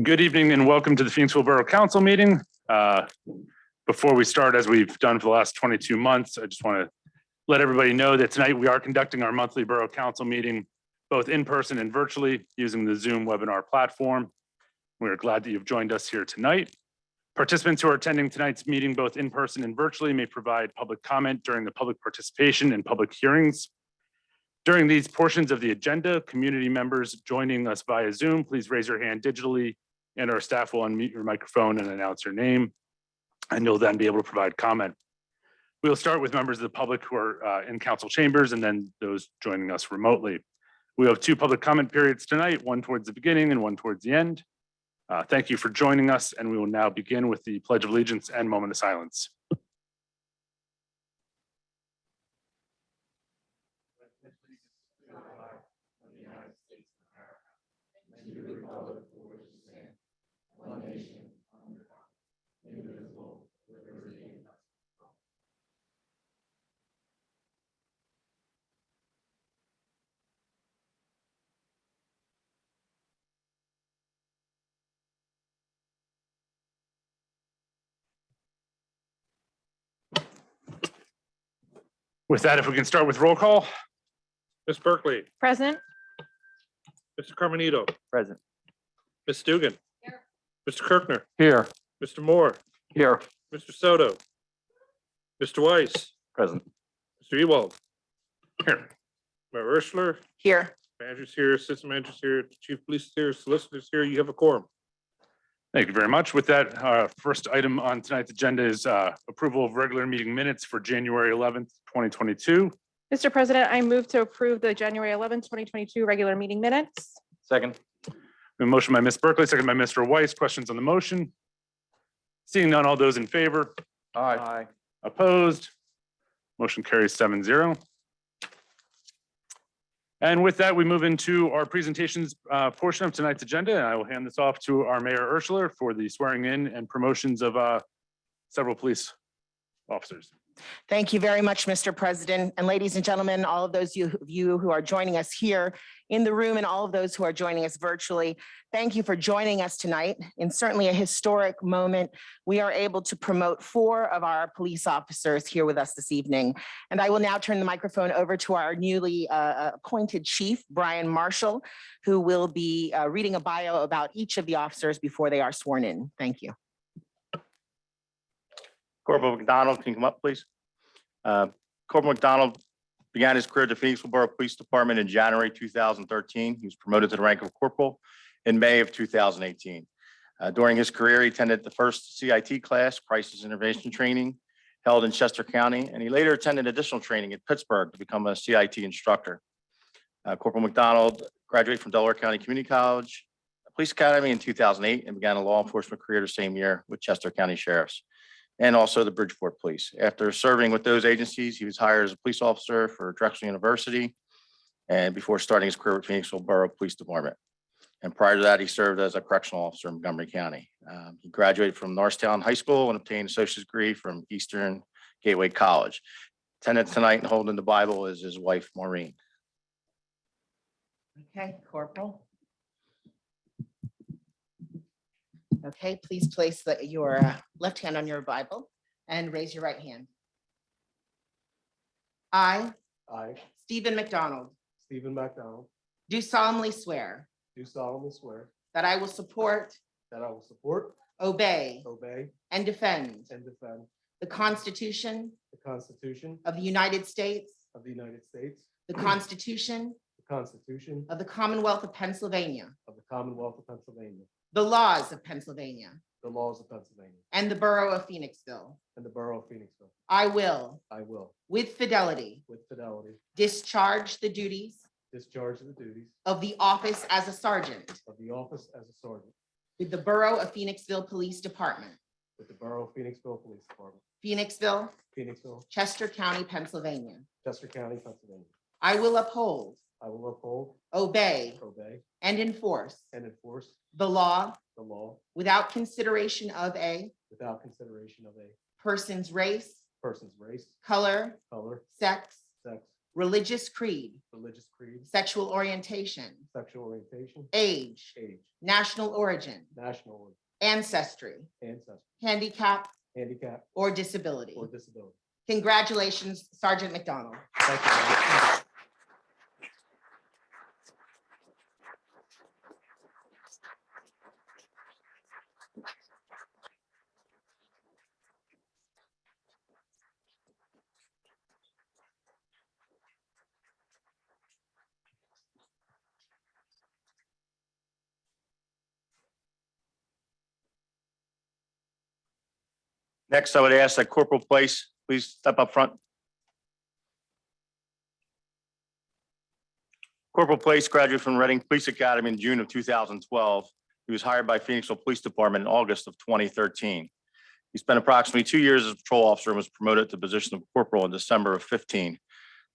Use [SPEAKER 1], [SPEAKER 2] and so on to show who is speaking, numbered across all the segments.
[SPEAKER 1] Good evening and welcome to the Phoenixville Borough Council meeting. Before we start, as we've done for the last 22 months, I just want to let everybody know that tonight we are conducting our monthly Borough Council meeting, both in person and virtually using the Zoom webinar platform. We're glad that you've joined us here tonight. Participants who are attending tonight's meeting, both in person and virtually, may provide public comment during the public participation and public hearings. During these portions of the agenda, community members joining us via Zoom, please raise your hand digitally and our staff will unmute your microphone and announce your name, and you'll then be able to provide comment. We'll start with members of the public who are in council chambers and then those joining us remotely. We have two public comment periods tonight, one towards the beginning and one towards the end. Thank you for joining us, and we will now begin with the Pledge of Allegiance and moment of silence. With that, if we can start with roll call.
[SPEAKER 2] Ms. Berkeley.
[SPEAKER 3] Present.
[SPEAKER 2] Mr. Carmenito.
[SPEAKER 4] Present.
[SPEAKER 2] Ms. Dugan.
[SPEAKER 3] Here.
[SPEAKER 2] Mr. Kirkner.
[SPEAKER 4] Here.
[SPEAKER 2] Mr. Moore.
[SPEAKER 4] Here.
[SPEAKER 2] Mr. Soto. Mr. Weiss.
[SPEAKER 4] Present.
[SPEAKER 2] Mr. Ewald.
[SPEAKER 1] Here.
[SPEAKER 2] Mayor Urschler.
[SPEAKER 3] Here.
[SPEAKER 2] Manager's here, assistant manager's here, chief police is here, solicitor's here. You have a quorum.
[SPEAKER 1] Thank you very much. With that, first item on tonight's agenda is approval of regular meeting minutes for January 11th, 2022.
[SPEAKER 3] Mr. President, I move to approve the January 11th, 2022 regular meeting minutes.
[SPEAKER 4] Second.
[SPEAKER 1] A motion by Ms. Berkeley, second by Mr. Weiss. Questions on the motion? Seeing none, all those in favor?
[SPEAKER 4] Aye.
[SPEAKER 1] Opposed? Motion carries 7-0. And with that, we move into our presentations portion of tonight's agenda. And I will hand this off to our Mayor Urschler for the swearing in and promotions of several police officers.
[SPEAKER 5] Thank you very much, Mr. President. And ladies and gentlemen, all of those of you who are joining us here in the room and all of those who are joining us virtually, thank you for joining us tonight. In certainly a historic moment, we are able to promote 4 of our police officers here with us this evening. And I will now turn the microphone over to our newly appointed chief, Brian Marshall, who will be reading a bio about each of the officers before they are sworn in. Thank you.
[SPEAKER 4] Corporal McDonald, can you come up, please? Corporal McDonald began his career at the Phoenixville Borough Police Department in January 2013. He was promoted to the rank of corporal in May of 2018. During his career, he attended the first CIT class, Crisis Intervention Training, held in Chester County, and he later attended additional training at Pittsburgh to become a CIT instructor. Corporal McDonald graduated from Delaware County Community College, Police Academy in 2008, and began a law enforcement career the same year with Chester County Sheriffs and also the Bridgeport Police. After serving with those agencies, he was hired as a police officer for Drexel University and before starting his career with Phoenixville Borough Police Department. And prior to that, he served as a correctional officer in Montgomery County. He graduated from Norristown High School and obtained an associate's degree from Eastern Gateway College. Attendant tonight and holding the Bible is his wife, Maureen.
[SPEAKER 5] Okay, Corporal. Okay, please place your left hand on your Bible and raise your right hand. I, Stephen McDonald, do solemnly swear that I will support, obey, and defend the Constitution of the United States, the Constitution of the Commonwealth of Pennsylvania, the laws of Pennsylvania, and the Borough of Phoenixville. I will, with fidelity, discharge the duties of the office as a sergeant with the Borough of Phoenixville Police Department,
[SPEAKER 6] with the Borough of Phoenixville Police Department,
[SPEAKER 5] Phoenixville,
[SPEAKER 6] Phoenixville,
[SPEAKER 5] Chester County, Pennsylvania.
[SPEAKER 6] Chester County, Pennsylvania.
[SPEAKER 5] I will uphold,
[SPEAKER 6] I will uphold,
[SPEAKER 5] obey,
[SPEAKER 6] obey,
[SPEAKER 5] and enforce
[SPEAKER 6] and enforce
[SPEAKER 5] the law
[SPEAKER 6] the law
[SPEAKER 5] without consideration of a
[SPEAKER 6] without consideration of a
[SPEAKER 5] person's race,
[SPEAKER 6] person's race,
[SPEAKER 5] color,
[SPEAKER 6] color,
[SPEAKER 5] sex,
[SPEAKER 6] sex,
[SPEAKER 5] religious creed,
[SPEAKER 6] religious creed,
[SPEAKER 5] sexual orientation,
[SPEAKER 6] sexual orientation,
[SPEAKER 5] age,
[SPEAKER 6] age,
[SPEAKER 5] national origin,
[SPEAKER 6] national origin,
[SPEAKER 5] ancestry,
[SPEAKER 6] ancestry,
[SPEAKER 5] handicap,
[SPEAKER 6] handicap,
[SPEAKER 5] or disability.
[SPEAKER 6] or disability.
[SPEAKER 5] Congratulations, Sergeant McDonald.
[SPEAKER 6] Thank you. very much.
[SPEAKER 4] Next, I would ask that Corporal Place, please step up front. Corporal Place graduated from Reading Police Academy in June of 2012. He was hired by Phoenixville Police Department in August of 2013. He spent approximately 2 years as a patrol officer and was promoted to the position of corporal in December of 15.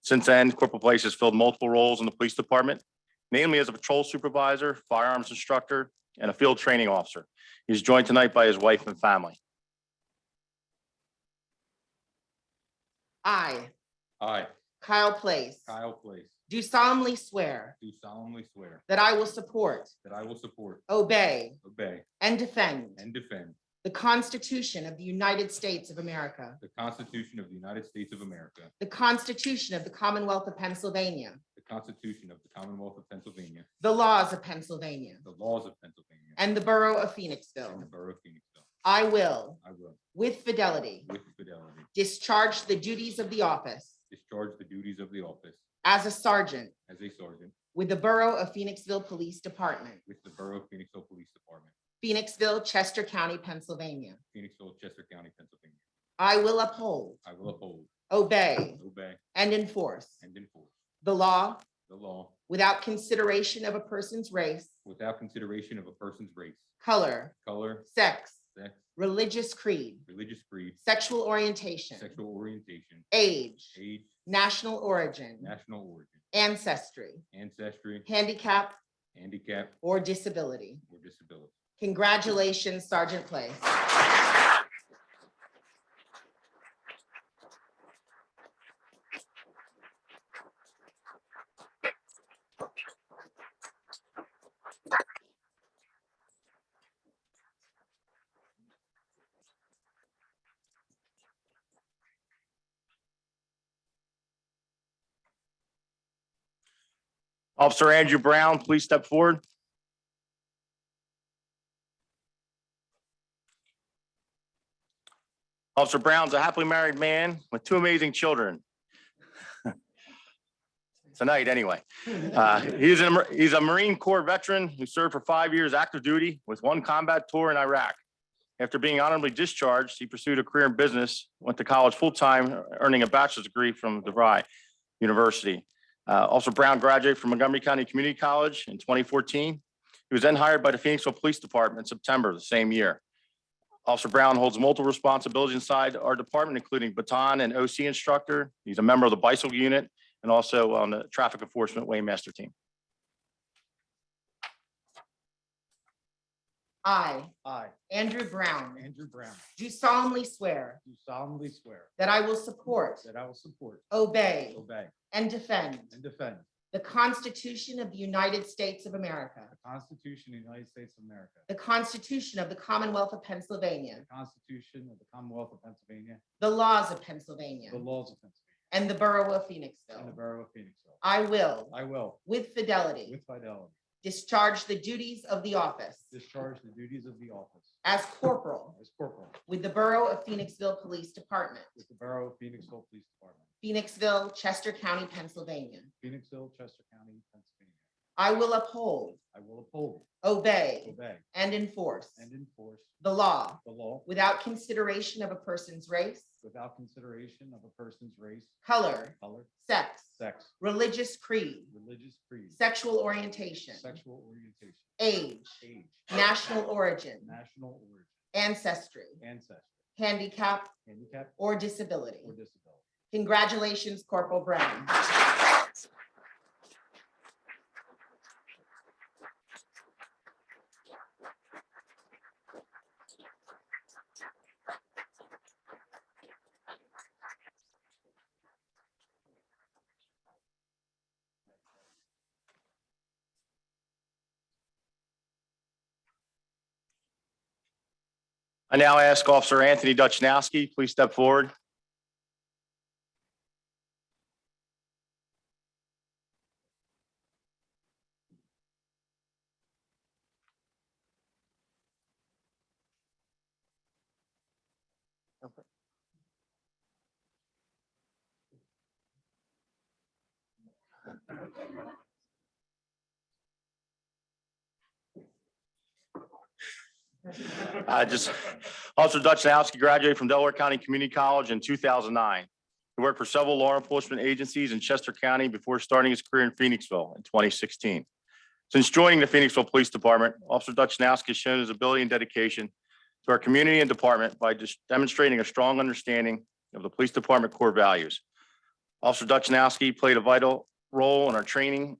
[SPEAKER 4] Since then, Corporal Place has filled multiple roles in the police department, namely as a patrol supervisor, firearms instructor, and a field training officer. He's joined tonight by his wife and family.
[SPEAKER 5] I,
[SPEAKER 7] I,
[SPEAKER 5] Kyle Place,
[SPEAKER 7] Kyle Place,
[SPEAKER 5] do solemnly swear
[SPEAKER 7] do solemnly swear
[SPEAKER 5] that I will support,
[SPEAKER 7] that I will support,
[SPEAKER 5] obey,
[SPEAKER 7] obey,
[SPEAKER 5] and defend
[SPEAKER 7] and defend
[SPEAKER 5] the Constitution of the United States of America,
[SPEAKER 7] the Constitution of the United States of America,
[SPEAKER 5] the Constitution of the Commonwealth of Pennsylvania,
[SPEAKER 7] the Constitution of the Commonwealth of Pennsylvania,
[SPEAKER 5] the laws of Pennsylvania,
[SPEAKER 7] the laws of Pennsylvania,
[SPEAKER 5] and the Borough of
[SPEAKER 7] and the
[SPEAKER 5] Phoenixville.
[SPEAKER 7] Borough of Phoenixville.
[SPEAKER 5] I will,
[SPEAKER 7] I will,
[SPEAKER 5] with fidelity,
[SPEAKER 7] with fidelity,
[SPEAKER 5] discharge the duties of the office
[SPEAKER 7] discharge the duties of the office
[SPEAKER 5] as a sergeant
[SPEAKER 7] as a sergeant
[SPEAKER 5] with the Borough of Phoenixville Police Department,
[SPEAKER 7] with the Borough of Phoenixville Police Department,
[SPEAKER 5] Phoenixville, Chester County, Pennsylvania.
[SPEAKER 7] Phoenixville, Chester County, Pennsylvania.
[SPEAKER 5] I will uphold,
[SPEAKER 7] I will uphold,
[SPEAKER 5] obey,
[SPEAKER 7] obey,
[SPEAKER 5] and enforce
[SPEAKER 7] and enforce
[SPEAKER 5] the law
[SPEAKER 7] the law
[SPEAKER 5] without consideration of a person's race,
[SPEAKER 7] without consideration of a person's race,
[SPEAKER 5] color,
[SPEAKER 7] color,
[SPEAKER 5] sex,
[SPEAKER 7] sex,
[SPEAKER 5] religious creed,
[SPEAKER 7] religious creed,
[SPEAKER 5] sexual orientation,
[SPEAKER 7] sexual orientation,
[SPEAKER 5] age,
[SPEAKER 7] age,
[SPEAKER 5] national origin,
[SPEAKER 7] national origin,
[SPEAKER 5] ancestry,
[SPEAKER 7] ancestry,
[SPEAKER 5] handicap,
[SPEAKER 7] handicap,
[SPEAKER 5] or disability.
[SPEAKER 7] or disability.
[SPEAKER 5] Congratulations, Sergeant Place.
[SPEAKER 4] Officer Andrew Brown, please step forward. Officer Brown's a happily married man with 2 amazing children. Tonight, anyway. He's a Marine Corps veteran who served for 5 years active duty with 1 combat tour in Iraq. After being honorably discharged, he pursued a career in business, went to college full-time, earning a bachelor's degree from DeVry University. Officer Brown graduated from Montgomery County Community College in 2014. He was then hired by the Phoenixville Police Department in September of the same year. Officer Brown holds multiple responsibilities inside our department, including baton and OC instructor. He's a member of the bicycle unit and also on the traffic enforcement Waymaster team.
[SPEAKER 5] I,
[SPEAKER 6] I,
[SPEAKER 5] Andrew Brown,
[SPEAKER 6] Andrew Brown,
[SPEAKER 5] do solemnly swear
[SPEAKER 6] do solemnly swear
[SPEAKER 5] that I will support,
[SPEAKER 6] that I will support,
[SPEAKER 5] obey,
[SPEAKER 6] obey,
[SPEAKER 5] and defend
[SPEAKER 6] and defend
[SPEAKER 5] the Constitution of the United States of America,
[SPEAKER 6] the Constitution of the United States of America,
[SPEAKER 5] the Constitution of the Commonwealth of Pennsylvania,
[SPEAKER 6] the Constitution of the Commonwealth of Pennsylvania,
[SPEAKER 5] the laws of Pennsylvania,
[SPEAKER 6] the laws of Pennsylvania,
[SPEAKER 5] and the Borough of
[SPEAKER 6] and the
[SPEAKER 5] Phoenixville.
[SPEAKER 6] Borough of Phoenixville.
[SPEAKER 5] I will,
[SPEAKER 6] I will,
[SPEAKER 5] with fidelity,
[SPEAKER 6] with fidelity,
[SPEAKER 5] discharge the duties of the office
[SPEAKER 6] discharge the duties of the office
[SPEAKER 5] as corporal
[SPEAKER 6] as corporal
[SPEAKER 5] with the Borough of Phoenixville Police Department,
[SPEAKER 6] with the Borough of Phoenixville Police Department,
[SPEAKER 5] Phoenixville, Chester County, Pennsylvania.
[SPEAKER 6] Phoenixville, Chester County, Pennsylvania.
[SPEAKER 5] I will uphold,
[SPEAKER 6] I will uphold,
[SPEAKER 5] obey,
[SPEAKER 6] obey,
[SPEAKER 5] and enforce
[SPEAKER 6] and enforce
[SPEAKER 5] the law
[SPEAKER 6] the law
[SPEAKER 5] without consideration of a person's race,
[SPEAKER 6] without consideration of a person's race,
[SPEAKER 5] color,
[SPEAKER 6] color,
[SPEAKER 5] sex,
[SPEAKER 6] sex,
[SPEAKER 5] religious creed,
[SPEAKER 6] religious creed,
[SPEAKER 5] sexual orientation,
[SPEAKER 6] sexual orientation,
[SPEAKER 5] age,
[SPEAKER 6] age,
[SPEAKER 5] national origin,
[SPEAKER 6] national origin,
[SPEAKER 5] ancestry,
[SPEAKER 6] ancestry,
[SPEAKER 5] handicap,
[SPEAKER 6] handicap,
[SPEAKER 5] or disability.
[SPEAKER 6] or disability.
[SPEAKER 5] Congratulations, Corporal Brown.
[SPEAKER 4] I now ask Officer Anthony Duchnowski, please step forward. Officer Duchnowski graduated from Delaware County Community College in 2009. He worked for several law enforcement agencies in Chester County before starting his career in Phoenixville in 2016. Since joining the Phoenixville Police Department, Officer Duchnowski has shown his ability and dedication to our community and department by demonstrating a strong understanding of the police department core values. Officer Duchnowski played a vital role in our training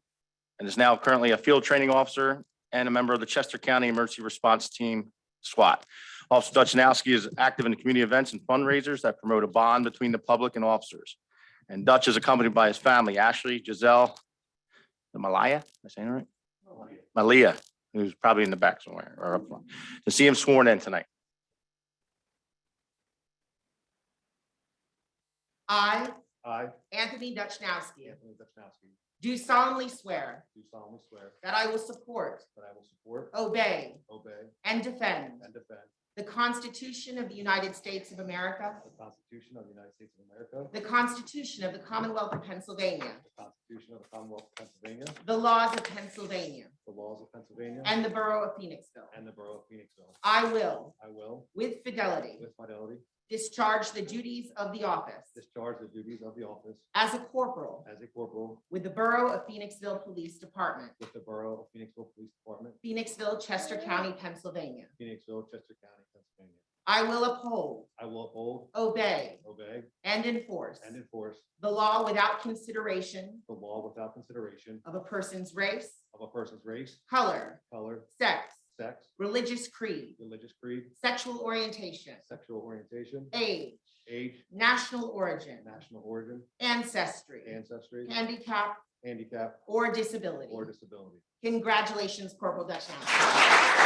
[SPEAKER 4] and is now currently a field training officer and a member of the Chester County Emergency Response Team, SWAT. Officer Duchnowski is active in the community events and fundraisers that promote a bond between the public and officers. And Dutch is accompanied by his family, Ashley, Giselle, and Malaya, am I saying it right? Malia, who's probably in the back somewhere or up front, to see him sworn in tonight.
[SPEAKER 5] I,
[SPEAKER 6] I,
[SPEAKER 5] Anthony Duchnowski,
[SPEAKER 6] Anthony Duchnowski,
[SPEAKER 5] do solemnly swear
[SPEAKER 6] do solemnly swear
[SPEAKER 5] that I will support,
[SPEAKER 6] that I will support,
[SPEAKER 5] obey,
[SPEAKER 6] obey,
[SPEAKER 5] and defend
[SPEAKER 6] and defend
[SPEAKER 5] the Constitution of the United States of America,
[SPEAKER 6] the Constitution of the United States of America,
[SPEAKER 5] the Constitution of the Commonwealth of Pennsylvania,
[SPEAKER 6] the Constitution of the Commonwealth of Pennsylvania,
[SPEAKER 5] the laws of Pennsylvania,
[SPEAKER 6] the laws of Pennsylvania,
[SPEAKER 5] and the Borough of Phoenixville.
[SPEAKER 6] and the Borough of Phoenixville.
[SPEAKER 5] I will,
[SPEAKER 6] I will,
[SPEAKER 5] with fidelity,
[SPEAKER 6] with fidelity,
[SPEAKER 5] discharge the duties of the office
[SPEAKER 6] discharge the duties of the office
[SPEAKER 5] as a corporal
[SPEAKER 6] as a corporal
[SPEAKER 5] with the Borough of Phoenixville Police Department,
[SPEAKER 6] with the Borough of Phoenixville Police Department,
[SPEAKER 5] Phoenixville, Chester County, Pennsylvania.
[SPEAKER 6] Phoenixville, Chester County, Pennsylvania.
[SPEAKER 5] I will uphold,
[SPEAKER 6] I will uphold,
[SPEAKER 5] obey,
[SPEAKER 6] obey,
[SPEAKER 5] and enforce
[SPEAKER 6] and enforce
[SPEAKER 5] the law without consideration
[SPEAKER 6] the law without consideration
[SPEAKER 5] of a person's race,
[SPEAKER 6] of a person's race,
[SPEAKER 5] color,
[SPEAKER 6] color,
[SPEAKER 5] sex,
[SPEAKER 6] sex,
[SPEAKER 5] religious creed,
[SPEAKER 6] religious creed,
[SPEAKER 5] sexual orientation,
[SPEAKER 6] sexual orientation,
[SPEAKER 5] age,
[SPEAKER 6] age,
[SPEAKER 5] national origin,
[SPEAKER 6] national origin,
[SPEAKER 5] ancestry,
[SPEAKER 6] ancestry,
[SPEAKER 5] handicap,
[SPEAKER 6] handicap,
[SPEAKER 5] or disability.
[SPEAKER 6] or disability.
[SPEAKER 5] Congratulations, Corporal Duchnowski.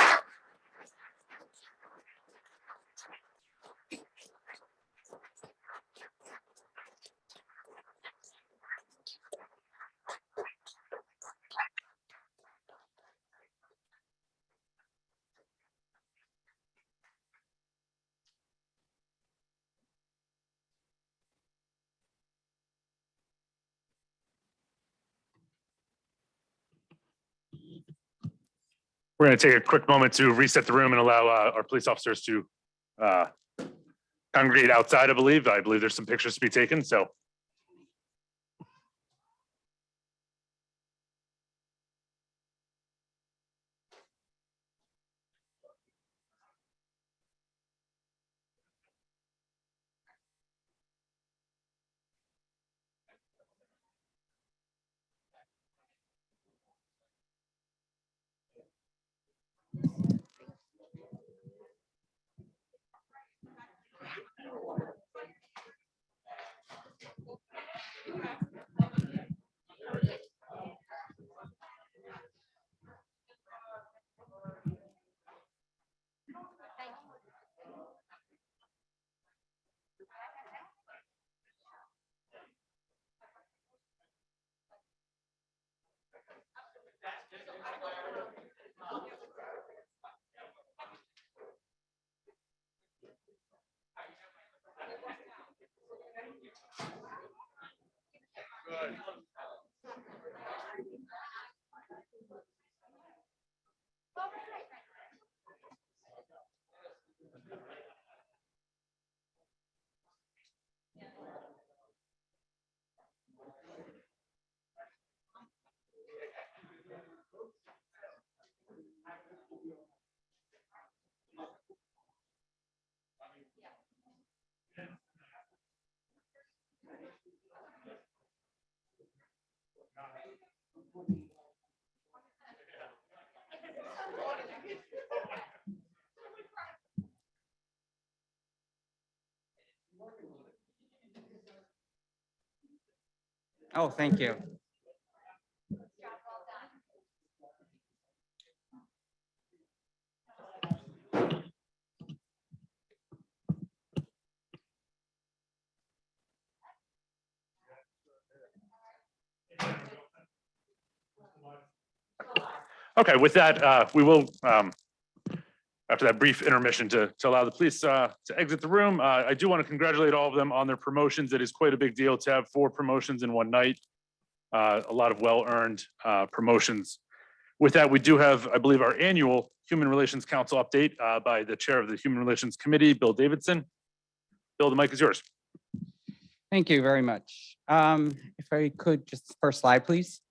[SPEAKER 1] We're going to take a quick moment to reset the room and allow our police officers to congregate outside, I believe. I believe there's some pictures to be taken, so.
[SPEAKER 8] Oh, thank you.
[SPEAKER 1] Okay, with that, we will, after that brief intermission to allow the police to exit the room, I do want to congratulate all of them on their promotions. It is quite a big deal to have 4 promotions in one night. A lot of well-earned promotions. With that, we do have, I believe, our annual Human Relations Council update by the Chair of the Human Relations Committee, Bill Davidson. Bill, the mic is yours.
[SPEAKER 8] Thank you very much. If I could, just first slide, please.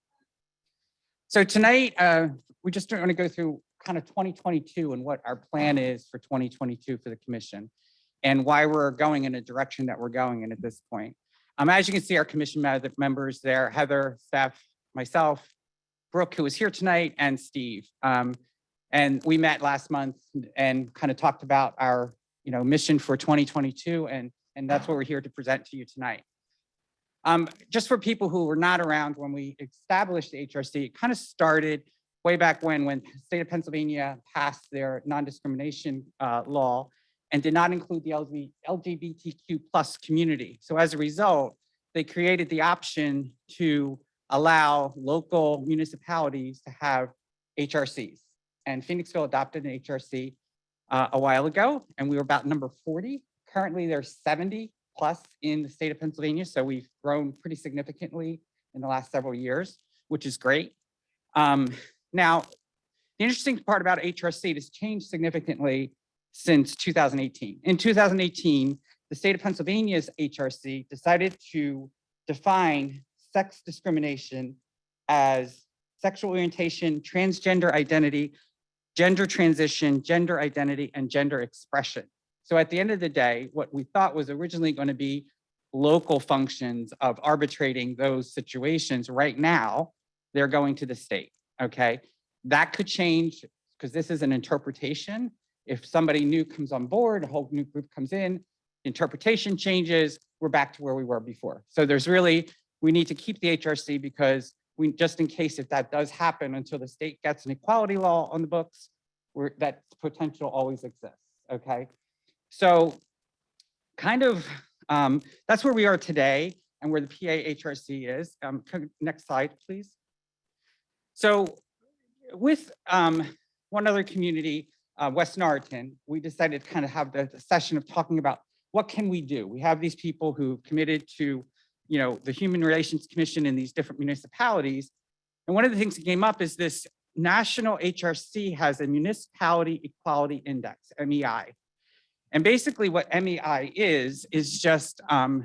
[SPEAKER 8] So tonight, we just want to go through kind of 2022 and what our plan is for 2022 for the commission and why we're going in a direction that we're going in at this point. As you can see, our commission members there, Heather, Steph, myself, Brooke, who was here tonight, and Steve. And we met last month and kind of talked about our mission for 2022, and that's what we're here to present to you tonight. Just for people who were not around when we established the HRC, it kind of started way back when the state of Pennsylvania passed their non-discrimination law and did not include the LGBTQ plus community. So as a result, they created the option to allow local municipalities to have HRCs. And Phoenixville adopted an HRC a while ago, and we were about number 40. Currently, there's 70 plus in the state of Pennsylvania. So we've grown pretty significantly in the last several years, which is great. Now, the interesting part about HRC, it has changed significantly since 2018. In 2018, the state of Pennsylvania's HRC decided to define sex discrimination as sexual orientation, transgender identity, gender transition, gender identity, and gender expression. So at the end of the day, what we thought was originally going to be local functions of arbitrating those situations, right now, they're going to the state, okay? That could change because this is an interpretation. If somebody new comes on board, a whole new group comes in, interpretation changes, we're back to where we were before. So there's really, we need to keep the HRC because we, just in case if that does happen until the state gets an equality law on the books, that potential always exists, okay? So kind of, that's where we are today and where the PA HRC is. Next slide, please. So with one other community, West Norriton, we decided to kind of have the session of talking about what can we do? We have these people who committed to, the Human Relations Commission in these different municipalities. And one of the things that came up is this national HRC has a Municipality Equality Index, MEI. And basically what MEI is just a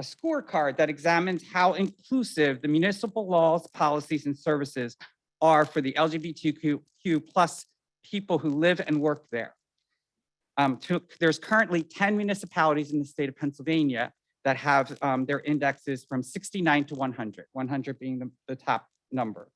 [SPEAKER 8] scorecard that examines how inclusive the municipal laws, policies, and services are for the LGBTQ plus people who live and work there. There's currently 10 municipalities in the state of Pennsylvania that have their indexes from 69 to 100, 100 being the top number.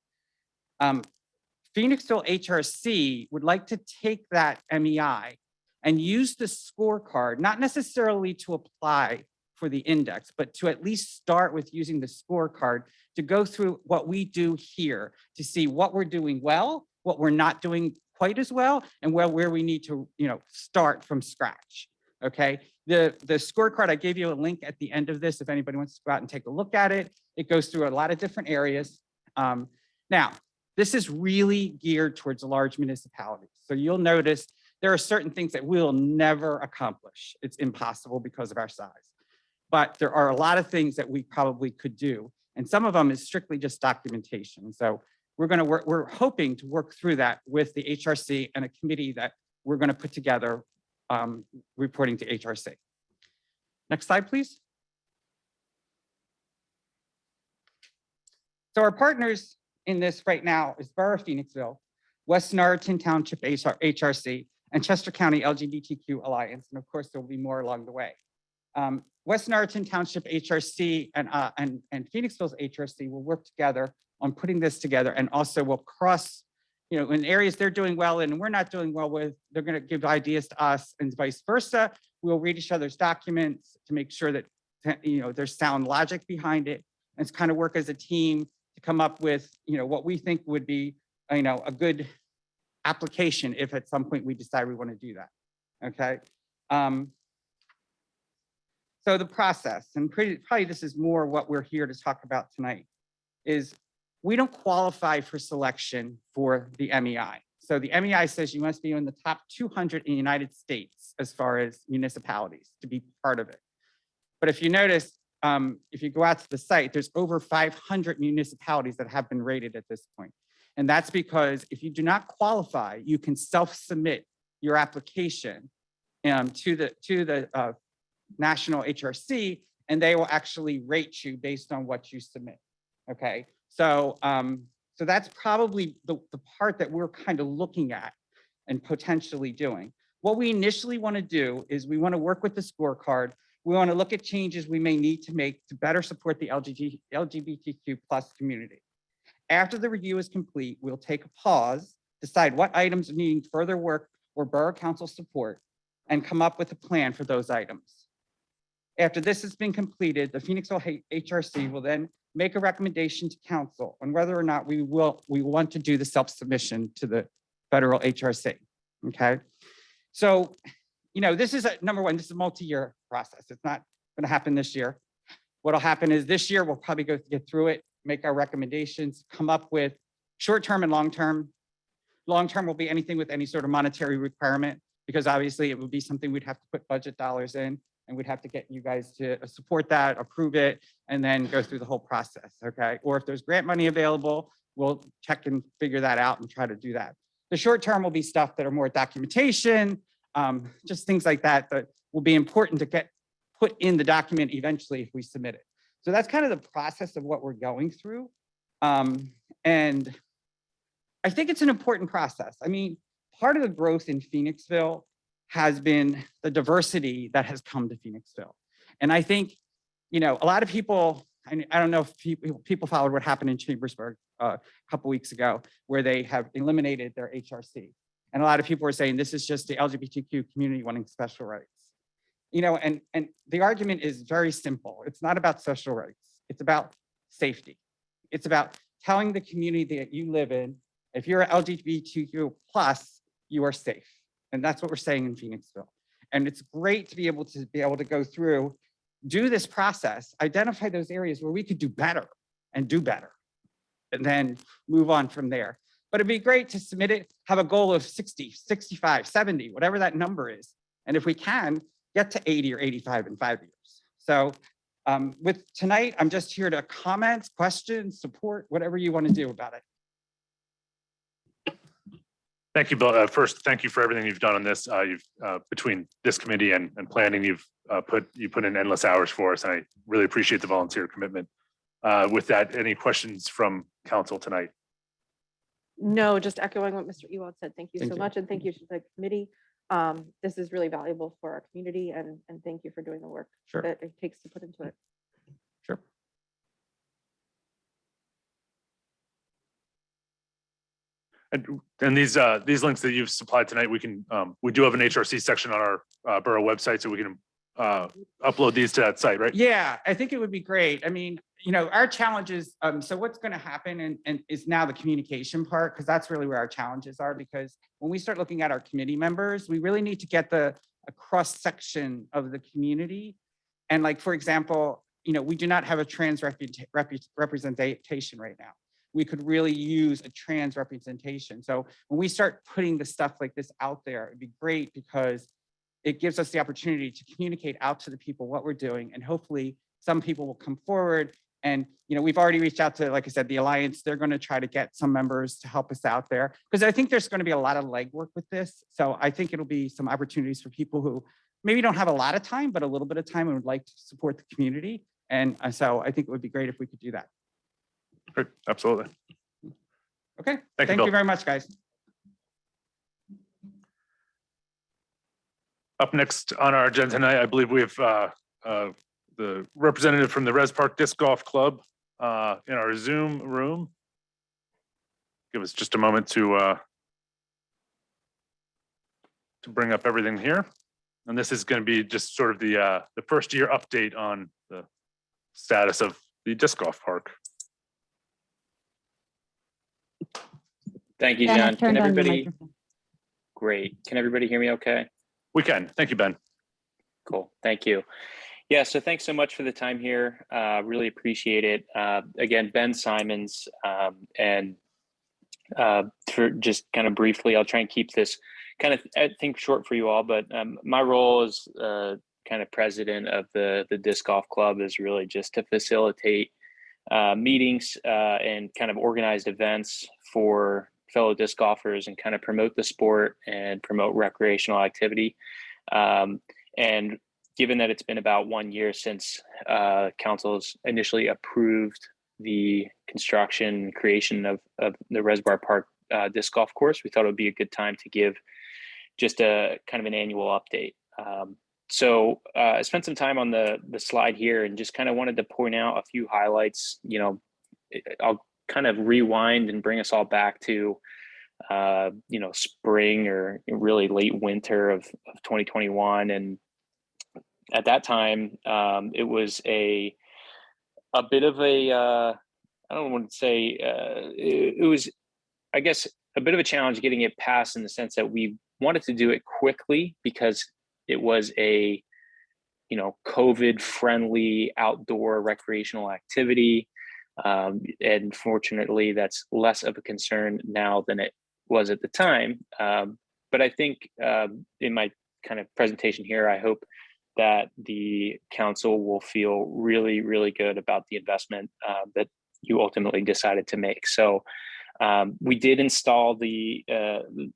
[SPEAKER 8] Phoenixville HRC would like to take that MEI and use the scorecard, not necessarily to apply for the index, but to at least start with using the scorecard to go through what we do here to see what we're doing well, what we're not doing quite as well, and where we need to, start from scratch, okay? The scorecard, I gave you a link at the end of this if anybody wants to go out and take a look at it. It goes through a lot of different areas. Now, this is really geared towards large municipalities. So you'll notice there are certain things that we'll never accomplish. It's impossible because of our size. But there are a lot of things that we probably could do. And some of them is strictly just documentation. So we're hoping to work through that with the HRC and a committee that we're going to put together reporting to HRC. Next slide, please. So our partners in this right now is Borough of Phoenixville, West Norriton Township HRC, and Chester County LGBTQ Alliance. And of course, there will be more along the way. West Norriton Township HRC and Phoenixville's HRC will work together on putting this together, and also will cross, in areas they're doing well in and we're not doing well with, they're going to give ideas to us and vice versa. We'll read each other's documents to make sure that, there's sound logic behind it, and it's kind of work as a team to come up with, what we think would be, a good application if at some point we decide we want to do that. Okay. So the process, and probably this is more what we're here to talk about tonight, is we don't qualify for selection for the MEI. So the MEI says you must be in the top 200 in the United States as far as municipalities to be part of it. But if you notice, if you go out to the site, there's over 500 municipalities that have been rated at this point. And that's because if you do not qualify, you can self-submit your application to the National HRC, and they will actually rate you based on what you submit. Okay, so that's probably the part that we're kind of looking at and potentially doing. What we initially want to do is we want to work with the scorecard. We want to look at changes we may need to make to better support the LGBTQ+ community. After the review is complete, we'll take a pause, decide what items are needing further work or Borough Council support, and come up with a plan for those items. After this has been completed, the Phoenixville HRC will then make a recommendation to council on whether or not we want to do the self-submission to the federal HRC. Okay, so this is number one. This is a multi-year process. It's not going to happen this year. What'll happen is this year we'll probably get through it, make our recommendations, come up with short-term and long-term. Long-term will be anything with any sort of monetary requirement, because obviously it would be something we'd have to put budget dollars in, and we'd have to get you guys to support that, approve it, and then go through the whole process, okay? Or if there's grant money available, we'll check and figure that out and try to do that. The short term will be stuff that are more documentation, just things like that that will be important to get put in the document eventually if we submit it. So that's kind of the process of what we're going through. And I think it's an important process. I mean, part of the growth in Phoenixville has been the diversity that has come to Phoenixville. And I think, a lot of people, I don't know if people followed what happened in Chambersburg a couple weeks ago, where they have eliminated their HRC. And a lot of people were saying this is just the LGBTQ community wanting special rights. And the argument is very simple. It's not about special rights. It's about safety. It's about telling the community that you live in, if you're LGBTQ+, you are safe. And that's what we're saying in Phoenixville. And it's great to be able to go through, do this process, identify those areas where we could do better, and then move on from there. But it'd be great to submit it, have a goal of 60, 65, 70, whatever that number is. And if we can, get to 80 or 85 in 5 years. So with tonight, I'm just here to comment, questions, support, whatever you want to do about it.
[SPEAKER 1] Thank you, Bill. First, thank you for everything you've done on this. Between this committee and planning, you put in endless hours for us, and I really appreciate the volunteer commitment. With that, any questions from council tonight?
[SPEAKER 3] No, just echoing what Mr. Ewald said. Thank you
[SPEAKER 8] Thank
[SPEAKER 3] so
[SPEAKER 8] you.
[SPEAKER 3] much, and thank you to the committee. This is really valuable for our community, and thank you for doing the work
[SPEAKER 8] Sure.
[SPEAKER 3] that it takes to put into it.
[SPEAKER 8] Sure.
[SPEAKER 1] And these links that you've supplied tonight, we do have an HRC section on our borough website, so we can upload these to that site, right?
[SPEAKER 8] Yeah, I think it would be great. I mean, our challenge is, so what's going to happen and is now the communication part, because that's really where our challenges are, because when we start looking at our committee members, we really need to get a cross section of the community. And like, for example, we do not have a trans representation right now. We could really use a trans representation. So when we start putting the stuff like this out there, it'd be great, because it gives us the opportunity to communicate out to the people what we're doing. And hopefully some people will come forward. And we've already reached out to, like I said, the Alliance. They're going to try to get some members to help us out there, because I think there's going to be a lot of legwork with this. So I think it'll be some opportunities for people who maybe don't have a lot of time, but a little bit of time and would like to support the community. And so I think it would be great if we could do that.
[SPEAKER 1] Great, absolutely.
[SPEAKER 8] Okay,
[SPEAKER 1] Thank you,
[SPEAKER 8] thank you very much, guys.
[SPEAKER 1] Up next on our agenda tonight, I believe we have the representative from the Res Park Disc Golf Club in our Zoom room. Give us just a moment to bring up everything here. And this is going to be just sort of the first year update on the status of the disc golf park.
[SPEAKER 9] Thank you,
[SPEAKER 3] Ben, I've
[SPEAKER 9] John. Can
[SPEAKER 3] turned on your
[SPEAKER 9] everybody,
[SPEAKER 3] microphone.
[SPEAKER 9] great. Can everybody hear me okay?
[SPEAKER 1] We can. Thank you, Ben.
[SPEAKER 9] Cool. Thank you. Yeah, so thanks so much for the time here. Really appreciate it. Again, Ben Simons, and for just kind of briefly, I'll try and keep this kind of, I think, short for you all, but my role as kind of president of the disc golf club is really just to facilitate meetings and kind of organized events for fellow disc golfers and kind of promote the sport and promote recreational activity. And given that it's been about 1 year since council's initially approved the construction and creation of the Reservoir Park disc golf course, we thought it would be a good time to give just a kind of an annual update. So I spent some time on the slide here and just kind of wanted to point out a few highlights. You know, I'll kind of rewind and bring us all back to, you know, spring or really late winter of 2021. And at that time, it was a bit of a, I don't want to say, it was, I guess, a bit of a challenge getting it passed in the sense that we wanted to do it quickly because it was a, you know, COVID friendly outdoor recreational activity. And fortunately, that's less of a concern now than it was at the time. But I think in my kind of presentation here, I hope that the council will feel really, really good about the investment that you ultimately decided to make. So we did install the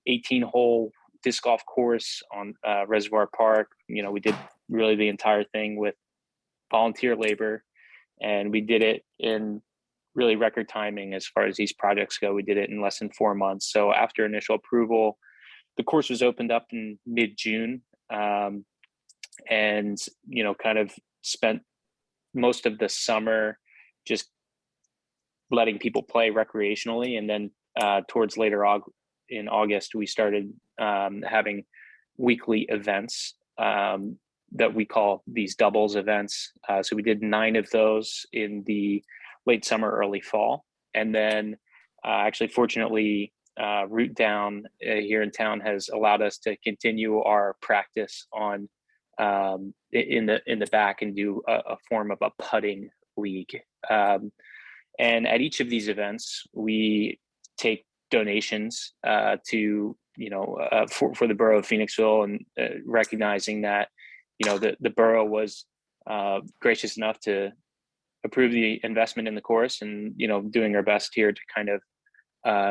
[SPEAKER 9] 18-hole disc golf course on Reservoir Park. You know, we did really the entire thing with volunteer labor, and we did it in really record timing as far as these projects go. We did it in less than 4 months. So after initial approval, the course was opened up in mid-June, and, you know, kind of spent most of the summer just letting people play recreationally. And then towards later in August, we started having weekly events that we call these doubles events. So we did 9 of those in the late summer, early fall. And then actually, fortunately, Root Down here in town has allowed us to continue our practice on in the back and do a form of a putting league. And at each of these events, we take donations to, you know, for the Borough of Phoenixville, and recognizing that, you know, the borough was gracious enough to approve the investment in the course, and, you know, doing our best here to kind of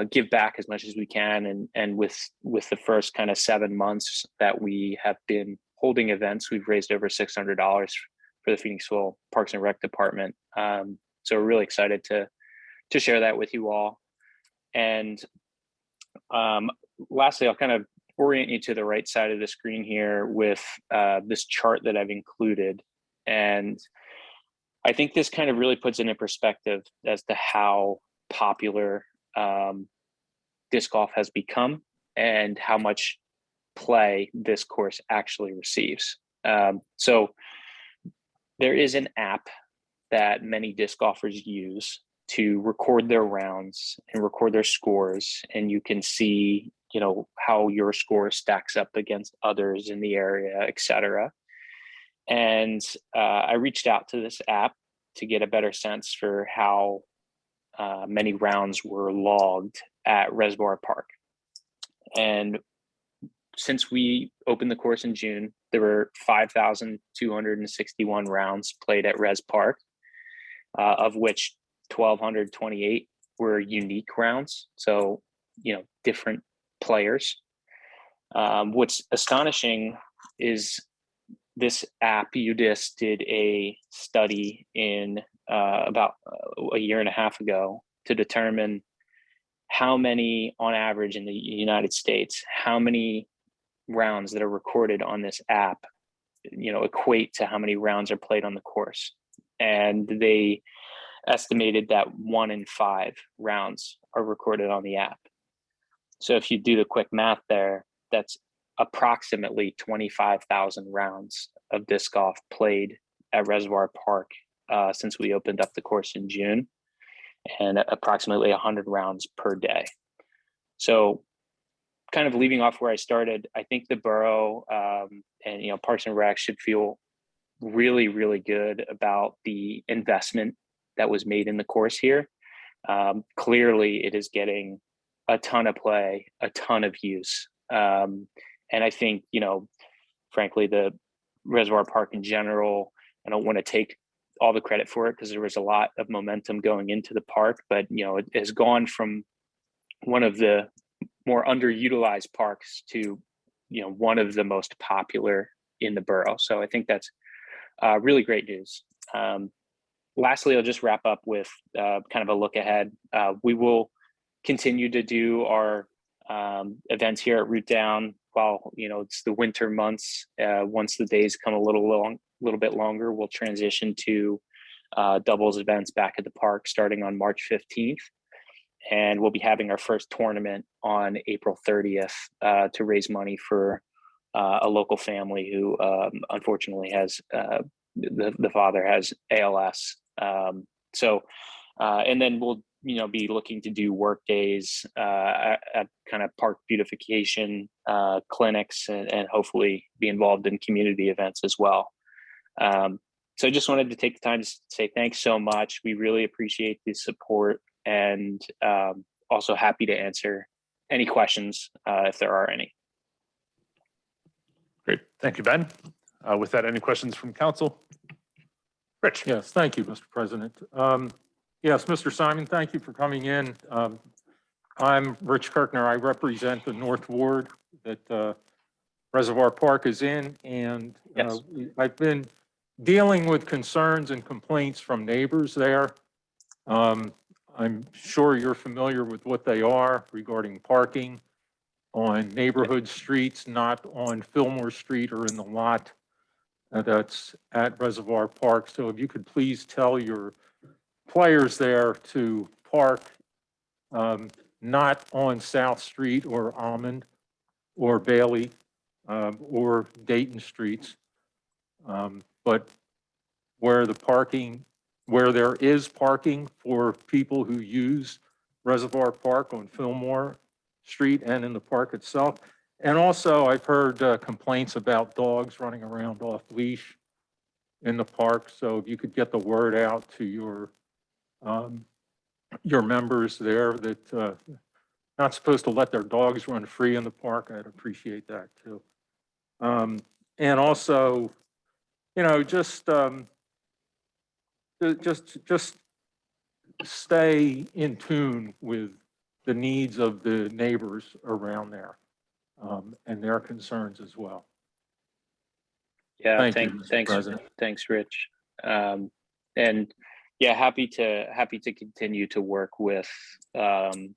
[SPEAKER 9] give back as much as we can. And with the first kind of 7 months that we have been holding events, we've raised over $600 for the Phoenixville Parks and Rec Department. So we're really excited to share that with you all. And lastly, I'll kind of orient you to the right side of the screen here with this chart that I've included. And I think this kind of really puts it in perspective as to how popular disc golf has become and how much play this course actually receives. So there is an app that many disc golfers use to record their rounds and record their scores, and you can see, you know, how your score stacks up against others in the area, etc. And I reached out to this app to get a better sense for how many rounds were logged at Reservoir Park. And since we opened the course in June, there were 5,261 rounds played at Res Park, of which 1,228 were unique rounds. So, you know, different players. What's astonishing is this app, UDIS, did a study in about a year and a half ago to determine how many, on average in the United States, how many rounds that are recorded on this app equate to how many rounds are played on the course. And they estimated that 1 in 5 rounds are recorded on the app. So if you do the quick math there, that's approximately 25,000 rounds of disc golf played at Reservoir Park since we opened up the course in June, and approximately 100 rounds per day. So kind of leaving off where I started, I think the borough and Parks and Rec should feel really, really good about the investment that was made in the course here. Clearly, it is getting a ton of play, a ton of use. And I think, frankly, the Reservoir Park in general, I don't want to take all the credit for it because there was a lot of momentum going into the park, but, it has gone from one of the more underutilized parks to, one of the most popular in the borough. So I think that's really great news. Lastly, I'll just wrap up with kind of a look ahead. We will continue to do our events here at Root Down while it's the winter months. Once the days come a little bit longer, we'll transition to doubles events back at the park starting on March 15th. And we'll be having our first tournament on April 30th to raise money for a local family who unfortunately has the father has ALS. And then we'll be looking to do work days at kind of park beautification clinics and hopefully be involved in community events as well. So I just wanted to take the time to say thanks so much. We really appreciate the support, and also happy to answer any questions if there are any.
[SPEAKER 1] Great. Thank you, Ben. With that, any questions from council? Rich?
[SPEAKER 10] Yes, thank you, Mr. President. Yes, Mr. Simon, thank you for coming in. I'm Rich Kirkner. I represent the North Ward that Reservoir Park is in, and
[SPEAKER 9] Yes.
[SPEAKER 10] I've been dealing with concerns and complaints from neighbors there. I'm sure you're familiar with what they are regarding parking on neighborhood streets, not on Fillmore Street or in the lot that's at Reservoir Park. So if you could please tell your players there to park not on South Street or Almond or Bailey or Dayton Streets, but where there is parking for people who use Reservoir Park on Fillmore Street and in the park itself. And also I've heard complaints about dogs running around off leash in the park. So if you could get the word out to your members there that not supposed to let their dogs run free in the park, I'd appreciate that too. And also, just stay in tune with the needs of the neighbors around there and their concerns as well.
[SPEAKER 9] Yeah,
[SPEAKER 10] Thank you, Mr. President.
[SPEAKER 9] Thanks, Rich. And yeah, happy to continue to work with the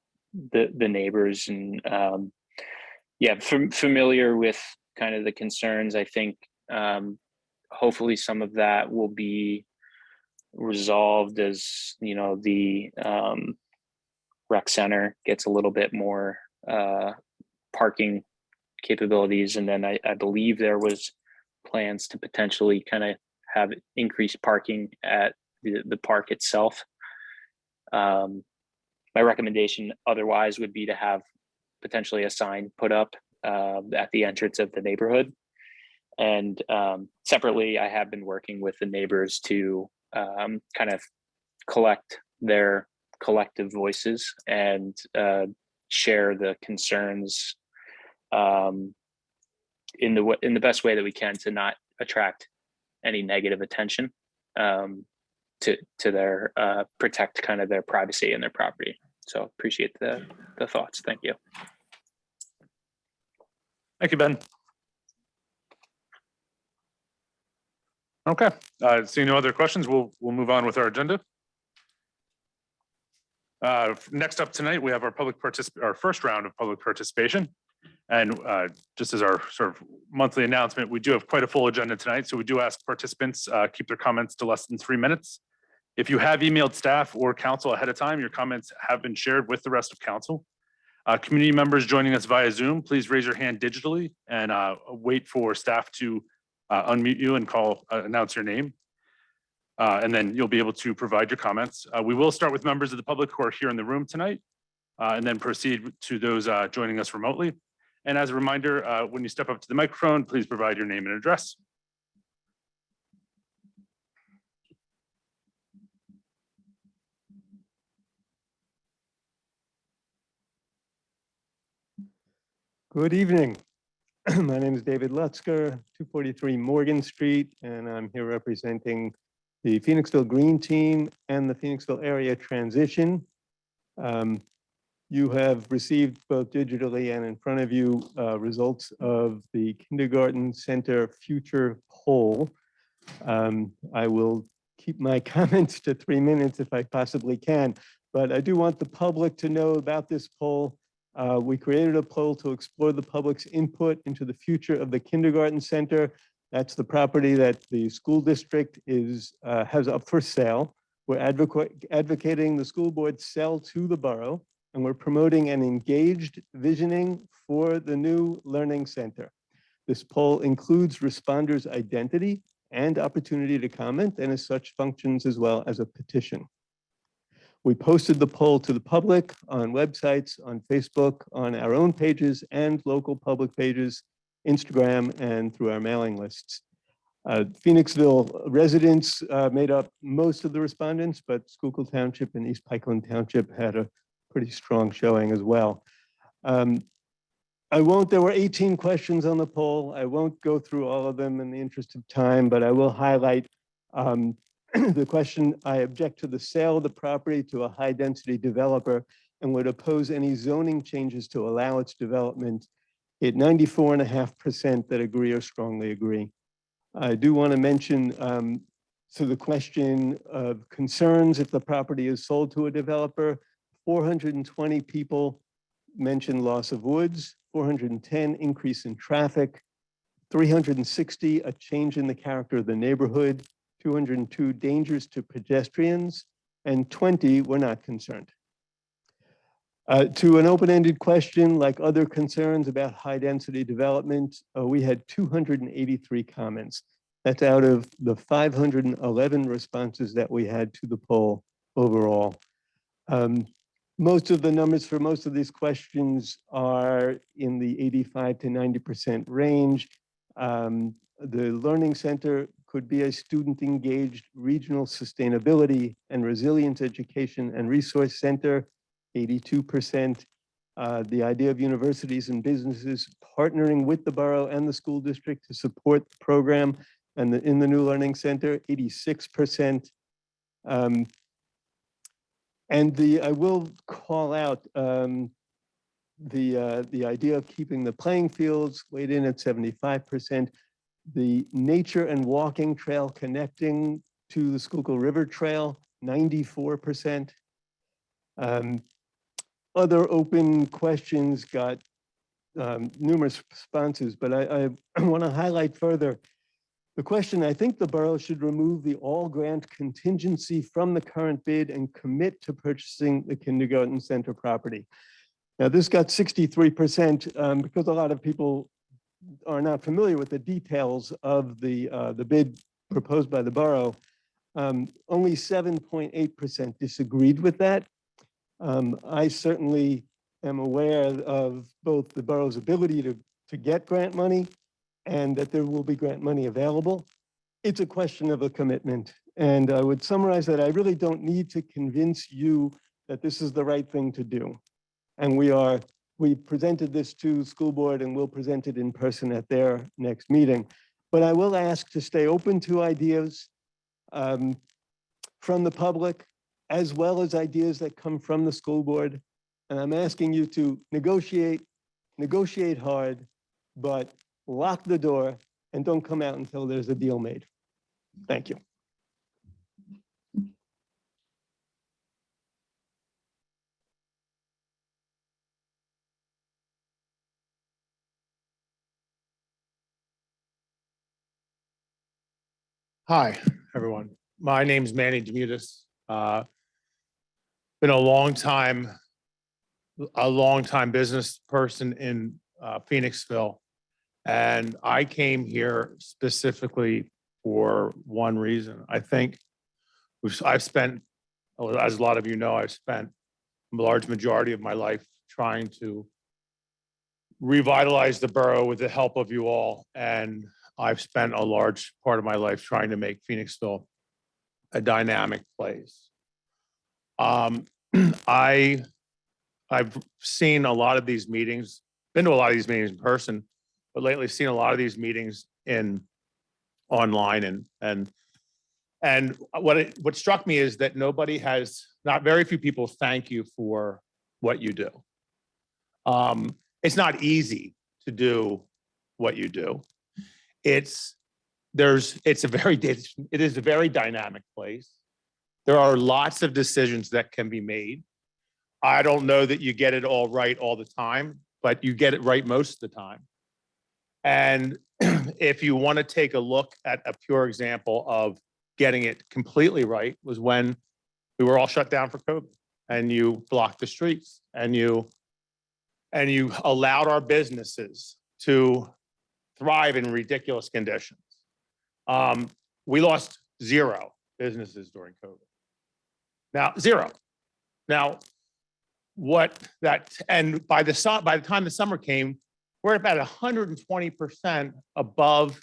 [SPEAKER 9] neighbors, and familiar with kind of the concerns. I think hopefully some of that will be resolved as the rec center gets a little bit more parking capabilities, and then I believe there was plans to potentially kind of have increased parking at the park itself. My recommendation otherwise would be to have potentially a sign put up at the entrance of the neighborhood. And separately, I have been working with the neighbors to kind of collect their collective voices and share the concerns in the best way that we can to not attract any negative attention, to their protect kind of their privacy and their property. So appreciate the thoughts. Thank you.
[SPEAKER 1] Thank you, Ben. Okay, seeing no other questions, we'll move on with our agenda. Next up tonight, we have our first round of public participation. And just as our sort of monthly announcement, we do have quite a full agenda tonight. So we do ask participants keep their comments to less than 3 minutes. If you have emailed staff or council ahead of time, your comments have been shared with the rest of council. Community members joining us via Zoom, please raise your hand digitally and wait for staff to unmute you and announce your name. And then you'll be able to provide your comments. We will start with members of the public who are here in the room tonight and then proceed to those joining us remotely. And as a reminder, when you step up to the microphone, please provide your name and address.
[SPEAKER 11] Good evening. My name is David Lutzker, 243 Morgan Street, and I'm here representing the Phoenixville Green Team and the Phoenixville Area Transition. You have received both digitally and in front of you results of the Kindergarten Center Future Poll. I will keep my comments to 3 minutes if I possibly can, but I do want the public to know about this poll. We created a poll to explore the public's input into the future of the Kindergarten Center. That's the property that the school district has up for sale. We're advocating the school board sell to the borough, and we're promoting an engaged visioning for the new learning center. This poll includes responders' identity and opportunity to comment, and as such functions as well as a petition. We posted the poll to the public on websites, on Facebook, on our own pages and local public pages, Instagram, and through our mailing lists. Phoenixville residents made up most of the respondents, but Schuylkill Township and East Pikeland Township had a pretty strong showing as well. There were 18 questions on the poll. I won't go through all of them in the interest of time, but I will highlight the question: I object to the sale of the property to a high density developer and would oppose any zoning changes to allow its development. At 94.5% that agree or strongly agree. I do want to mention to the question of concerns if the property is sold to a developer, 420 people mentioned loss of woods, 410 increase in traffic, 360 a change in the character of the neighborhood, 202 dangers to pedestrians, and 20 were not concerned. To an open-ended question, like other concerns about high-density development, we had 283 comments. That's out of the 511 responses that we had to the poll overall. Most of the numbers for most of these questions are in the 85 to 90% range. The Learning Center could be a student-engaged regional sustainability and resilience education and resource center, 82%. The idea of universities and businesses partnering with the borough and the school district to support the program and in the new learning center, 86%. I will call out the idea of keeping the playing fields weighed in at 75%. The nature and walking trail connecting to the Schuylkill River Trail, 94%. Other open questions got numerous responses, but I want to highlight further the question: I think the borough should remove the all grant contingency from the current bid and commit to purchasing the kindergarten center property. Now, this got 63% because a lot of people are not familiar with the details of the bid proposed by the borough. Only 7.8% disagreed with that. I certainly am aware of both the borough's ability to get grant money and that there will be grant money available. It's a question of a commitment. And I would summarize that I really don't need to convince you that this is the right thing to do. And we presented this to school board and we'll present it in person at their next meeting. But I will ask to stay open to ideas from the public, as well as ideas that come from the school board. And I'm asking you to negotiate hard, but lock the door and don't come out until there's a deal made. Thank you.
[SPEAKER 12] Hi, everyone. My name's Manny Demutis. Been a long time business person in Phoenixville. And I came here specifically for one reason. I think I've spent, as a lot of you know, I've spent a large majority of my life trying to revitalize the borough with the help of you all. And I've spent a large part of my life trying to make Phoenixville a dynamic place. I've seen a lot of these meetings, been to a lot of these meetings in person, but lately seen a lot of these meetings online and what struck me is that not very few people thank you for what you do. It's not easy to do what you do. It is a very dynamic place. There are lots of decisions that can be made. I don't know that you get it all right all the time, but you get it right most of the time. And if you want to take a look at a pure example of getting it completely right, was when we were all shut down for COVID and you blocked the streets and you allowed our businesses to thrive in ridiculous conditions. We lost 0 businesses during COVID. Now, 0. Now, and by the time the summer came, we're about 120% above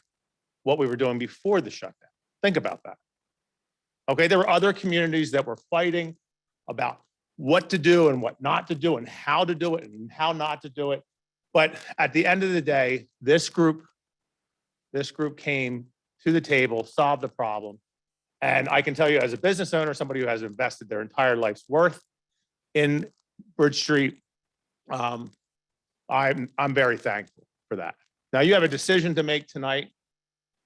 [SPEAKER 12] what we were doing before the shutdown. Think about that. Okay, there were other communities that were fighting about what to do and what not to do and how to do it and how not to do it. But at the end of the day, this group came to the table, solved the problem. And I can tell you as a business owner, somebody who has invested their entire life's worth in Bridge Street, I'm very thankful for that. Now you have a decision to make tonight.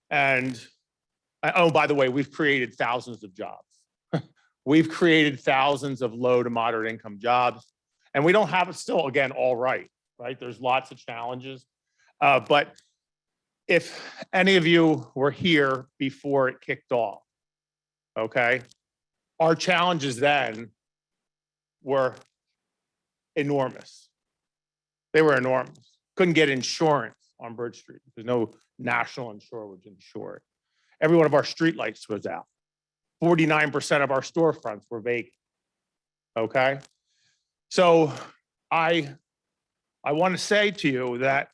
[SPEAKER 12] And oh, by the way, we've created thousands of jobs. We've created thousands of low to moderate income jobs. And we don't have it still, again, all right? There's lots of challenges. But if any of you were here before it kicked off, okay, our challenges then were enormous. They were enormous. Couldn't get insurance on Bridge Street. There's no national insurer would insure it. Every one of our streetlights was out. 49% of our storefronts were vacant. Okay. So I want to say to you that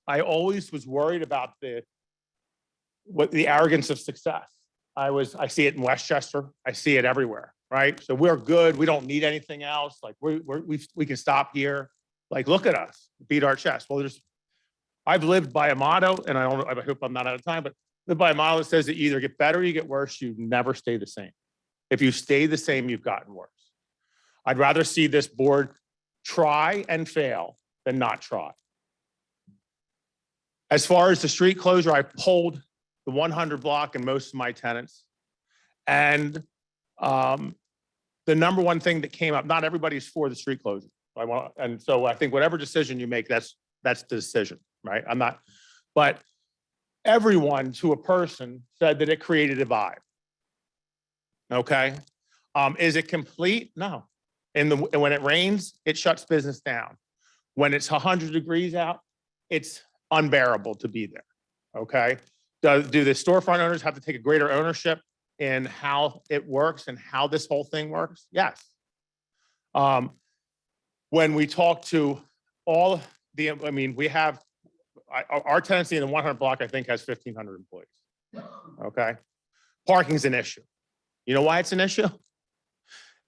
[SPEAKER 12] I always was worried about the arrogance of success. I see it in Westchester. I see it everywhere, right? So we're good. We don't need anything else. Like we can stop here. Like, look at us, beat our chest. Well, I've lived by a motto, and I hope I'm not out of time, but live by a motto that says that you either get better or you get worse. You never stay the same. If you stay the same, you've gotten worse. I'd rather see this board try and fail than not try. As far as the street closure, I polled the 100 block and most of my tenants. And the number one thing that came up, not everybody's for the street closure. And so I think whatever decision you make, that's the decision, right? But everyone to a person said that it created a vibe. Okay. Is it complete? No. And when it rains, it shuts business down. When it's 100 degrees out, it's unbearable to be there. Okay. Do the storefront owners have to take a greater ownership in how it works and how this whole thing works? Yes. When we talk to all we have our tenancy in the 100 block, I think, has 1,500 employees. Okay. Parking's an issue. You know why it's an issue?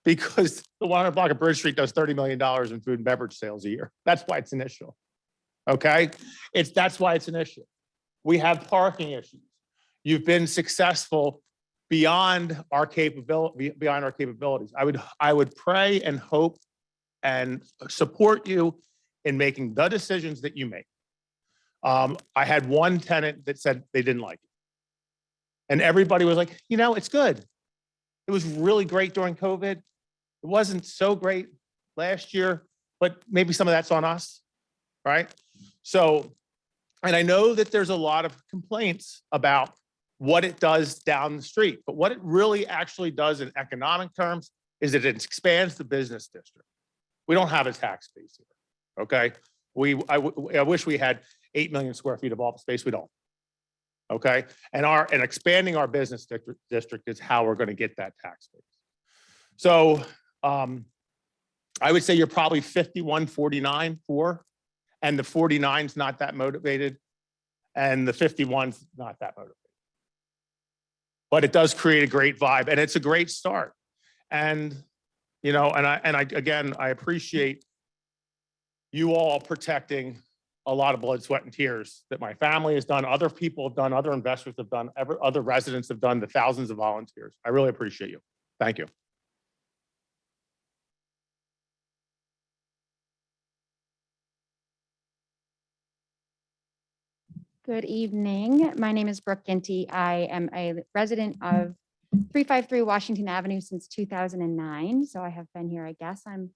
[SPEAKER 12] Because the 100 block of Bridge Street does $30 million in food and beverage sales a year. That's why it's an issue. Okay. That's why it's an issue. We have parking issues. You've been successful beyond our capabilities. I would pray and hope and support you in making the decisions that you make. I had one tenant that said they didn't like it. And everybody was like, it's good. It was really great during COVID. It wasn't so great last year, but maybe some of that's on us, right? So, and I know that there's a lot of complaints about what it does down the street. But what it really actually does in economic terms is that it expands the business district. We don't have a tax base here, okay? I wish we had 8 million square feet of office space. We don't. Okay, and expanding our business district is how we're going to get that tax base. So I would say you're probably 51, 49 for, and the 49's not that motivated, and the 51's not that motivated. But it does create a great vibe, and it's a great start. And you know, and I again, I appreciate you all protecting a lot of blood, sweat, and tears that my family has done, other people have done, other investors have done, other residents have done, the thousands of volunteers. I really appreciate you. Thank you.
[SPEAKER 13] Good evening. My name is Brooke Ginty. I am a resident of 353 Washington Avenue since 2009. So I have been here, I guess I'm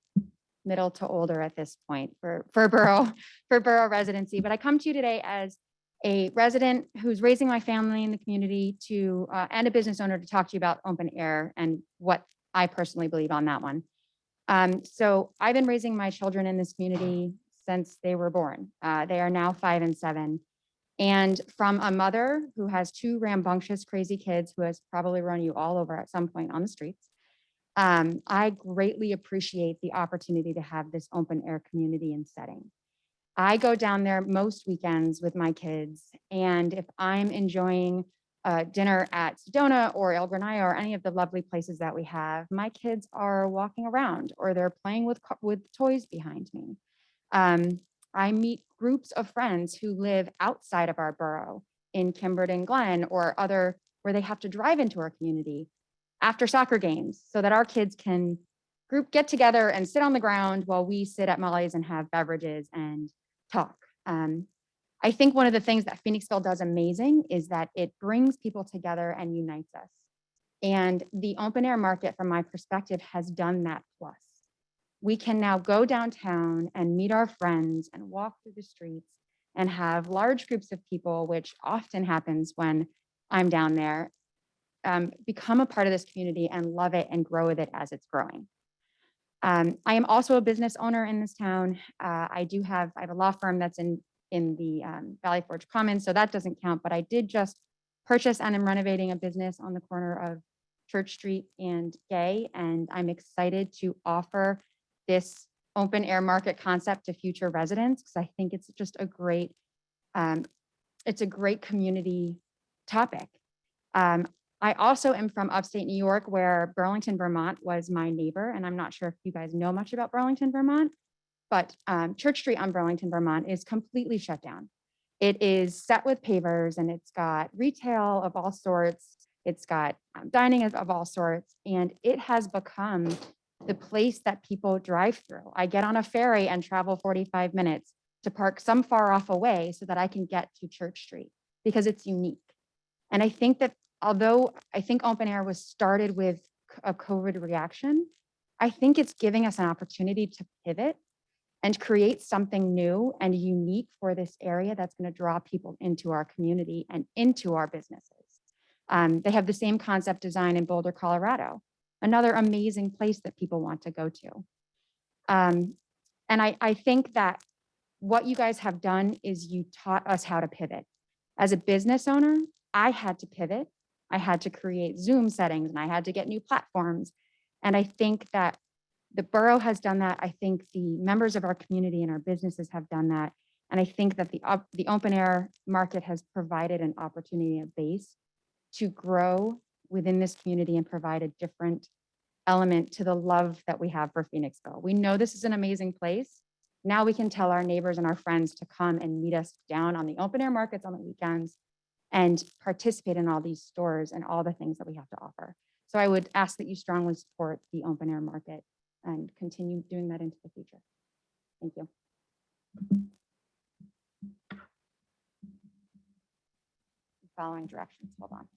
[SPEAKER 13] middle to older at this point for borough residency. But I come to you today as a resident who's raising my family in the community to and a business owner to talk to you about open air and what I personally believe on that one. So I've been raising my children in this community since they were born. They are now 5 and 7. And from a mother who has 2 rambunctious, crazy kids who has probably run you all over at some point on the streets, I greatly appreciate the opportunity to have this open air community and setting. I go down there most weekends with my kids, and if I'm enjoying dinner at Sedona or El Granada or any of the lovely places that we have, my kids are walking around or they're playing with toys behind me. I meet groups of friends who live outside of our borough in Kimberton Glen or other where they have to drive into our community after soccer games so that our kids can get together and sit on the ground while we sit at Molly's and have beverages and talk. I think one of the things that Phoenixville does amazing is that it brings people together and unites us. And the open air market, from my perspective, has done that plus. We can now go downtown and meet our friends and walk through the streets and have large groups of people, which often happens when I'm down there, become a part of this community and love it and grow with it as it's growing. I am also a business owner in this town. I have a law firm that's in the Valley Forge Commons, so that doesn't count, but I did just purchase and am renovating a business on the corner of Church Street and Gay, and I'm excited to offer this open air market concept to future residents because I think it's just a great community topic. I also am from upstate New York, where Burlington, Vermont was my neighbor. And I'm not sure if you guys know much about Burlington, Vermont, but Church Street on Burlington, Vermont is completely shut down. It is set with pavers and it's got retail of all sorts. It's got dining of all sorts. And it has become the place that people drive through. I get on a ferry and travel 45 minutes to park some far off away so that I can get to Church Street because it's unique. And I think that although I think open air was started with a COVID reaction, I think it's giving us an opportunity to pivot and create something new and unique for this area that's going to draw people into our community and into our businesses. They have the same concept design in Boulder, Colorado, another amazing place that people want to go to. And I think that what you guys have done is you taught us how to pivot. As a business owner, I had to pivot. I had to create Zoom settings and I had to get new platforms. And I think that the borough has done that. I think the members of our community and our businesses have done that. And I think that the open air market has provided an opportunity, a base to grow within this community and provide a different element to the love that we have for Phoenixville. We know this is an amazing place. Now we can tell our neighbors and our friends to come and meet us down on the open air markets on the weekends and participate in all these stores and all the things that we have to offer. So I would ask that you strongly support the open air market and continue doing that into the future. Thank you. Following directions, hold on.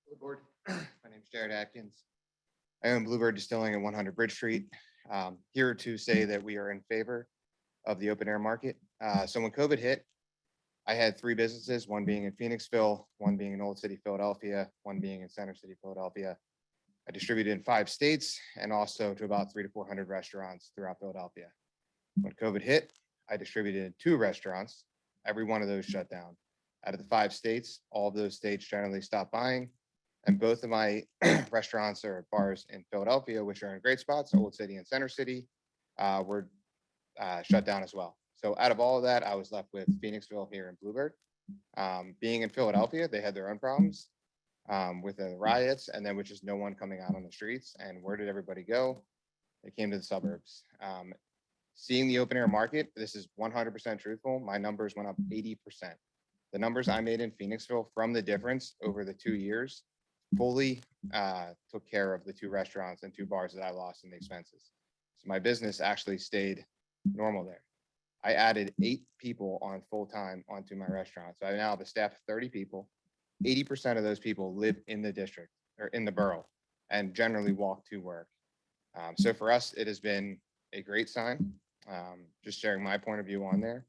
[SPEAKER 6] The board. My name is Jared Atkins. I own Bluebird Distilling at 100 Bridge Street. Here to say that we are in favor of the open air market. So when COVID hit, I had 3 businesses, one being in Phoenixville, one being in Old City, Philadelphia, one being in Center City, Philadelphia. I distributed in 5 states and also to about 300 to 400 restaurants throughout Philadelphia. When COVID hit, I distributed in 2 restaurants. Every one of those shut down. Out of the 5 states, all of those states generally stopped buying. And both of my restaurants or bars in Philadelphia, which are in great spots, Old City and Center City, were shut down as well. So out of all of that, I was left with Phoenixville here in Bluebird. Being in Philadelphia, they had their own problems with the riots and then with just no one coming out on the streets. And where did everybody go? They came to the suburbs. Seeing the open air market, this is 100% truthful. My numbers went up 80%. The numbers I made in Phoenixville from the difference over the 2 years fully took care of the 2 restaurants and 2 bars that I lost in the expenses. So my business actually stayed normal there. I added 8 people on full time onto my restaurant. So I now have a staff of 30 people. 80% of those people live in the district or in the borough and generally walk to work. So for us, it has been a great sign. Just sharing my point of view on there.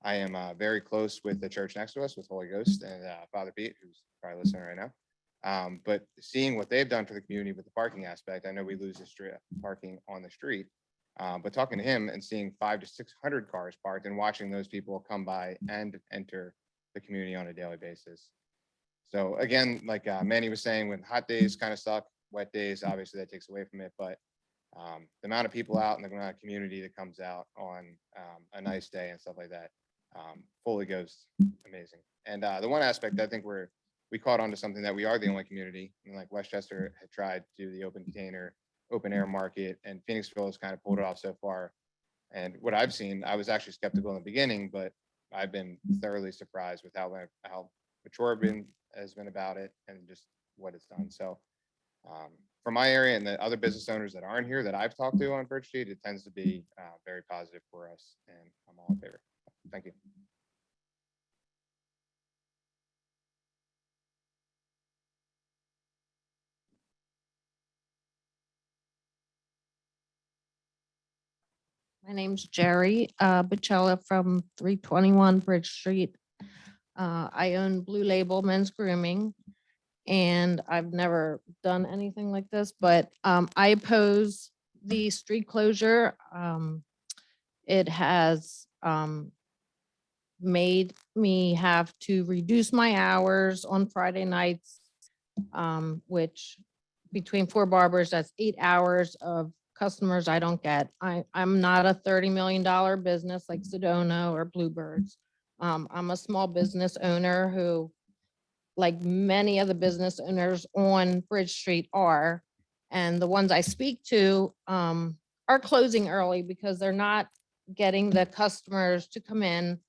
[SPEAKER 6] I am very close with the church next to us with Holy Ghost and Father Pete, who's probably listening right now. But seeing what they've done for the community with the parking aspect, I know we lose the street parking on the street. But talking to him and seeing 500 to 600 cars parked and watching those people come by and enter the community on a daily basis. So again, like Manny was saying, when hot days kind of suck, wet days, obviously that takes away from it. But the amount of people out and the amount of community that comes out on a nice day and stuff like that fully goes amazing. And the one aspect I think we caught on to something that we are the only community, and like Westchester had tried to do the open container, open air market, and Phoenixville has kind of pulled it off so far. And what I've seen, I was actually skeptical in the beginning, but I've been thoroughly surprised with how mature has been about it and just what it's done. So for my area and the other business owners that aren't here that I've talked to on Bridge Street, it tends to be very positive for us, and I'm all in favor. Thank you.
[SPEAKER 14] My name's Jerry Bacella from 321 Bridge Street. I own Blue Label Men's Grooming, and I've never done anything like this, but I oppose the street closure. It has made me have to reduce my hours on Friday nights, which between 4 barbers, that's 8 hours of customers I don't get. I'm not a $30 million business like Sedona or Bluebirds. I'm a small business owner who, like many of the business owners on Bridge Street are, and the ones I speak to are closing early because they're not getting the customers to come in.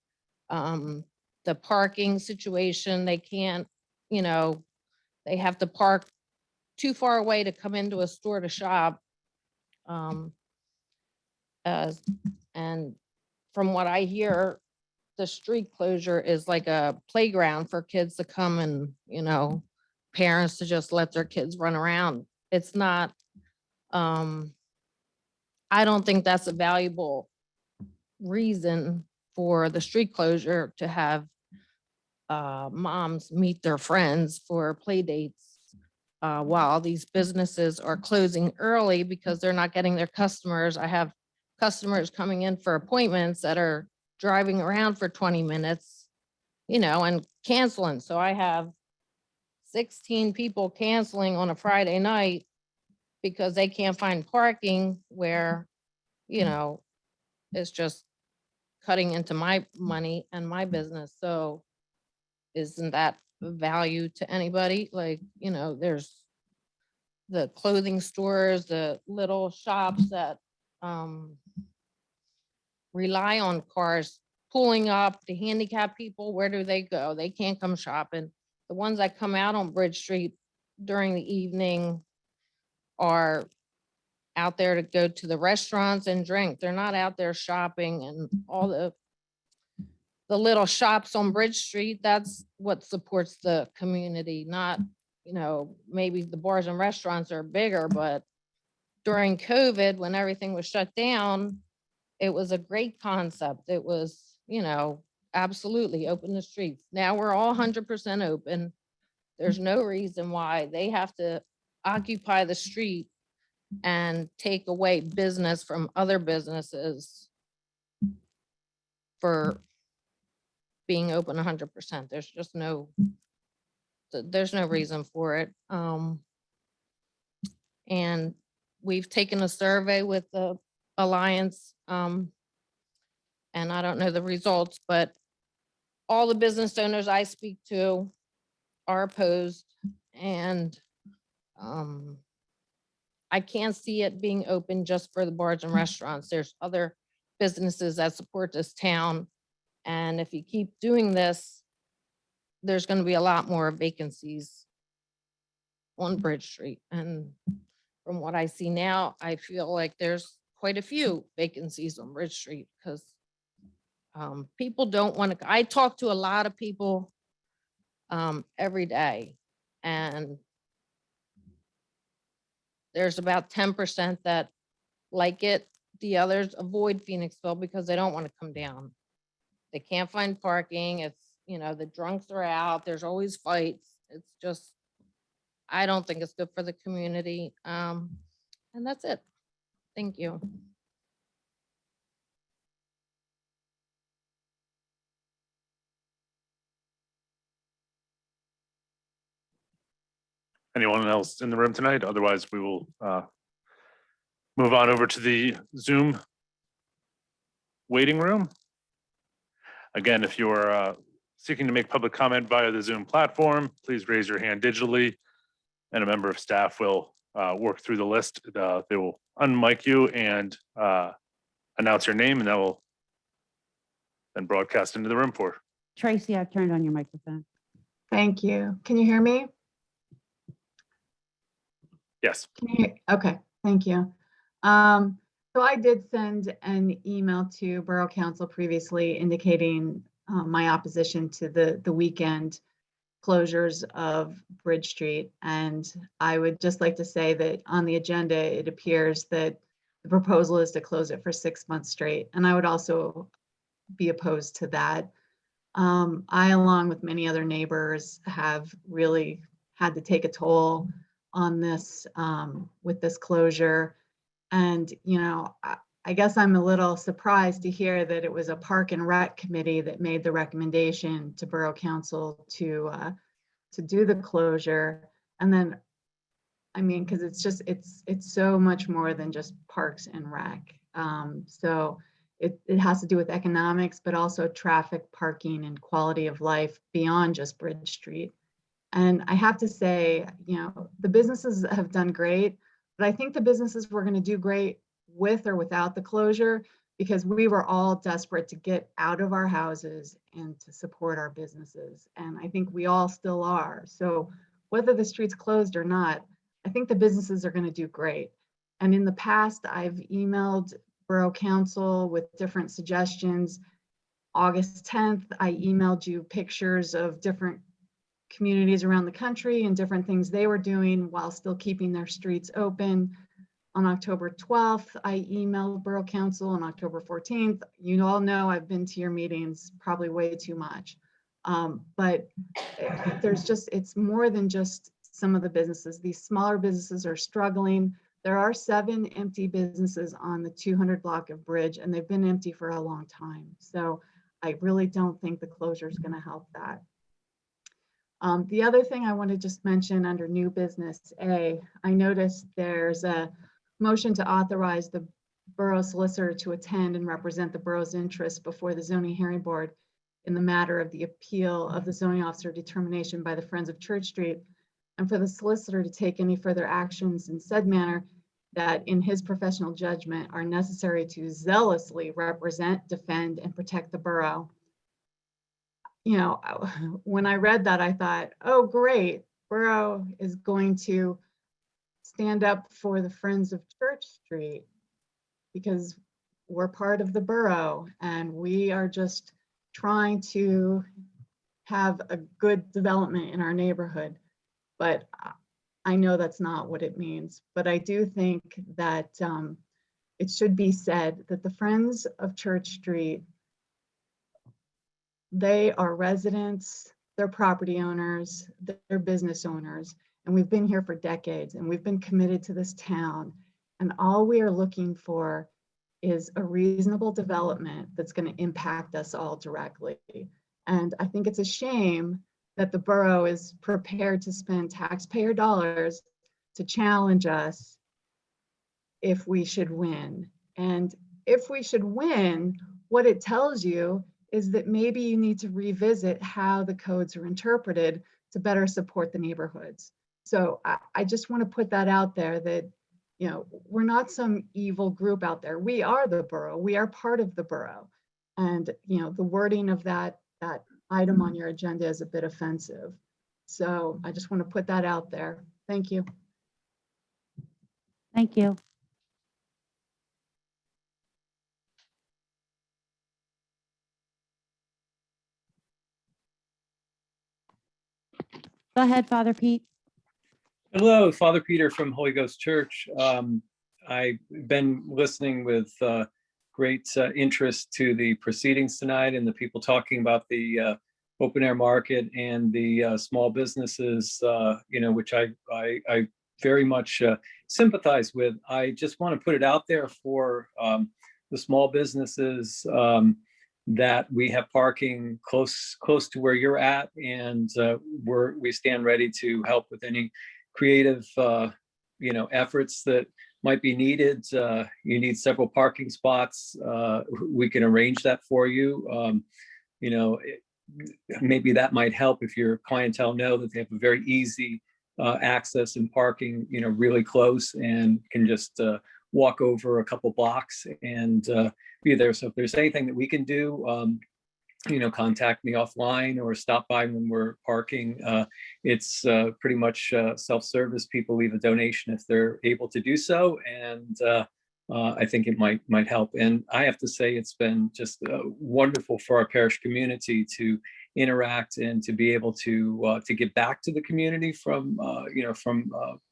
[SPEAKER 14] The parking situation, they can't, they have to park too far away to come into a store to shop. And from what I hear, the street closure is like a playground for kids to come and, parents to just let their kids run around. It's not, I don't think that's a valuable reason for the street closure to have moms meet their friends for play dates while these businesses are closing early because they're not getting their customers. I have customers coming in for appointments that are driving around for 20 minutes, and canceling. So I have 16 people canceling on a Friday night because they can't find parking where, it's just cutting into my money and my business. So isn't that value to anybody? Like, there's the clothing stores, the little shops that rely on cars pulling up, the handicapped people, where do they go? They can't come shopping. The ones that come out on Bridge Street during the evening are out there to go to the restaurants and drink. They're not out there shopping, and all the little shops on Bridge Street, that's what supports the community, not, maybe the bars and restaurants are bigger, but during COVID, when everything was shut down, it was a great concept. It was, absolutely open the streets. Now we're all 100% open. There's no reason why they have to occupy the street and take away business from other businesses for being open 100%. There's no reason for it. And we've taken a survey with the Alliance, and I don't know the results, but all the business owners I speak to are opposed, and I can't see it being open just for the bars and restaurants. There's other businesses that support this town. And if you keep doing this, there's going to be a lot more vacancies on Bridge Street. And from what I see now, I feel like there's quite a few vacancies on Bridge Street because people don't want to. I talk to a lot of people every day, and there's about 10% that like it. The others avoid Phoenixville because they don't want to come down. They can't find parking. It's, the drunks are out. There's always fights. It's just, I don't think it's good for the community. And that's it. Thank you.
[SPEAKER 1] Anyone else in the room tonight? Otherwise, we will move on over to the Zoom waiting room. Again, if you're seeking to make public comment via the Zoom platform, please raise your hand digitally, and a member of staff will work through the list. They will unmic you and announce your name, and that will then broadcast into the room for.
[SPEAKER 15] Tracy, I've turned on your microphone.
[SPEAKER 16] Thank you. Can you hear me?
[SPEAKER 1] Yes.
[SPEAKER 16] Okay, thank you. So I did send an email to Borough Council previously indicating my opposition to the weekend closures of Bridge Street. And I would just like to say that on the agenda, it appears that the proposal is to close it for 6 months straight. And I would also be opposed to that. I, along with many other neighbors, have really had to take a toll on this with this closure. And, I guess I'm a little surprised to hear that it was a Park and Rec committee that made the recommendation to Borough Council to do the closure. And then, because it's so much more than just Parks and Rec. So it has to do with economics, but also traffic, parking, and quality of life beyond just Bridge Street. And I have to say, the businesses have done great, but I think the businesses were going to do great with or without the closure, because we were all desperate to get out of our houses and to support our businesses. And I think we all still are. So whether the street's closed or not, I think the businesses are going to do great. And in the past, I've emailed Borough Council with different suggestions. August 10th, I emailed you pictures of different communities around the country and different things they were doing while still keeping their streets open. On October 12th, I emailed Borough Council. On October 14th, you all know I've been to your meetings probably way too much. But it's more than just some of the businesses. These smaller businesses are struggling. There are 7 empty businesses on the 200 block of Bridge, and they've been empty for a long time. So I really don't think the closure is going to help that. The other thing I want to just mention under new business A, I noticed there's a motion to authorize the borough solicitor to attend and represent the borough's interests before the zoning hearing board in the matter of the appeal of the zoning officer determination by the Friends of Church Street, and for the solicitor to take any further actions in said manner that in his professional judgment are necessary to zealously represent, defend, and protect the borough. When I read that, I thought, oh, great, Borough is going to stand up for the Friends of Church Street because we're part of the borough and we are just trying to have a good development in our neighborhood. But I know that's not what it means, but I do think that it should be said that the Friends of Church Street, they are residents, they're property owners, they're business owners, and we've been here for decades and we've been committed to this town. And all we are looking for is a reasonable development that's going to impact us all directly. And I think it's a shame that the borough is prepared to spend taxpayer dollars to challenge us if we should win. And if we should win, what it tells you is that maybe you need to revisit how the codes are interpreted to better support the neighborhoods. So I just want to put that out there that, you know, we're not some evil group out there. We are the borough. We are part of the borough. And, you know, the wording of that item on your agenda is a bit offensive. So I just want to put that out there. Thank you.
[SPEAKER 15] Thank you. Go ahead, Father Pete.
[SPEAKER 17] Hello, Father Peter from Holy Ghost Church. I've been listening with great interest to the proceedings tonight and the people talking about the open air market and the small businesses, which I very much sympathize with. I just want to put it out there for the small businesses that we have parking close to where you're at, and we stand ready to help with any creative efforts that might be needed. You need several parking spots. We can arrange that for you. Maybe that might help if your clientele know that they have a very easy access and parking, really close, and can just walk over a couple blocks and be there. So if there's anything that we can do, contact me offline or stop by when we're parking. It's pretty much self-service. People leave a donation if they're able to do so. And I think it might help. And I have to say, it's been just wonderful for our parish community to interact and to be able to give back to the community from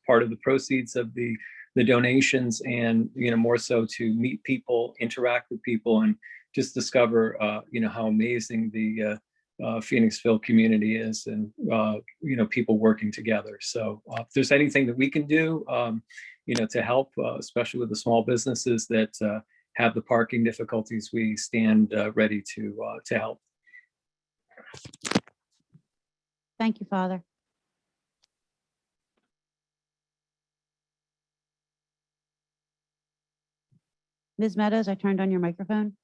[SPEAKER 17] part of the proceeds of the donations, and more so to meet people, interact with people, and just discover how amazing the Phoenixville community is, and people working together. So if there's anything that we can do to help, especially with the small businesses that have the parking difficulties, we stand ready to help.
[SPEAKER 15] Thank you, Father. Ms. Meadows, I turned on your microphone.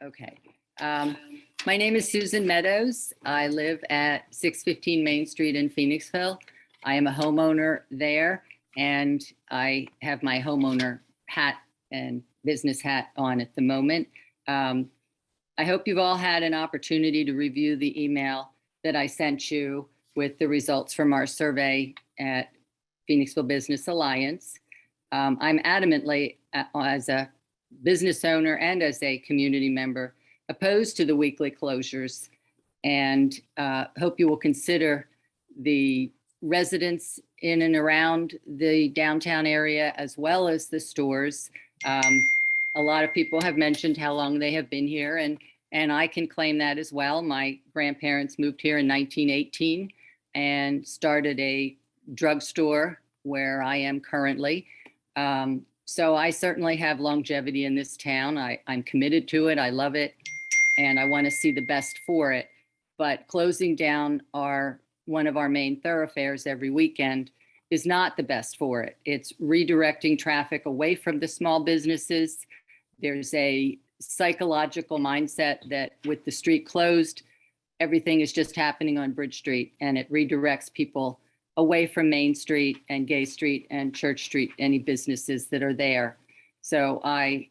[SPEAKER 18] Okay. My name is Susan Meadows. I live at 615 Main Street in Phoenixville. I am a homeowner there, and I have my homeowner hat and business hat on at the moment. I hope you've all had an opportunity to review the email that I sent you with the results from our survey at Phoenixville Business Alliance. I'm adamantly, as a business owner and as a community member, opposed to the weekly closures, and hope you will consider the residents in and around the downtown area, as well as the stores. A lot of people have mentioned how long they have been here, and I can claim that as well. My grandparents moved here in 1918 and started a drugstore where I am currently. So I certainly have longevity in this town. I'm committed to it. I love it, and I want to see the best for it. But closing down one of our main thoroughfares every weekend is not the best for it. It's redirecting traffic away from the small businesses. There's a psychological mindset that with the street closed, everything is just happening on Bridge Street, and it redirects people away from Main Street and Gay Street and Church Street, any businesses that are there. So I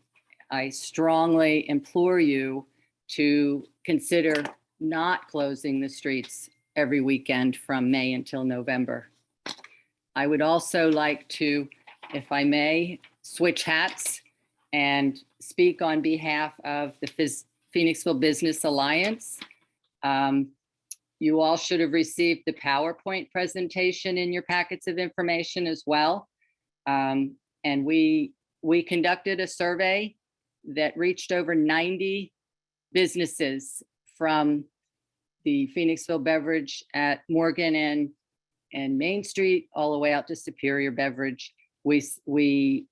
[SPEAKER 18] strongly implore you to consider not closing the streets every weekend from May until November. I would also like to, if I may, switch hats and speak on behalf of the Phoenixville Business Alliance. You all should have received the PowerPoint presentation in your packets of information as well. And we conducted a survey that reached over 90 businesses from the Phoenixville Beverage at Morgan and Main Street, all the way out to Superior Beverage. We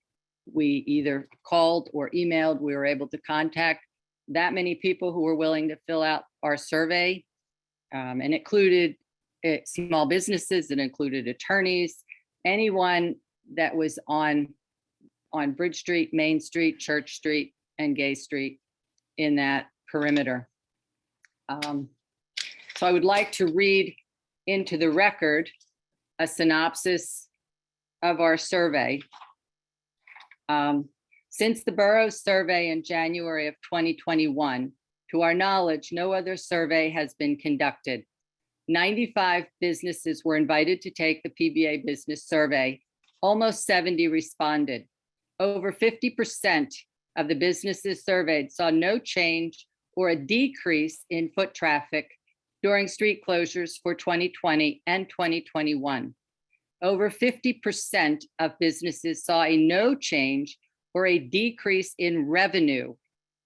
[SPEAKER 18] either called or emailed. We were able to contact that many people who were willing to fill out our survey. And included small businesses, it included attorneys, anyone that was on Bridge Street, Main Street, Church Street, and Gay Street in that perimeter. So I would like to read into the record a synopsis of our survey. Since the borough's survey in January of 2021, to our knowledge, no other survey has been conducted. 95 businesses were invited to take the Pba Business Survey. Almost 70 responded. Over 50% of the businesses surveyed saw no change or a decrease in foot traffic during street closures for 2020 and 2021. Over 50% of businesses saw a no change or a decrease in revenue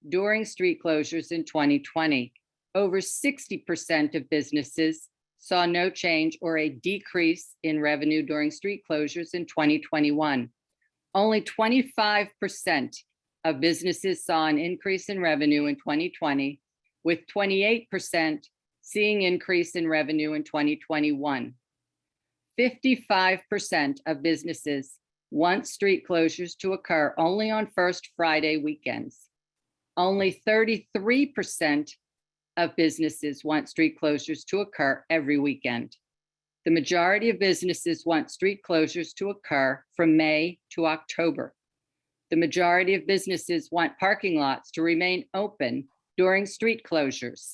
[SPEAKER 18] during street closures in 2020. Over 60% of businesses saw no change or a decrease in revenue during street closures in 2021. Only 25% of businesses saw an increase in revenue in 2020, with 28% seeing increase in revenue in 2021. 55% of businesses want street closures to occur only on First Friday weekends. Only 33% of businesses want street closures to occur every weekend. The majority of businesses want street closures to occur from May to October. The majority of businesses want parking lots to remain open during street closures.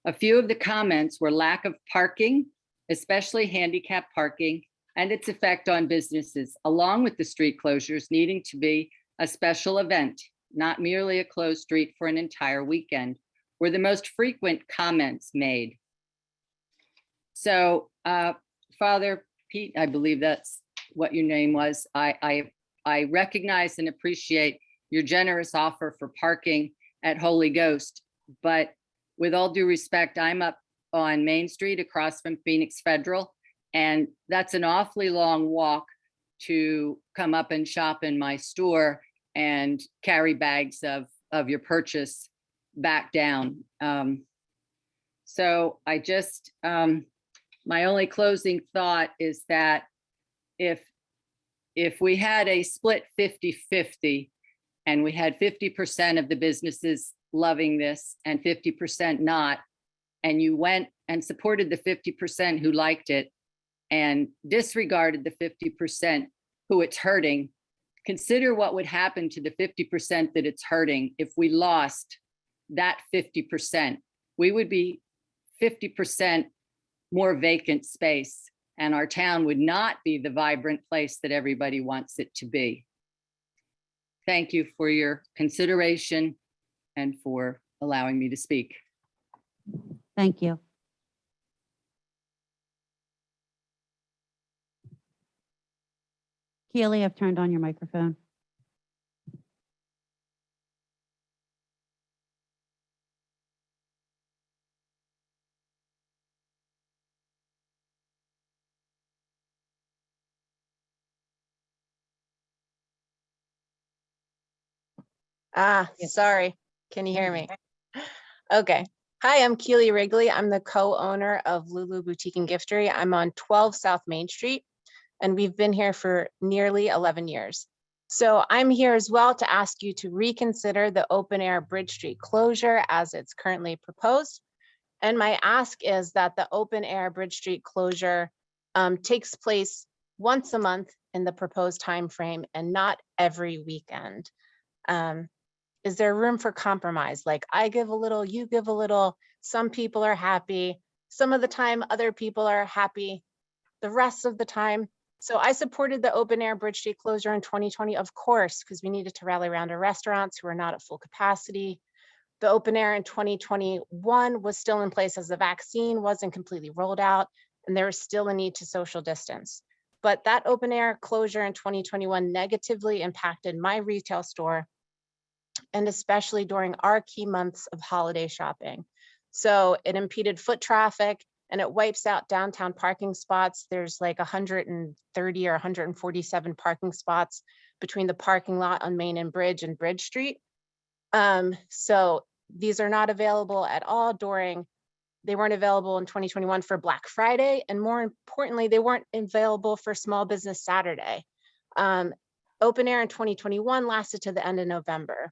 [SPEAKER 18] A few of the comments were lack of parking, especially handicap parking, and its effect on businesses, along with the street closures needing to be a special event, not merely a closed street for an entire weekend, were the most frequent comments made. So, Father Pete, I believe that's what your name was. I recognize and appreciate your generous offer for parking at Holy Ghost, but with all due respect, I'm up on Main Street across from Phoenix Federal, and that's an awfully long walk to come up and shop in my store and carry bags of your purchase back down. So I just, my only closing thought is that if we had a split 50-50 and we had 50% of the businesses loving this and 50% not, and you went and supported the 50% who liked it and disregarded the 50% who it's hurting, consider what would happen to the 50% that it's hurting if we lost that 50%. We would be 50% more vacant space, and our town would not be the vibrant place that everybody wants it to be. Thank you for your consideration and for allowing me to speak.
[SPEAKER 15] Thank you. Keely, I've turned on your microphone.
[SPEAKER 19] Sorry. Can you hear me? Okay. Hi, I'm Keely Wrigley. I'm the co-owner of Lulu Boutique and Giftery. I'm on 12 South Main Street, and we've been here for nearly 11 years. So I'm here as well to ask you to reconsider the open air Bridge Street closure as it's currently proposed. And my ask is that the open air Bridge Street closure takes place once a month in the proposed timeframe and not every weekend. Is there room for compromise? Like, I give a little, you give a little, some people are happy. Some of the time, other people are happy the rest of the time. So I supported the open air Bridge Street closure in 2020, of course, because we needed to rally around our restaurants who are not at full capacity. The open air in 2021 was still in place as the vaccine wasn't completely rolled out, and there was still a need to social distance. But that open air closure in 2021 negatively impacted my retail store, and especially during our key months of holiday shopping. So it impeded foot traffic and it wipes out downtown parking spots. There's like 130 or 147 parking spots between the parking lot on Main and Bridge Street. So these are not available at all they weren't available in 2021 for Black Friday. And more importantly, they weren't available for Small Business Saturday. Open air in 2021 lasted to the end of November.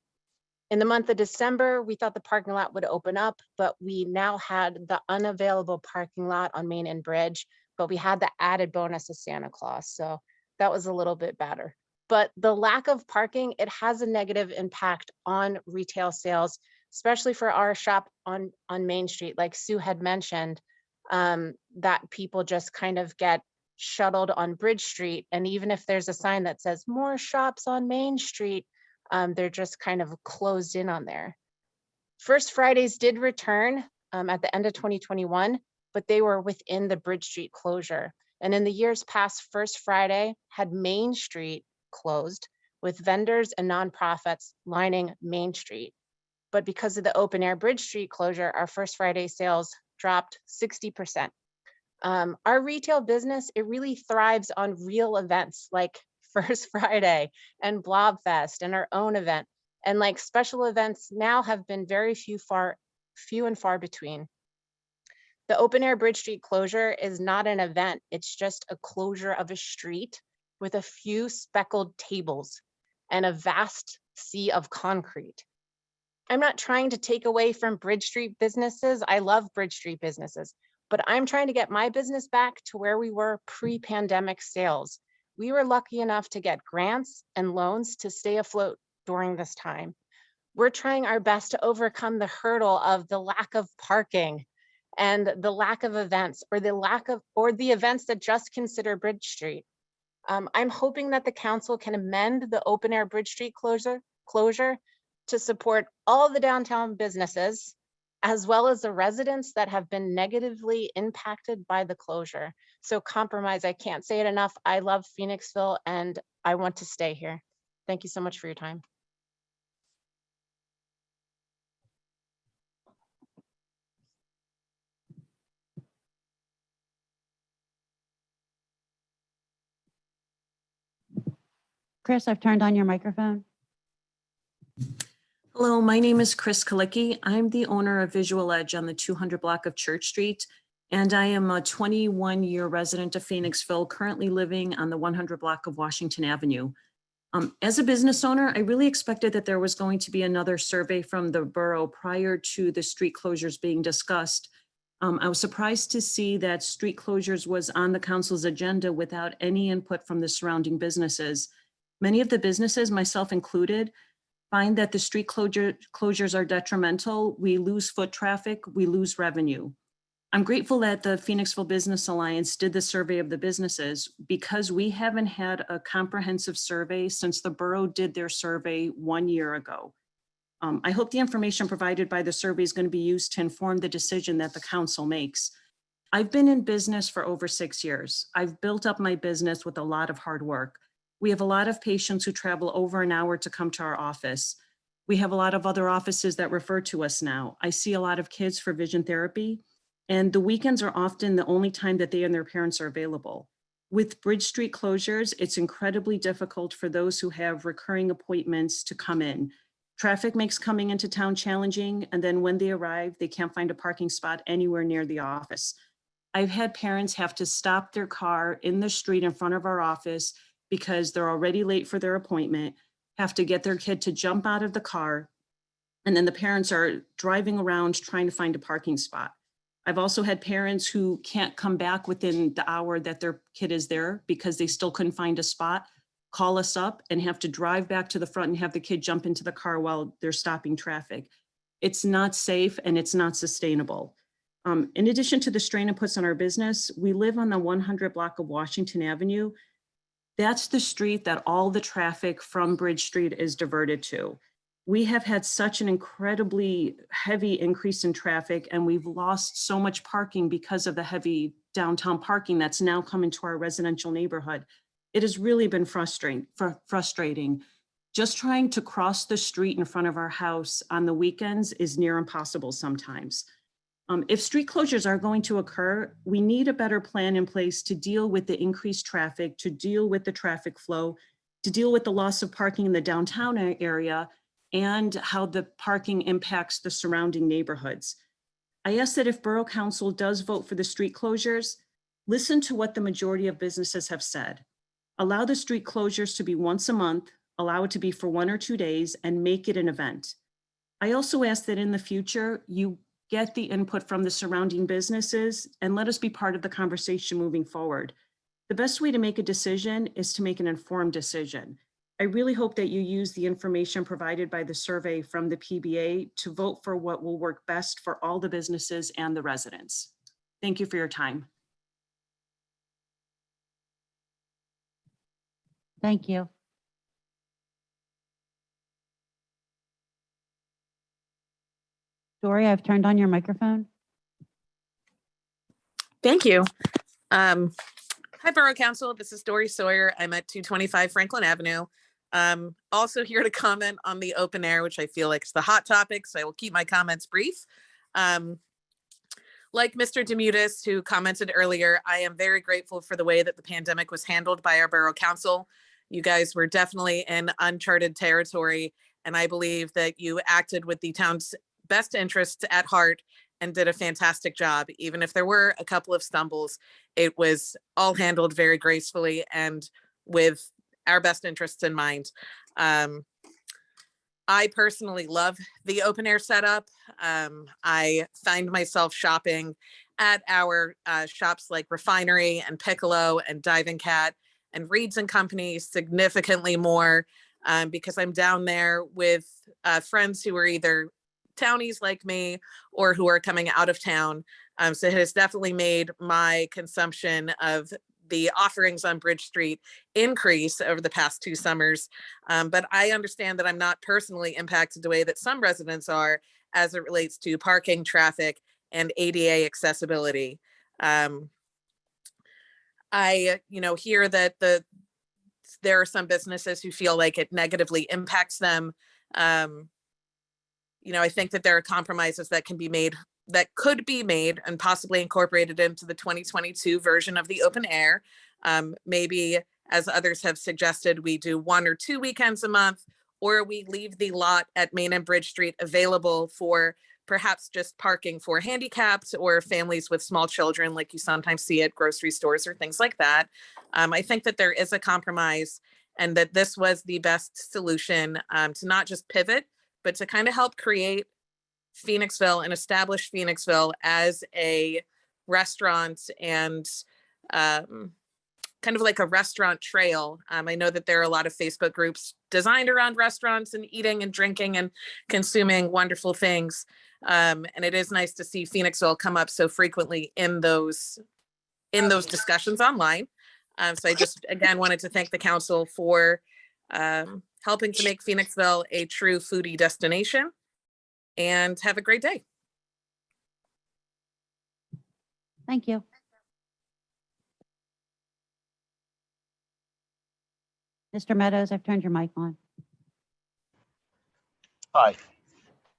[SPEAKER 19] In the month of December, we thought the parking lot would open up, but we now had the unavailable parking lot on Main and Bridge, but we had the added bonus of Santa Claus. So that was a little bit better. But the lack of parking, it has a negative impact on retail sales, especially for our shop on Main Street. Like Sue had mentioned, that people just kind of get shuttled on Bridge Street. And even if there's a sign that says more shops on Main Street, they're just kind of closed in on there. First Fridays did return at the end of 2021, but they were within the Bridge Street closure. And in the years past, First Friday had Main Street closed with vendors and nonprofits lining Main Street. But because of the open air Bridge Street closure, our First Friday sales dropped 60%. Our retail business, it really thrives on real events like First Friday and Blobfest and our own event. And like special events now have been very few and far between. The open air Bridge Street closure is not an event. It's just a closure of a street with a few speckled tables and a vast sea of concrete. I'm not trying to take away from Bridge Street businesses. I love Bridge Street businesses, but I'm trying to get my business back to where we were pre-pandemic sales. We were lucky enough to get grants and loans to stay afloat during this time. We're trying our best to overcome the hurdle of the lack of parking and the lack of events or the events that just consider Bridge Street. I'm hoping that the council can amend the open air Bridge Street closure to support all the downtown businesses, as well as the residents that have been negatively impacted by the closure. So compromise, I can't say it enough. I love Phoenixville and I want to stay here. Thank you so much for your time.
[SPEAKER 15] Chris, I've turned on your microphone.
[SPEAKER 20] Hello, my name is Chris Kalicki. I'm the owner of Visual Edge on the 200 block of Church Street, and I am a 21-year resident of Phoenixville, currently living on the 100 block of Washington Avenue. As a business owner, I really expected that there was going to be another survey from the borough prior to the street closures being discussed. I was surprised to see that street closures was on the council's agenda without any input from the surrounding businesses. Many of the businesses, myself included, find that the street closures are detrimental. We lose foot traffic, we lose revenue. I'm grateful that the Phoenixville Business Alliance did the survey of the businesses because we haven't had a comprehensive survey since the borough did their survey 1 year ago. I hope the information provided by the survey is going to be used to inform the decision that the council makes. I've been in business for over 6 years. I've built up my business with a lot of hard work. We have a lot of patients who travel over an hour to come to our office. We have a lot of other offices that refer to us now. I see a lot of kids for vision therapy, and the weekends are often the only time that they and their parents are available. With Bridge Street closures, it's incredibly difficult for those who have recurring appointments to come in. Traffic makes coming into town challenging, and then when they arrive, they can't find a parking spot anywhere near the office. I've had parents have to stop their car in the street in front of our office because they're already late for their appointment, have to get their kid to jump out of the car, and then the parents are driving around trying to find a parking spot. I've also had parents who can't come back within the hour that their kid is there because they still couldn't find a spot, call us up and have to drive back to the front and have the kid jump into the car while they're stopping traffic. It's not safe and it's not sustainable. In addition to the strain it puts on our business, we live on the 100 block of Washington Avenue. That's the street that all the traffic from Bridge Street is diverted to. we have had such an incredibly heavy increase in traffic, and we've lost so much parking because of the heavy downtown parking that's now come into our residential neighborhood. It has really been frustrating. Just trying to cross the street in front of our house on the weekends is near impossible sometimes. If street closures are going to occur, we need a better plan in place to deal with the increased traffic, to deal with the traffic flow, to deal with the loss of parking in the downtown area, and how the parking impacts the surrounding neighborhoods. I ask that if Borough Council does vote for the street closures, listen to what the majority of businesses have said. Allow the street closures to be once a month, allow it to be for 1 or 2 days, and make it an event. I also ask that in the future, you get the input from the surrounding businesses and let us be part of the conversation moving forward. The best way to make a decision is to make an informed decision. I really hope that you use the information provided by the survey from the PBA to vote for what will work best for all the businesses and the residents. Thank you for your time.
[SPEAKER 15] Thank you. Dory, I've turned on your microphone.
[SPEAKER 21] Thank you. Hi, Borough Council. This is Dory Sawyer. I'm at 225 Franklin Avenue. Also here to comment on the open air, which I feel like is the hot topic, so I will keep my comments brief. Like Mr. Demutis, who commented earlier, I am very grateful for the way that the pandemic was handled by our Borough Council. You guys were definitely in uncharted territory, and I believe that you acted with the town's best interests at heart and did a fantastic job. Even if there were a couple of stumbles, it was all handled very gracefully and with our best interests in mind. I personally love the open air setup. I find myself shopping at our shops like Refinery and Piccolo and Diving Cat and Reeds and Company significantly more because I'm down there with friends who are either townies like me or who are coming out of town. So it has definitely made my consumption of the offerings on Bridge Street increase over the past 2 summers. But I understand that I'm not personally impacted the way that some residents are as it relates to parking, traffic, and ADA accessibility. I hear that there are some businesses who feel like it negatively impacts them. I think that there are compromises that could be made and possibly incorporated into the 2022 version of the open air. Maybe, as others have suggested, we do 1 or 2 weekends a month, or we leave the lot at Main and Bridge Street available for perhaps just parking for handicapped or families with small children, like you sometimes see at grocery stores or things like that. I think that there is a compromise and that this was the best solution to not just pivot, but to kind of help create Phoenixville and establish Phoenixville as a restaurant and kind of like a restaurant trail. I know that there are a lot of Facebook groups designed around restaurants and eating and drinking and consuming wonderful things. And it is nice to see Phoenixville come up so frequently in those discussions online. So I just, again, wanted to thank the council for helping to make Phoenixville a true foodie destination, and have a great day.
[SPEAKER 15] Thank you. Mr. Meadows, I've turned your mic on.
[SPEAKER 22] Hi,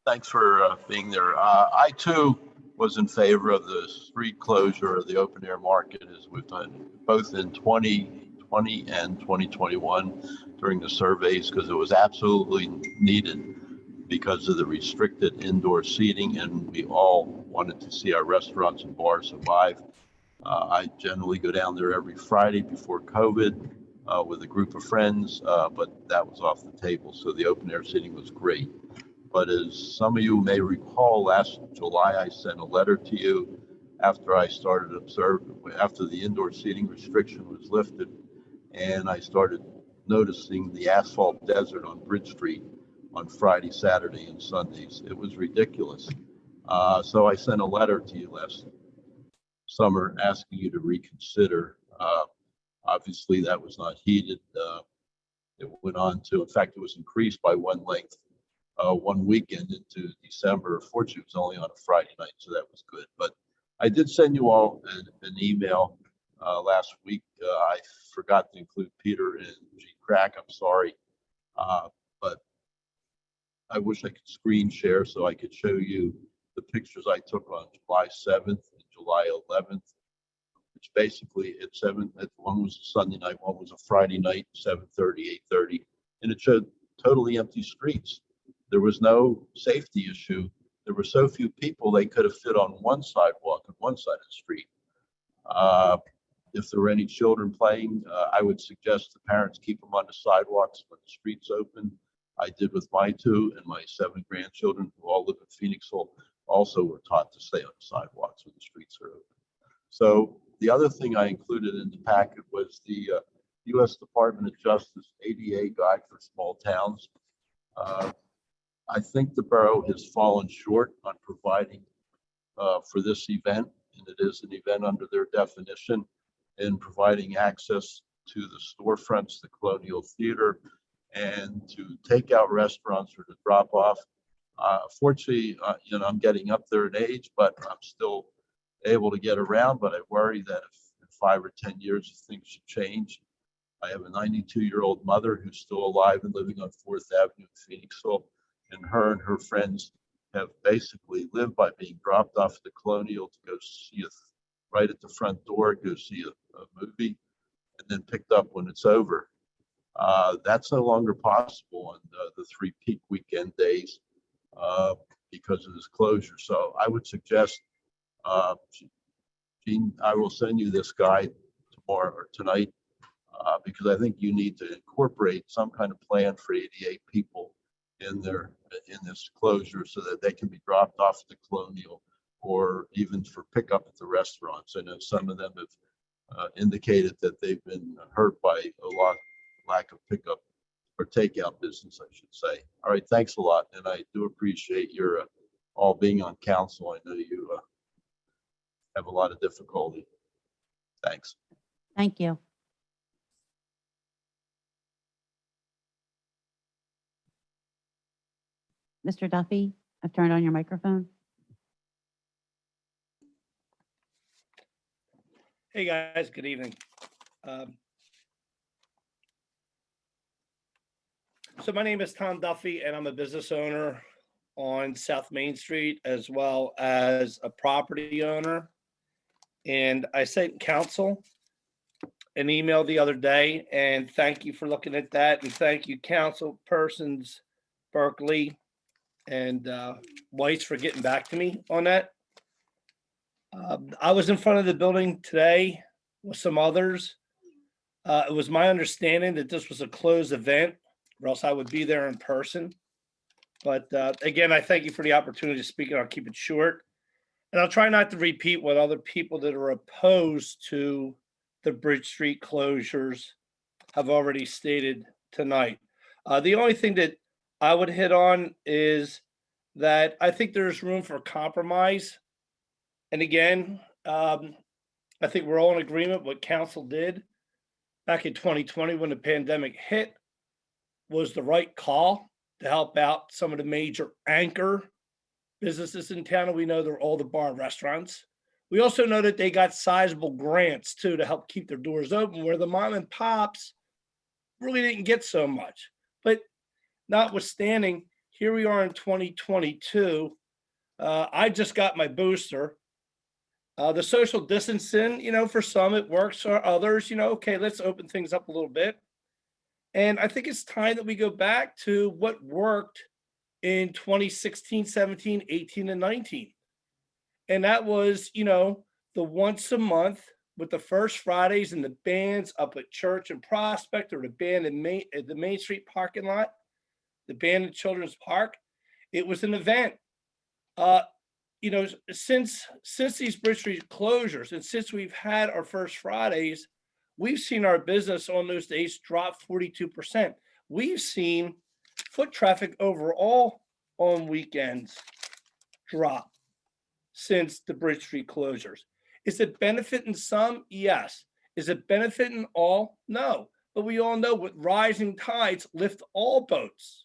[SPEAKER 22] thanks for being there. I too was in favor of the street closure of the open air market, as we've done both in 2020 and 2021 during the surveys, because it was absolutely needed because of the restricted indoor seating, and we all wanted to see our restaurants and bars survive. I generally go down there every Friday before COVID with a group of friends, but that was off the table, so the open air seating was great. But as some of you may recall, last July I sent a letter to you after I started observing, after the indoor seating restriction was lifted, and I started noticing the asphalt desert on Bridge Street on Friday, Saturday, and Sundays. It was ridiculous. So I sent a letter to you last summer asking you to reconsider. Obviously, that was not heeded. It went on to, in fact, it was increased by 1 length one weekend into December. Fortunately, it was only on a Friday night, so that was good. But I did send you all an email last week. I forgot to include Peter and G. Crack. I'm sorry. But I wish I could screen share so I could show you the pictures I took on July 7th and July 11th, which basically one was a Sunday night, one was a Friday night, 7:30, 8:30, and it showed totally empty streets. There was no safety issue. There were so few people, they could have fit on one sidewalk on one side of the street. If there were any children playing, I would suggest the parents keep them on the sidewalks when the streets open. I did with my 2 and my 7 grandchildren who all live in Phoenixville, also were taught to stay on the sidewalks when the streets are open. So the other thing I included in the packet was the U.S. Department of Justice ADA guide for small towns. I think the borough has fallen short on providing for this event, and it is an event under their definition, in providing access to the storefronts, the Colonial Theater, and to take out restaurants or to drop off. Fortunately, I'm getting up there in age, but I'm still able to get around. But I worry that if in 5 or 10 years things should change. I have a 92-year-old mother who's still alive and living on 4th Avenue in Phoenixville, and her friends have basically lived by being dropped off at the Colonial to go see right at the front door, go see a movie, and then picked up when it's over. That's no longer possible on the 3 peak weekend days because of this closure. So I would suggest, Gene, I will send you this guide tomorrow or tonight because I think you need to incorporate some kind of plan for 88 people in this closure so that they can be dropped off at the Colonial or even for pickup at the restaurants. I know some of them have indicated that they've been hurt by a lack of pickup or takeout business, I should say. All right, thanks a lot. And I do appreciate your all being on council. I know you have a lot of difficulty. Thanks.
[SPEAKER 15] Thank you. Mr. Duffy, I've turned on your microphone.
[SPEAKER 2] Hey guys, good evening. So my name is Tom Duffy and I'm a business owner on South Main Street as well as a property owner. And I sent council an email the other day and thank you for looking at that. And thank you council persons, Berkeley and Weiss for getting back to me on that. I was in front of the building today with some others. It was my understanding that this was a closed event, or else I would be there in person. But again, I thank you for the opportunity to speak, and I'll keep it short. And I'll try not to repeat what other people that are opposed to the Bridge Street closures have already stated tonight. The only thing that I would hit on is that I think there's room for compromise. And again, I think we're all in agreement what council did back in 2020 when the pandemic hit was the right call to help out some of the major anchor businesses in town. And we know they're all the bar restaurants. We also know that they got sizable grants too to help keep their doors open, where the mom and pops really didn't get so much. But notwithstanding, here we are in 2022. I just got my booster. The social distancing, for some it works, for others, okay, let's open things up a little bit. And I think it's time that we go back to what worked in 2016, 17, 18, and 19. And that was, the once a month with the first Fridays and the bands up at Church and Prospect, or the band at the Main Street parking lot, the band at Children's Park. It was an event. Since these Bridge Street closures and since we've had our first Fridays, we've seen our business on those days drop 42%. We've seen foot traffic overall on weekends drop since the Bridge Street closures. Is it benefiting some? Yes. Is it benefiting all? No. But we all know with rising tides lift all boats.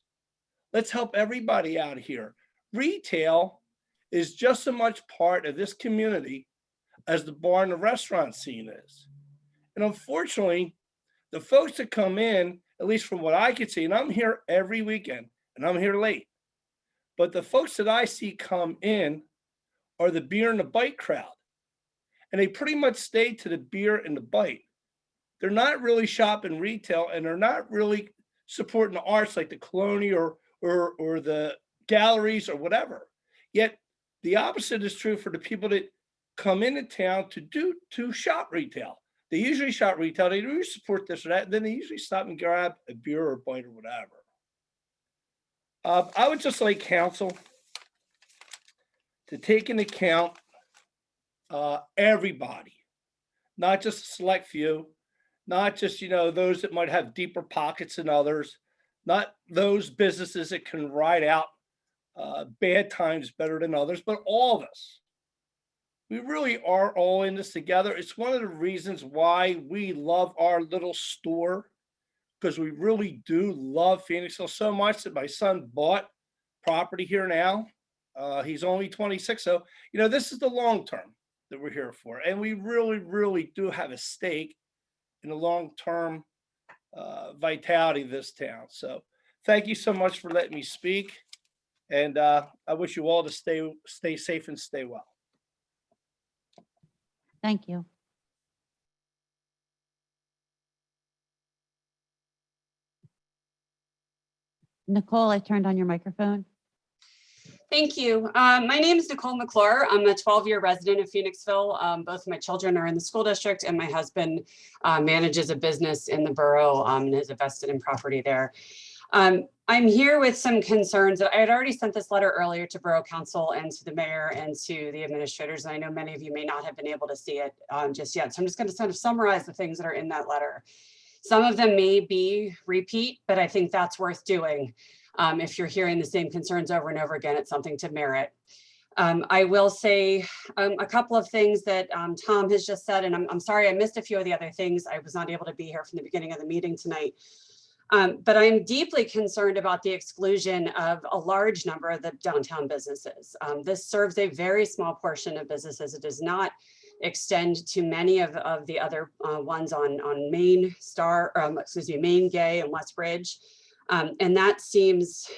[SPEAKER 2] Let's help everybody out here. Retail is just as much part of this community as the bar and the restaurant scene is. And unfortunately, the folks that come in, at least from what I can see, and I'm here every weekend and I'm here late, but the folks that I see come in are the beer and the bite crowd. And they pretty much stay to the beer and the bite. They're not really shopping retail, and they're not really supporting the arts like the Colony or the galleries or whatever. Yet the opposite is true for the people that come into town to shop retail. They usually shop retail, they usually support this or that, and then they usually stop and grab a beer or a bite or whatever. I would just like council to take into account everybody, not just a select few, not just, those that might have deeper pockets than others, not those businesses that can ride out bad times better than others, but all of us. We really are all in this together. It's one of the reasons why we love our little store, because we really do love Phoenixville so much that my son bought property here now. He's only 26. So, this is the long term that we're here for. And we really, really do have a stake in the long-term vitality of this town. So thank you so much for letting me speak. And I wish you all to stay safe and stay well.
[SPEAKER 15] Thank you. Nicole, I turned on your microphone.
[SPEAKER 4] Thank you. My name is Nicole McClure. I'm a 12-year resident of Phoenixville. Both of my children are in the school district, and my husband manages a business in the borough and is invested in property there. I'm here with some concerns. I had already sent this letter earlier to Borough Council and to the mayor and to the administrators. And I know many of you may not have been able to see it just yet. So I'm just going to sort of summarize the things that are in that letter. Some of them may be repeat, but I think that's worth doing. If you're hearing the same concerns over and over again, it's something to merit. I will say a couple of things that Tom has just said, and I'm sorry I missed a few of the other things. I was not able to be here from the beginning of the meeting tonight. But I'm deeply concerned about the exclusion of a large number of the downtown businesses. This serves a very small portion of businesses. It does not extend to many of the other ones on Main Gay and Westbridge. And that seems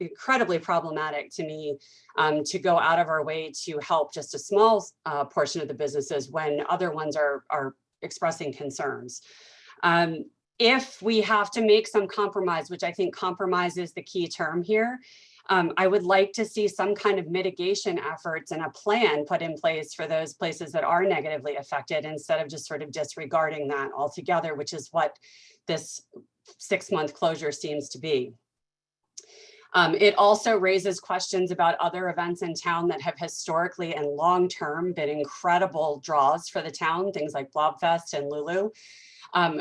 [SPEAKER 4] incredibly problematic to me, to go out of our way to help just a small portion of the businesses when other ones are expressing concerns. If we have to make some compromise, which I think compromise is the key term here, I would like to see some kind of mitigation efforts and a plan put in place for those places that are negatively affected, instead of just sort of disregarding that altogether, which is what this 6-month closure seems to be. It also raises questions about other events in town that have historically and long-term been incredible draws for the town, things like Blobfest and Lulu.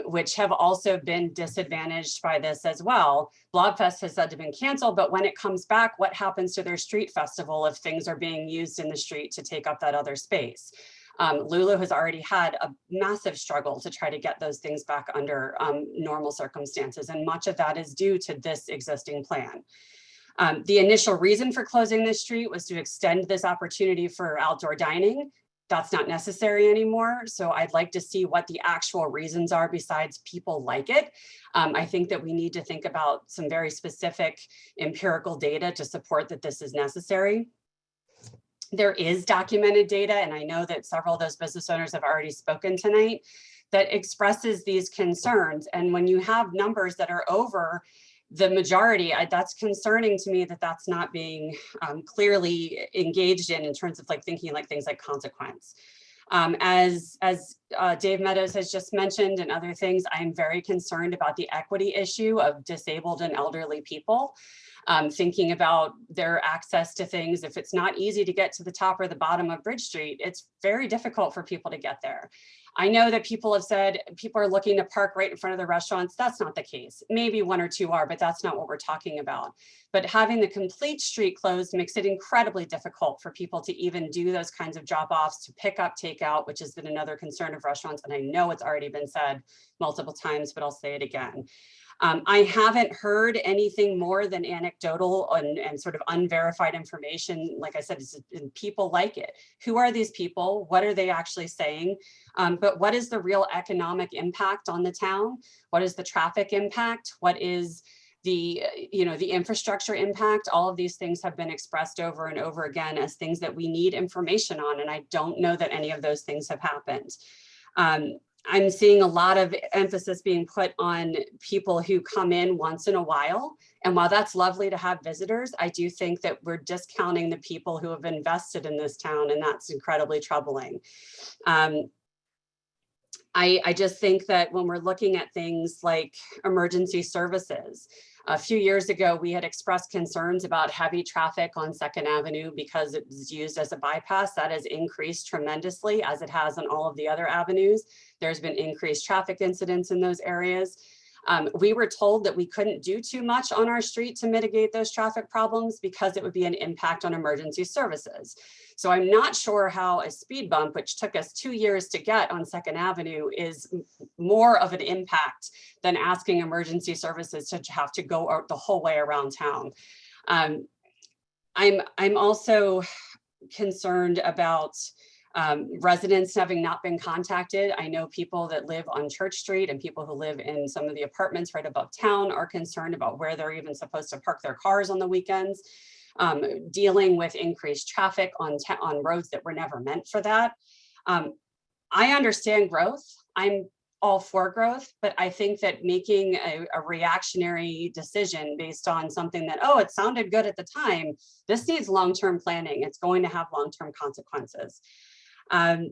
[SPEAKER 4] Which have also been disadvantaged by this as well. Blobfest has said to been canceled, but when it comes back, what happens to their street festival if things are being used in the street to take up that other space? Lulu has already had a massive struggle to try to get those things back under normal circumstances, and much of that is due to this existing plan. The initial reason for closing this street was to extend this opportunity for outdoor dining. That's not necessary anymore. So I'd like to see what the actual reasons are besides people like it. I think that we need to think about some very specific empirical data to support that this is necessary. There is documented data, and I know that several of those business owners have already spoken tonight, that expresses these concerns. And when you have numbers that are over the majority, that's concerning to me that that's not being clearly engaged in terms of thinking things like consequence. As Dave Meadows has just mentioned and other things, I'm very concerned about the equity issue of disabled and elderly people. Thinking about their access to things. If it's not easy to get to the top or the bottom of Bridge Street, it's very difficult for people to get there. I know that people have said people are looking to park right in front of the restaurants. That's not the case. Maybe one or two are, but that's not what we're talking about. But having the complete street closed makes it incredibly difficult for people to even do those kinds of drop-offs, to pick up takeout, which has been another concern of restaurants. And I know it's already been said multiple times, but I'll say it again. I haven't heard anything more than anecdotal and sort of unverified information. Like I said, people like it. Who are these people? What are they actually saying? But what is the real economic impact on the town? What is the traffic impact? What is the infrastructure impact? All of these things have been expressed over and over again as things that we need information on. And I don't know that any of those things have happened. I'm seeing a lot of emphasis being put on people who come in once in a while. And while that's lovely to have visitors, I do think that we're discounting the people who have invested in this town, and that's incredibly troubling. I just think that when we're looking at things like emergency services, a few years ago, we had expressed concerns about heavy traffic on 2nd Avenue because it was used as a bypass. That has increased tremendously, as it has on all of the other avenues. There's been increased traffic incidents in those areas. We were told that we couldn't do too much on our street to mitigate those traffic problems because it would be an impact on emergency services. So I'm not sure how a speed bump, which took us 2 years to get on 2nd Avenue, is more of an impact than asking emergency services to have to go the whole way around town. I'm also concerned about residents having not been contacted. I know people that live on Church Street and people who live in some of the apartments right above town are concerned about where they're even supposed to park their cars on the weekends, dealing with increased traffic on roads that were never meant for that. I understand growth. I'm all for growth, but I think that making a reactionary decision based on something that, oh, it sounded good at the time, this needs long-term planning. It's going to have long-term consequences. I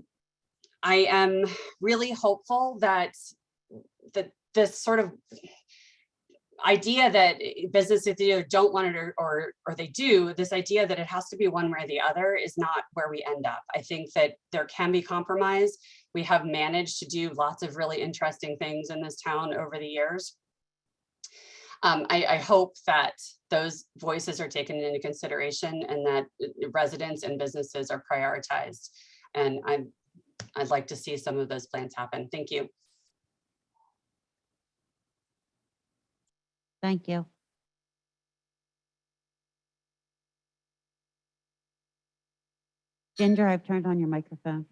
[SPEAKER 4] am really hopeful that this sort of idea that businesses either don't want it or they do, this idea that it has to be one way or the other is not where we end up. I think that there can be compromise. We have managed to do lots of really interesting things in this town over the years. I hope that those voices are taken into consideration and that residents and businesses are prioritized. And I'd like to see some of those plans happen. Thank you.
[SPEAKER 15] Thank you. Ginger, I've turned on your microphone.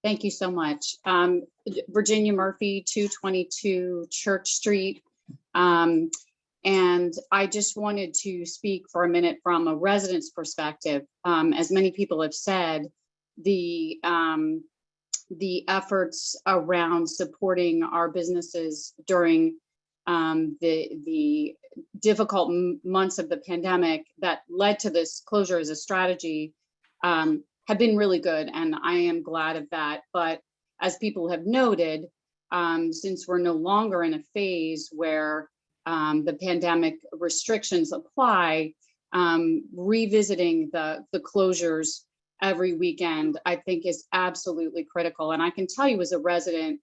[SPEAKER 5] Thank you so much. Virginia Murphy, 222 Church Street. And I just wanted to speak for a minute from a resident's perspective. As many people have said, the efforts around supporting our businesses during the difficult months of the pandemic that led to this closure as a strategy have been really good, and I am glad of that. But as people have noted, since we're no longer in a phase where the pandemic restrictions apply, revisiting the closures every weekend, I think is absolutely critical. And I can tell you as a resident,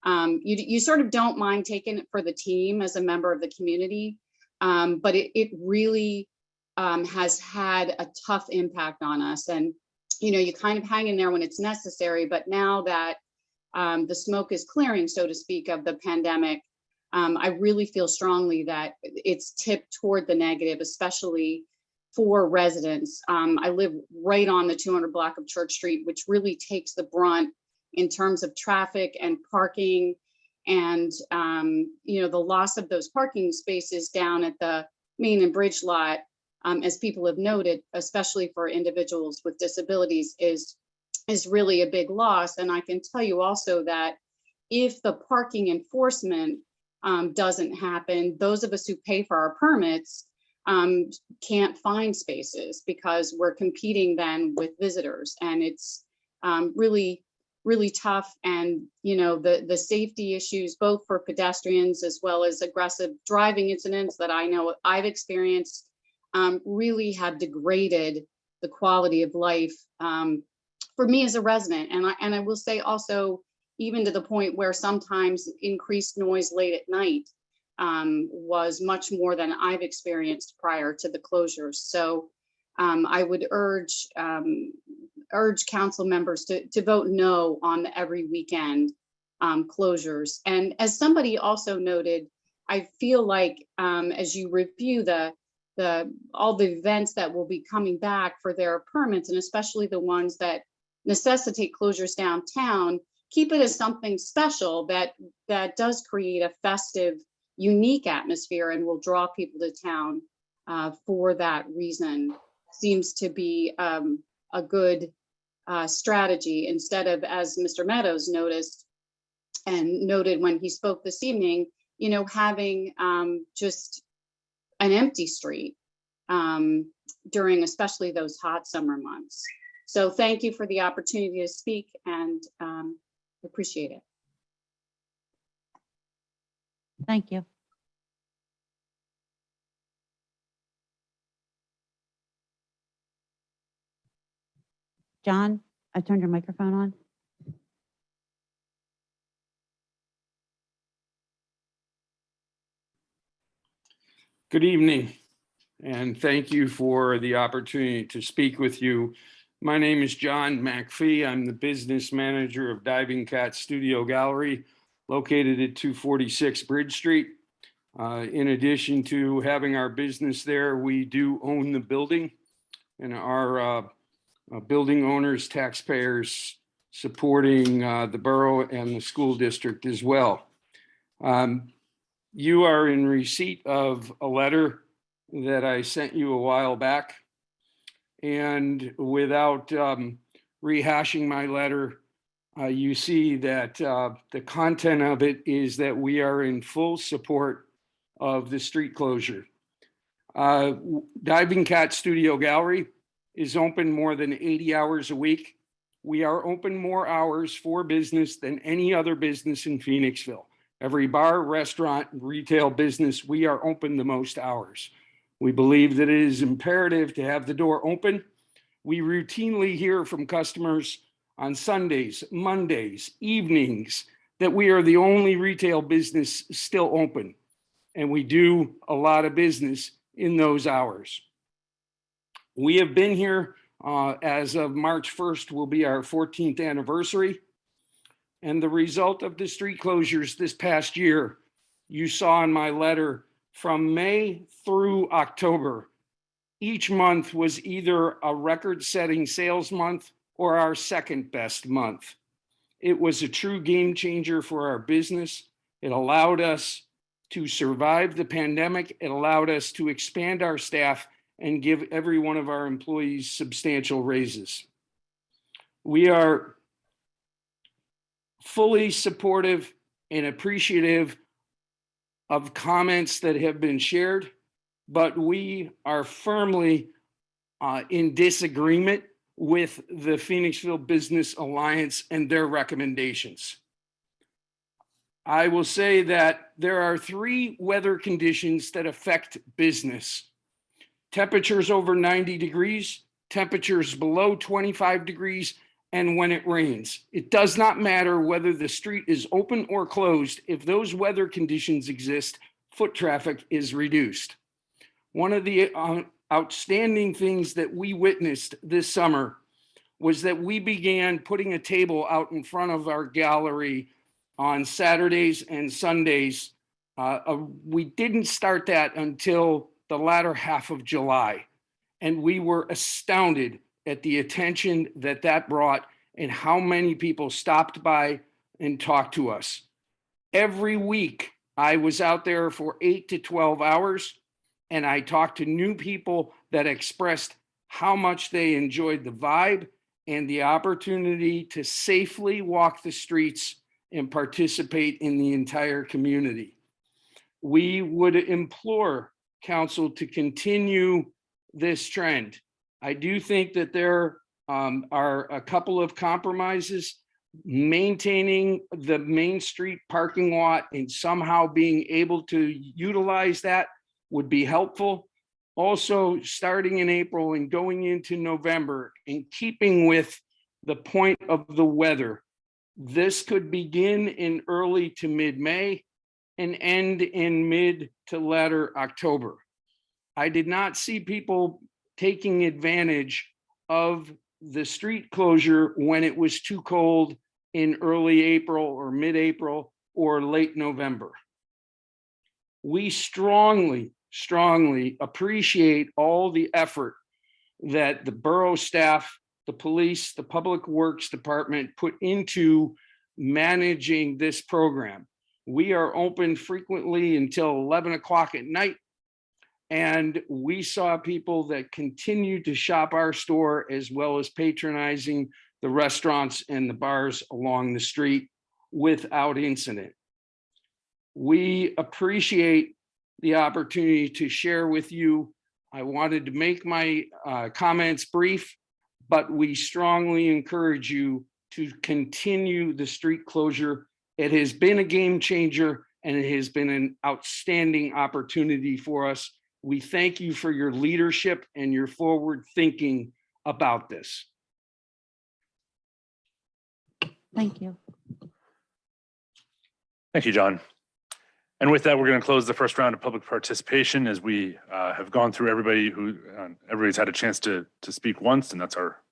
[SPEAKER 5] you sort of don't mind taking it for the team as a member of the community, but it really has had a tough impact on us. And, you know, you kind of hang in there when it's necessary, but now that the smoke is clearing, so to speak, of the pandemic, I really feel strongly that it's tipped toward the negative, especially for residents. I live right on the 200 block of Church Street, which really takes the brunt in terms of traffic and parking, and you know, the loss of those parking spaces down at the Main and Bridge lot, as people have noted, especially for individuals with disabilities, is really a big loss. And I can tell you also that if the parking enforcement doesn't happen, those of us who pay for our permits can't find spaces because we're competing then with visitors, and it's really tough. And you know, the safety issues both for pedestrians as well as aggressive driving incidents that I know I've experienced really have degraded the quality of life for me as a resident. And I will say also, even to the point where sometimes increased noise late at night was much more than I've experienced prior to the closures. So I would urge urge council members to vote no on the every weekend closures. And as somebody also noted, I feel like as you review all the events that will be coming back for their permits, and especially the ones that necessitate closures downtown, keep it as something special that does create a festive, unique atmosphere and will draw people to town for that reason. Seems to be a good strategy, instead of, as Mr. Meadows noticed and noted when he spoke this evening, having just an empty street during especially those hot summer months. So thank you for the opportunity to speak, and appreciate it.
[SPEAKER 15] Thank you. John, I turned your microphone on.
[SPEAKER 7] Good evening, and thank you for the opportunity to speak with you. My name is John McPhee. I'm the business manager of Diving Cat Studio Gallery, located at 246 Bridge Street. In addition to having our business there, we do own the building, and our building owners, taxpayers, supporting the borough and the school district as well. You are in receipt of a letter that I sent you a while back. And without rehashing my letter, you see that the content of it is that we are in full support of the street closure. Diving Cat Studio Gallery is open more than 80 hours a week. We are open more hours for business than any other business in Phoenixville. Every bar, restaurant, retail business, we are open the most hours. We believe that it is imperative to have the door open. We routinely hear from customers on Sundays, Mondays, evenings, that we are the only retail business still open. And we do a lot of business in those hours. We have been here as of March 1st will be our 14th anniversary. And the result of the street closures this past year, you saw in my letter, from May through October, each month was either a record-setting sales month or our second best month. It was a true game changer for our business. It allowed us to survive the pandemic. It allowed us to expand our staff and give every one of our employees substantial raises. We are fully supportive and appreciative of comments that have been shared, but we are firmly in disagreement with the Phoenixville Business Alliance and their recommendations. I will say that there are 3 weather conditions that affect business: temperatures over 90 degrees, temperatures below 25 degrees, and when it rains. It does not matter whether the street is open or closed. If those weather conditions exist, foot traffic is reduced. One of the outstanding things that we witnessed this summer was that we began putting a table out in front of our gallery on Saturdays and Sundays. We didn't start that until the latter half of July, and we were astounded at the attention that that brought and how many people stopped by and talked to us. Every week, I was out there for 8 to 12 hours, and I talked to new people that expressed how much they enjoyed the vibe and the opportunity to safely walk the streets and participate in the entire community. We would implore council to continue this trend. I do think that there are a couple of compromises. Maintaining the Main Street parking lot and somehow being able to utilize that would be helpful. Also, starting in April and going into November, in keeping with the point of the weather, this could begin in early to mid-May and end in mid to latter October. I did not see people taking advantage of the street closure when it was too cold in early April or mid-April or late November. We strongly appreciate all the effort that the borough staff, the police, the Public Works Department put into managing this program. We are open frequently until 11 o'clock at night. And we saw people that continued to shop our store as well as patronizing the restaurants and the bars along the street without incident. We appreciate the opportunity to share with you. I wanted to make my comments brief, but we strongly encourage you to continue the street closure. It has been a game changer and it has been an outstanding opportunity for us. We thank you for your leadership and your forward thinking about this.
[SPEAKER 15] Thank you.
[SPEAKER 1] Thank you, John. And with that, we're going to close the first round of public participation as we have gone through everybody who everybody's had a chance to speak once, and that's our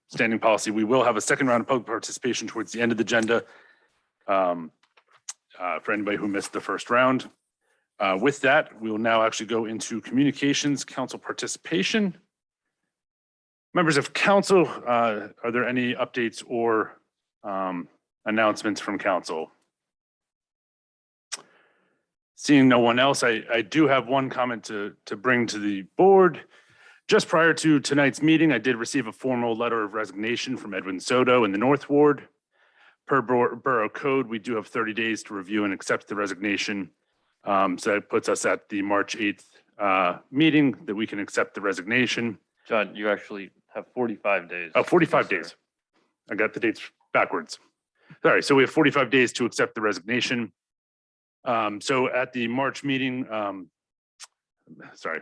[SPEAKER 1] standing policy. We will have a second round of public participation towards the end of the agenda for anybody who missed the first round. With that, we will now actually go into communications, council participation. Members of council, are there any updates or announcements from council? Seeing no one else, I do have one comment to bring to the board. Just prior to tonight's meeting, I did receive a formal letter of resignation from Edwin Soto in the North Ward. Per borough code, we do have 30 days to review and accept the resignation. So that puts us at the March 8th meeting that we can accept the resignation.
[SPEAKER 3] John, you actually have 45 days.
[SPEAKER 1] Oh, 45 days. I got the dates backwards. Sorry, so we have 45 days to accept the resignation. So at the March meeting, so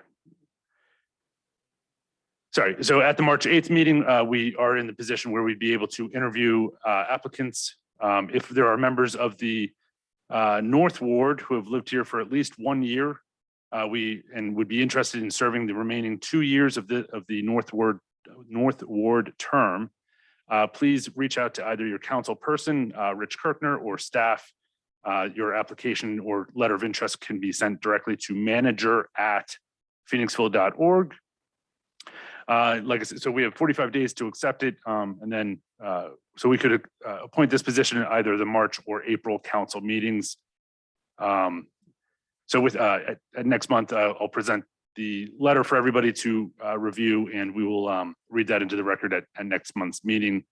[SPEAKER 1] at the March 8th meeting, we are in the position where we'd be able to interview applicants. If there are members of the North Ward who have lived here for at least 1 year, and would be interested in serving the remaining 2 years of the North Ward term, please reach out to either your council person, Rich Kirkner, or staff. Your application or letter of interest can be sent directly to manager@phoenixville.org. Like I said, so we have 45 days to accept it, and then so we could appoint this position in either the March or April council meetings. So with at next month, I'll present the letter for everybody to review, and we will read that into the record at next month's meeting.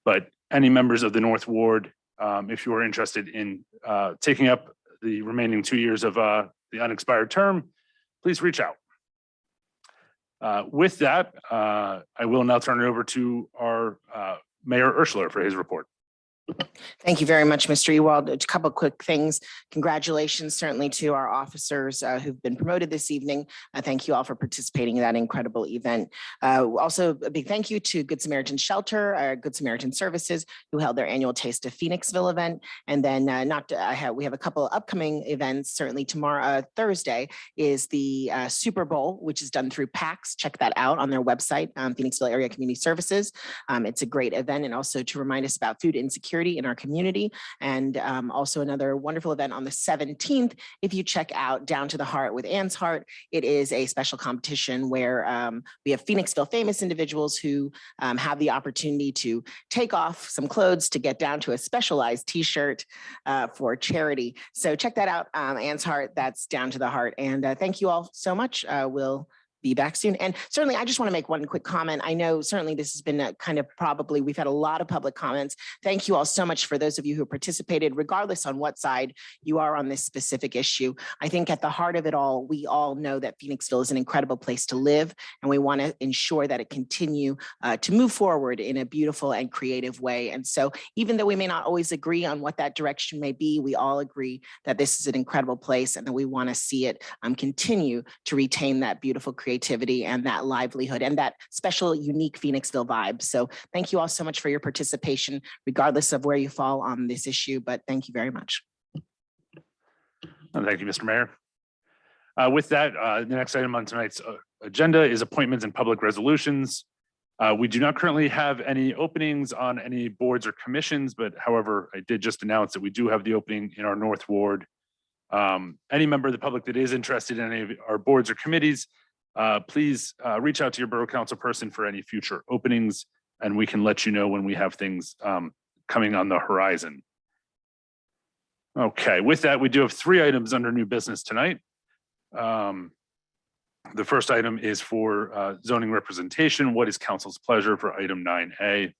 [SPEAKER 1] But any members of the North Ward, if you are interested in taking up the remaining 2 years of the unexpired term, please reach out. With that, I will now turn it over to our Mayor Urschler for his report.
[SPEAKER 8] Thank you very much, Mr. Ewald. A couple of quick things. Congratulations certainly to our officers who've been promoted this evening. Thank you all for participating in that incredible event. Also, a big thank you to Good Samaritan Shelter, Good Samaritan Services, who held their annual Taste of Phoenixville event. And then we have a couple of upcoming events. Certainly tomorrow, Thursday, is the Super Bowl, which is done through PAX. Check that out on their website, Phoenixville Area Community Services. It's a great event, and also to remind us about food insecurity in our community. And also another wonderful event on the 17th. If you check out Down to the Heart with Anne's Heart, it is a special competition where we have Phoenixville famous individuals who have the opportunity to take off some clothes to get down to a specialized t-shirt for charity. So check that out, Anne's Heart, that's Down to the Heart. And thank you all so much. We'll be back soon. And certainly, I just want to make one quick comment. I know certainly this has been a kind of we've had a lot of public comments. Thank you all so much for those of you who participated, regardless on what side you are on this specific issue. I think at the heart of it all, we all know that Phoenixville is an incredible place to live, and we want to ensure that it continue to move forward in a beautiful and creative way. And so even though we may not always agree on what that direction may be, we all agree that this is an incredible place and that we want to see it continue to retain that beautiful creativity and that livelihood and that special, unique Phoenixville vibe. So thank you all so much for your participation, regardless of where you fall on this issue, but thank you very much.
[SPEAKER 1] Thank you, Mr. Mayor. With that, the next item on tonight's agenda is appointments and public resolutions. We do not currently have any openings on any boards or commissions, but however, I did just announce that we do have the opening in our North Ward. Any member of the public that is interested in any of our boards or committees, please reach out to your borough council person for any future openings, and we can let you know when we have things coming on the horizon. Okay, with that, we do have 3 items under new business tonight. The first item is for zoning representation. What is council's pleasure for item 9A?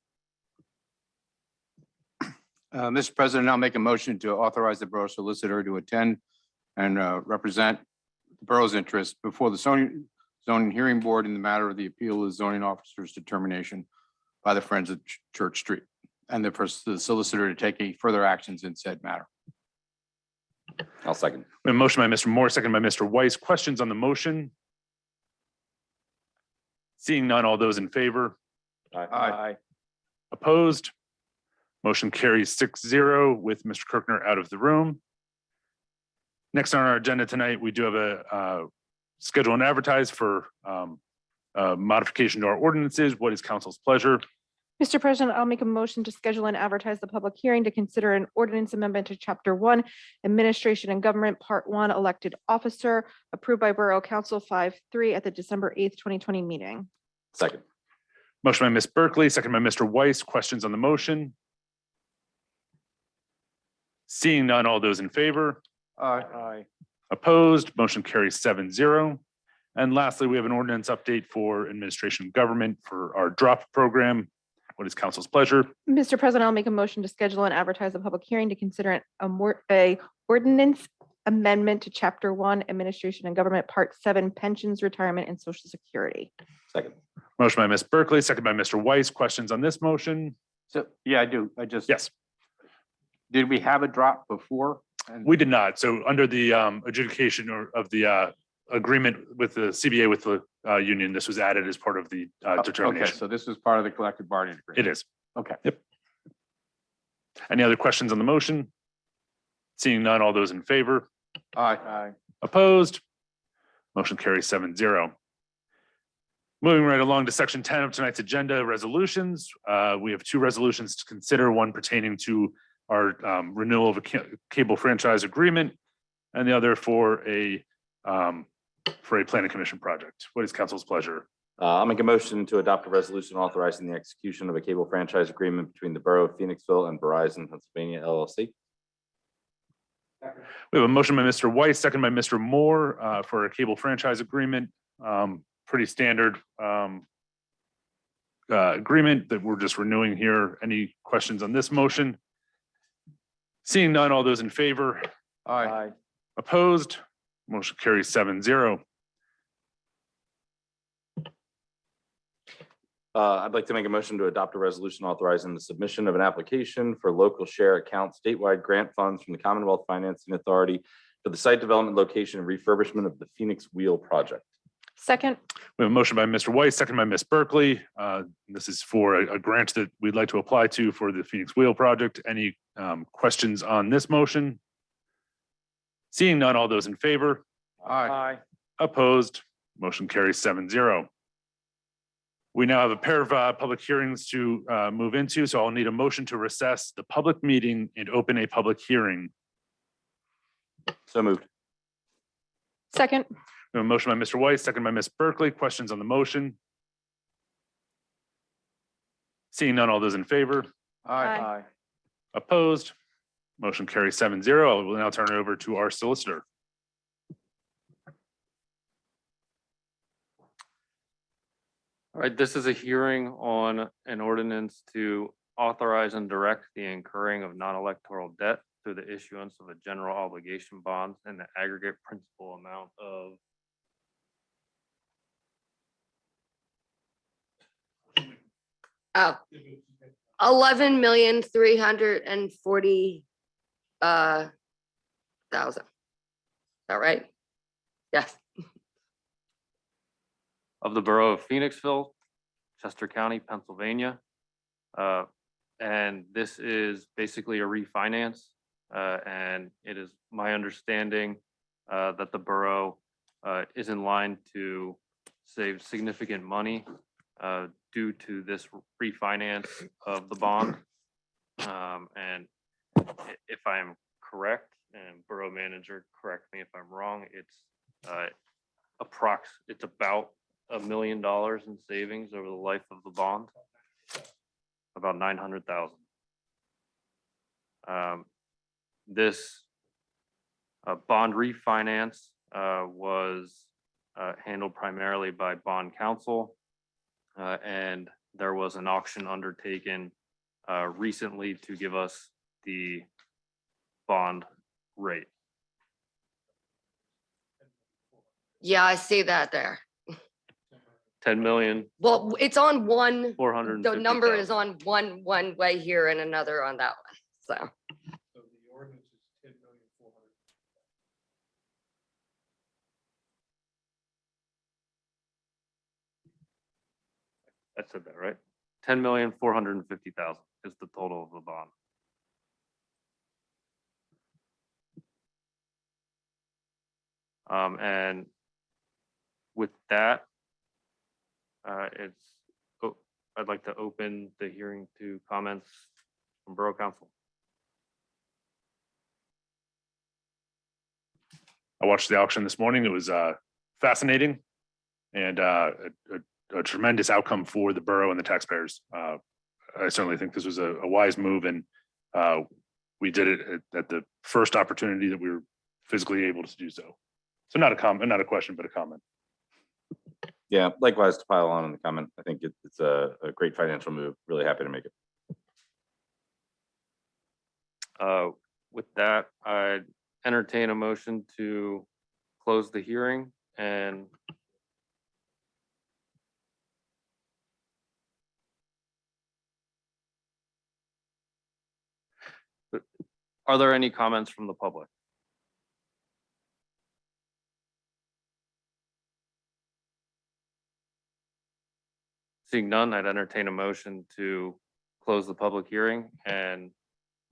[SPEAKER 9] Mr. President, I'll make a motion to authorize the borough solicitor to attend and represent the borough's interest before the zoning hearing board in the matter of the appeal of the zoning officer's determination by the Friends of Church Street, and the solicitor to take any further actions in said matter.
[SPEAKER 10] I'll second.
[SPEAKER 1] We have a motion by Mr. Moore, second by Mr. Weiss. Questions on the motion? Seeing none, all those in favor?
[SPEAKER 9] Aye.
[SPEAKER 1] Opposed? Motion carries 6-0 with Mr. Kirkner out of the room. Next on our agenda tonight, we do have a schedule and advertise for modification to our ordinances. What is council's pleasure?
[SPEAKER 23] Mr. President, I'll make a motion to schedule and advertise the public hearing to consider an ordinance amendment to Chapter 1, Administration and Government, Part 1, Elected Officer, approved by Borough Council 5-3 at the December 8th, 2020 meeting.
[SPEAKER 10] Second.
[SPEAKER 1] Motion by Ms. Berkeley, second by Mr. Weiss. Questions on the motion? Seeing none, all those in favor?
[SPEAKER 9] Aye.
[SPEAKER 1] Opposed? Motion carries 7-0. And lastly, we have an ordinance update for administration and government for our drop program. What is council's pleasure?
[SPEAKER 23] Mr. President, I'll make a motion to schedule and advertise a public hearing to consider a ordinance amendment to Chapter 1, Administration and Government, Part 7, Pensions, Retirement, and Social Security.
[SPEAKER 10] Second.
[SPEAKER 1] Motion by Ms. Berkeley, second by Mr. Weiss. Questions on this motion?
[SPEAKER 9] So, yeah, I do.
[SPEAKER 1] Yes.
[SPEAKER 9] Did we have a drop before?
[SPEAKER 1] We did not. So under the adjudication of the agreement with the CBA with the union, this was added as part of the
[SPEAKER 9] Okay,
[SPEAKER 1] determination.
[SPEAKER 9] so this was part of the collective bargaining agreement.
[SPEAKER 1] It is.
[SPEAKER 9] Okay.
[SPEAKER 1] Yep. Any other questions on the motion? Seeing none, all those in favor?
[SPEAKER 9] Aye.
[SPEAKER 1] Opposed? Motion carries 7-0. Moving right along to section 10 of tonight's agenda, resolutions. We have 2 resolutions to consider, one pertaining to our renewal of a cable franchise agreement and the other for a planning commission project. What is council's pleasure?
[SPEAKER 10] I'll make a motion to adopt a resolution authorizing the execution of a cable franchise agreement between the Borough of Phoenixville and Verizon Pennsylvania LLC.
[SPEAKER 1] We have a motion by Mr. Weiss, second by Mr. Moore for a cable franchise agreement. Pretty standard agreement that we're just renewing here. Any questions on this motion? Seeing none, all those in favor?
[SPEAKER 9] Aye.
[SPEAKER 1] Opposed? Motion carries 7-0.
[SPEAKER 10] I'd like to make a motion to adopt a resolution authorizing the submission of an application for local share account statewide grant funds from the Commonwealth Financing Authority for the site development, location, and refurbishment of the Phoenix Wheel project.
[SPEAKER 23] Second.
[SPEAKER 1] We have a motion by Mr. Weiss, second by Ms. Berkeley. This is for a grant that we'd like to apply to for the Phoenix Wheel project. Any questions on this motion? Seeing none, all those in favor?
[SPEAKER 9] Aye.
[SPEAKER 1] Opposed? Motion carries 7-0. We now have a pair of public hearings to move into, so I'll need a motion to recess the public meeting and open a public hearing.
[SPEAKER 10] So moved.
[SPEAKER 23] Second.
[SPEAKER 1] We have a motion by Mr. Weiss, second by Ms. Berkeley. Questions on the motion? Seeing none, all those in favor?
[SPEAKER 9] Aye.
[SPEAKER 1] Opposed? Motion carries 7-0. I will now turn it over to our solicitor.
[SPEAKER 3] All right, this is a hearing on an ordinance to authorize and direct the incurring of non-electoral debt through the issuance of a general obligation bond and the aggregate principal amount of
[SPEAKER 24] $11,340,000. Is that right? Yes.
[SPEAKER 3] of the Borough of Phoenixville, Chester County, Pennsylvania. And this is basically a refinance. And it is my understanding that the borough is in line to save significant money due to this refinance of the bond. And if I'm correct, and Borough Manager, correct me if I'm wrong, it's it's about $1 million in savings over the life of the bond. About 900,000. This bond refinance was handled primarily by bond counsel, and there was an auction undertaken recently to give us the bond rate.
[SPEAKER 24] Yeah, I see that there.
[SPEAKER 3] 10 million.
[SPEAKER 24] Well, it's on one,
[SPEAKER 3] 450,000.
[SPEAKER 24] the number is on one way here and another on that one, so.
[SPEAKER 3] I said that right. 10,450,000 is the total of the bond. And with that, I'd like to open the hearing to comments from Borough Council.
[SPEAKER 1] I watched the auction this morning. It was fascinating and a tremendous outcome for the borough and the taxpayers. I certainly think this was a wise move, and we did it at the first opportunity that we were physically able to do so. So not a comment, not a question, but a comment.
[SPEAKER 10] Yeah, likewise to pile on the comment. I think it's a great financial move. Really happy to make it.
[SPEAKER 3] With that, I entertain a motion to close the hearing and are there any comments from the public? Seeing none, I'd entertain a motion to close the public hearing and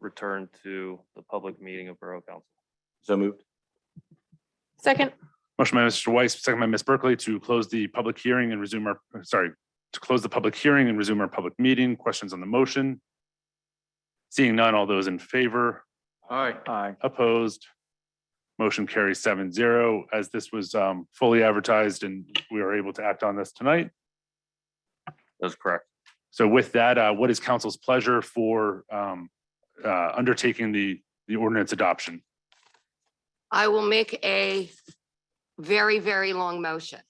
[SPEAKER 3] return to the public meeting of Borough Council.
[SPEAKER 10] So moved.
[SPEAKER 23] Second.
[SPEAKER 1] Motion by Mr. Weiss, second by Ms. Berkeley to close the public hearing and resume our, to close the public hearing and resume our public meeting. Questions on the motion? Seeing none, all those in favor?
[SPEAKER 9] Aye. Aye.
[SPEAKER 1] Opposed? Motion carries 7-0. As this was fully advertised and we are able to act on this tonight.
[SPEAKER 3] That's correct.
[SPEAKER 1] So with that, what is council's pleasure for undertaking the ordinance adoption?
[SPEAKER 24] I will make a very, very long motion.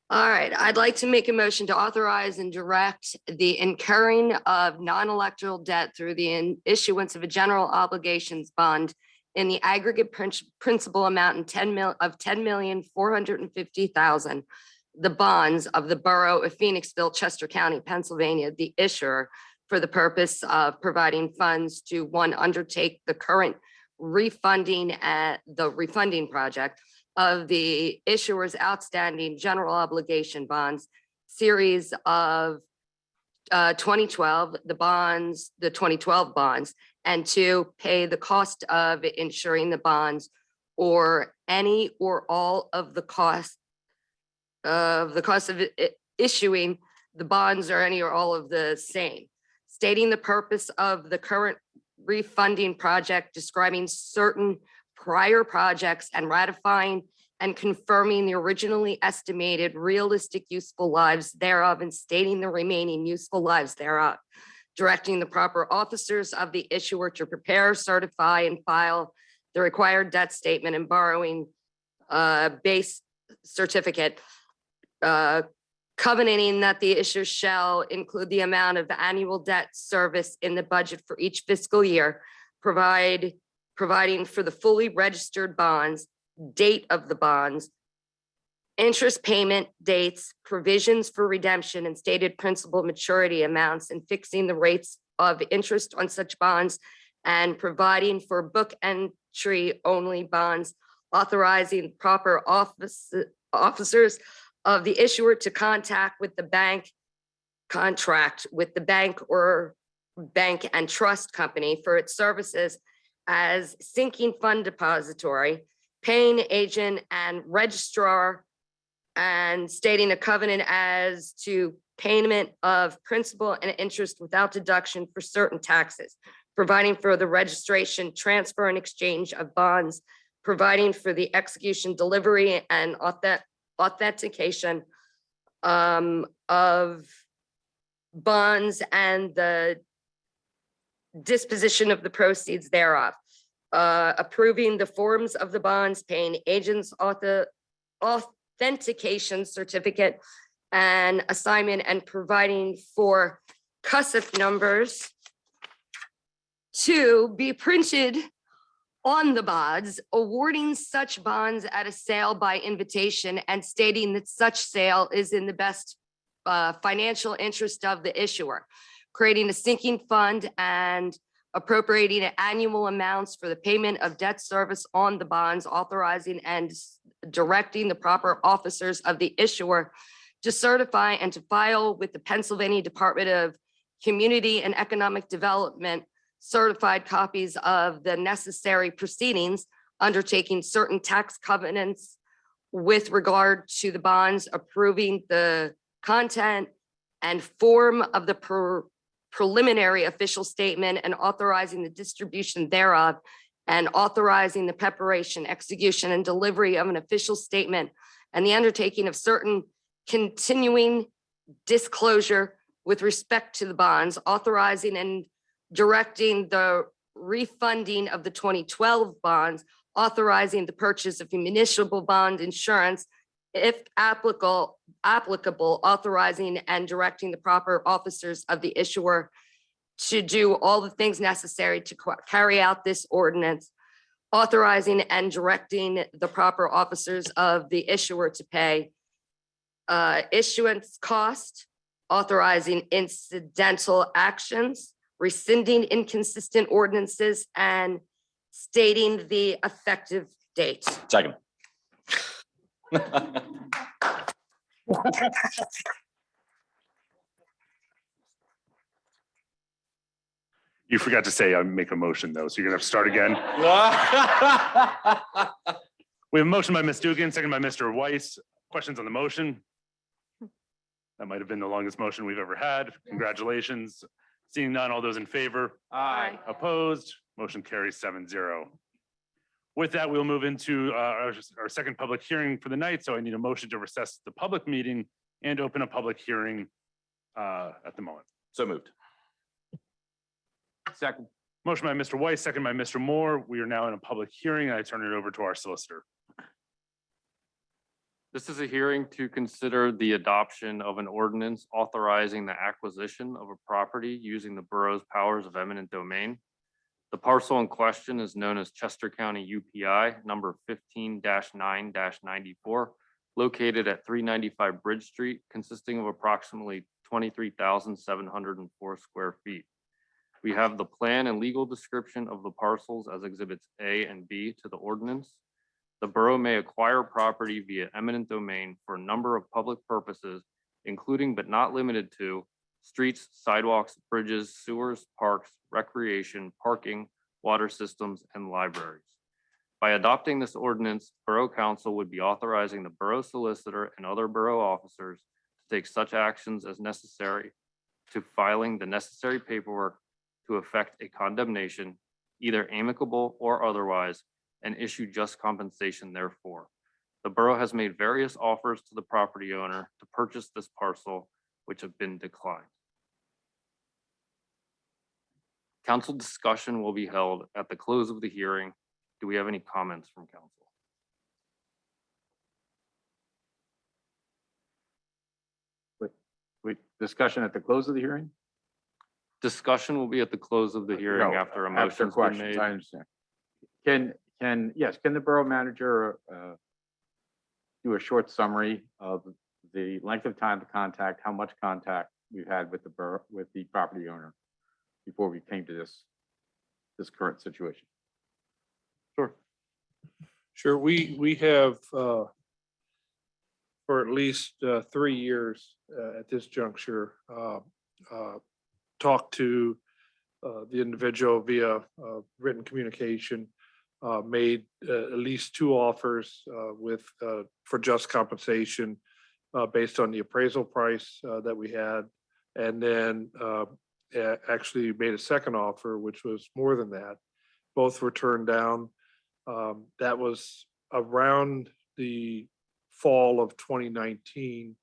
[SPEAKER 24] All right, I'd like to make a motion to authorize and direct the incurring of non-electoral debt through the issuance of a general obligations bond in the aggregate principal amount of $10,450,000. The bonds of the Borough of Phoenixville, Chester County, Pennsylvania, the issuer, for the purpose of providing funds to undertake the current refunding project of the issuer's outstanding general obligation bonds, series of 2012, the 2012 bonds, and to pay the cost of insuring the bonds or any or all of the cost of issuing the bonds or any or all of the same, stating the purpose of the current refunding project, describing certain prior projects and ratifying and confirming the originally estimated realistic useful lives thereof and stating the remaining useful lives thereof, directing the proper officers of the issuer to prepare, certify, and file the required debt statement and borrowing base certificate, covenanting that the issuer shall include the amount of annual debt service in the budget for each fiscal year, providing for the fully registered bonds, date of the bonds, interest payment dates, provisions for redemption and stated principal maturity amounts, and fixing the rates of interest on such bonds, and providing for book entry only bonds, authorizing proper officers of the issuer to contract with the bank or bank and trust company for its services as sinking fund depository, paying agent and registrar and stating a covenant as to payment of principal and interest without deduction for certain taxes, providing for the registration, transfer, and exchange of bonds, providing for the execution, delivery, and authentication of bonds and the disposition of the proceeds thereof, approving the forms of the bonds, paying agents authentication certificate and assignment, and providing for CUSIP numbers to be printed on the bonds, awarding such bonds at a sale by invitation, and stating that such sale is in the best financial interest of the issuer, creating a sinking fund and appropriating annual amounts for the payment of debt service on the bonds, authorizing and directing the proper officers of the issuer to certify and to file with the Pennsylvania Department of Community and Economic Development certified copies of the necessary proceedings, undertaking certain tax covenants with regard to the bonds, approving the content and form of the preliminary official statement, and authorizing the distribution thereof, and authorizing the preparation, execution, and delivery of an official statement, and the undertaking of certain continuing disclosure with respect to the bonds, authorizing and directing the refunding of the 2012 bonds, authorizing the purchase of municipal bond insurance, if applicable, authorizing and directing the proper officers of the issuer to do all the things necessary to carry out this ordinance, authorizing and directing the proper officers of the issuer to pay issuance cost, authorizing incidental actions, rescinding inconsistent ordinances, and stating the effective date.
[SPEAKER 10] Second.
[SPEAKER 1] You forgot to say I make a motion though, so you're gonna have to start again. We have a motion by Ms. Dugan, second by Mr. Weiss. Questions on the motion? That might have been the longest motion we've ever had. Congratulations. Seeing none, all those in favor?
[SPEAKER 10] Aye.
[SPEAKER 1] Opposed? Motion carries 7-0. With that, we'll move into our second public hearing for the night. So I need a motion to recess the public meeting and open a public hearing at the moment.
[SPEAKER 10] So moved.
[SPEAKER 9] Second.
[SPEAKER 1] Motion by Mr. Weiss, second by Mr. Moore. We are now in a public hearing. I turn it over to our solicitor.
[SPEAKER 3] This is a hearing to consider the adoption of an ordinance authorizing the acquisition of a property using the borough's powers of eminent domain. The parcel in question is known as Chester County UPI number 15-9-94, located at 395 Bridge Street, consisting of approximately 23,704 square feet. We have the plan and legal description of the parcels as exhibits A and B to the ordinance. The borough may acquire property via eminent domain for a number of public purposes, including but not limited to streets, sidewalks, bridges, sewers, parks, recreation, parking, water systems, and libraries. By adopting this ordinance, Borough Council would be authorizing the borough solicitor and other borough officers to take such actions as necessary to filing the necessary paperwork to effect a condemnation, either amicable or otherwise, and issue just compensation therefore. The borough has made various offers to the property owner to purchase this parcel, which have been declined. Council discussion will be held at the close of the hearing. Do we have any comments from council?
[SPEAKER 9] Wait, discussion at the close of the hearing?
[SPEAKER 3] Discussion will be at the close of the hearing
[SPEAKER 9] No,
[SPEAKER 3] after a
[SPEAKER 9] after
[SPEAKER 3] motion's been
[SPEAKER 9] questions,
[SPEAKER 3] made.
[SPEAKER 9] I understand. Can the borough manager do a short summary of the length of time to contact, how much contact we've had with the borough, with the property owner before we came to this current situation?
[SPEAKER 6] Sure, we have for at least 3 years at this juncture talked to the individual via written communication made at least 2 offers for just compensation based on the appraisal price that we had, and then actually made a second offer, which was more than that. Both were turned down. That was around the fall of 2019.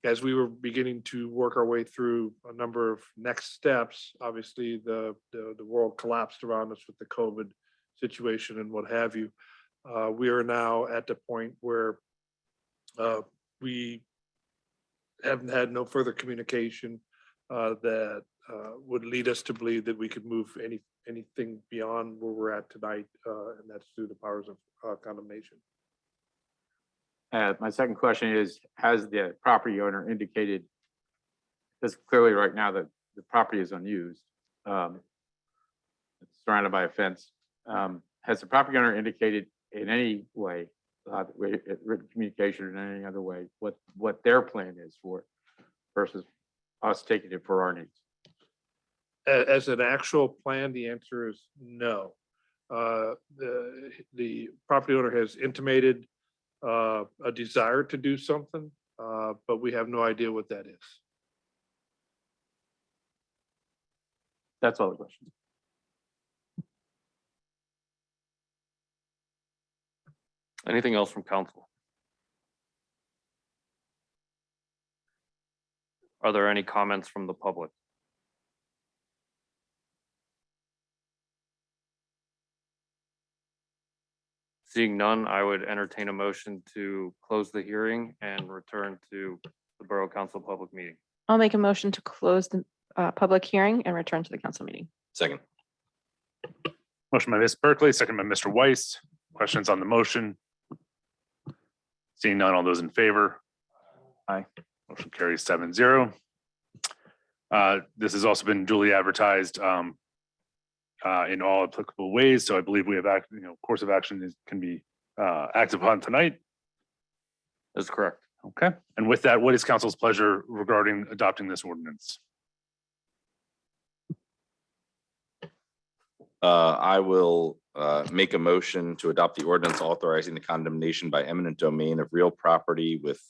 [SPEAKER 6] As we were beginning to work our way through a number of next steps, obviously the world collapsed around us with the COVID situation and what have you. We are now at the point where we haven't had no further communication that would lead us to believe that we could move anything beyond where we're at tonight, and that's through the powers of condemnation.
[SPEAKER 9] My second question is, has the property owner indicated, because clearly right now the property is unused, it's surrounded by a fence. Has the property owner indicated in any way, written communication or in any other way, what their plan is for it versus us taking it for our needs?
[SPEAKER 6] As an actual plan, the answer is no. The property owner has intimated a desire to do something, but we have no idea what that is.
[SPEAKER 9] That's all the questions.
[SPEAKER 3] Anything else from council? Are there any comments from the public? Seeing none, I would entertain a motion to close the hearing and return to the Borough Council public meeting.
[SPEAKER 23] I'll make a motion to close the public hearing and return to the council meeting.
[SPEAKER 10] Second.
[SPEAKER 1] Motion by Ms. Berkeley, second by Mr. Weiss. Questions on the motion? Seeing none, all those in favor?
[SPEAKER 9] Aye.
[SPEAKER 1] Motion carries 7-0. This has also been duly advertised in all applicable ways, so I believe we have course of action can be acted upon tonight.
[SPEAKER 3] That's correct.
[SPEAKER 1] Okay, and with that, what is council's pleasure regarding adopting this ordinance?
[SPEAKER 10] I will make a motion to adopt the ordinance authorizing the condemnation by eminent domain of real property with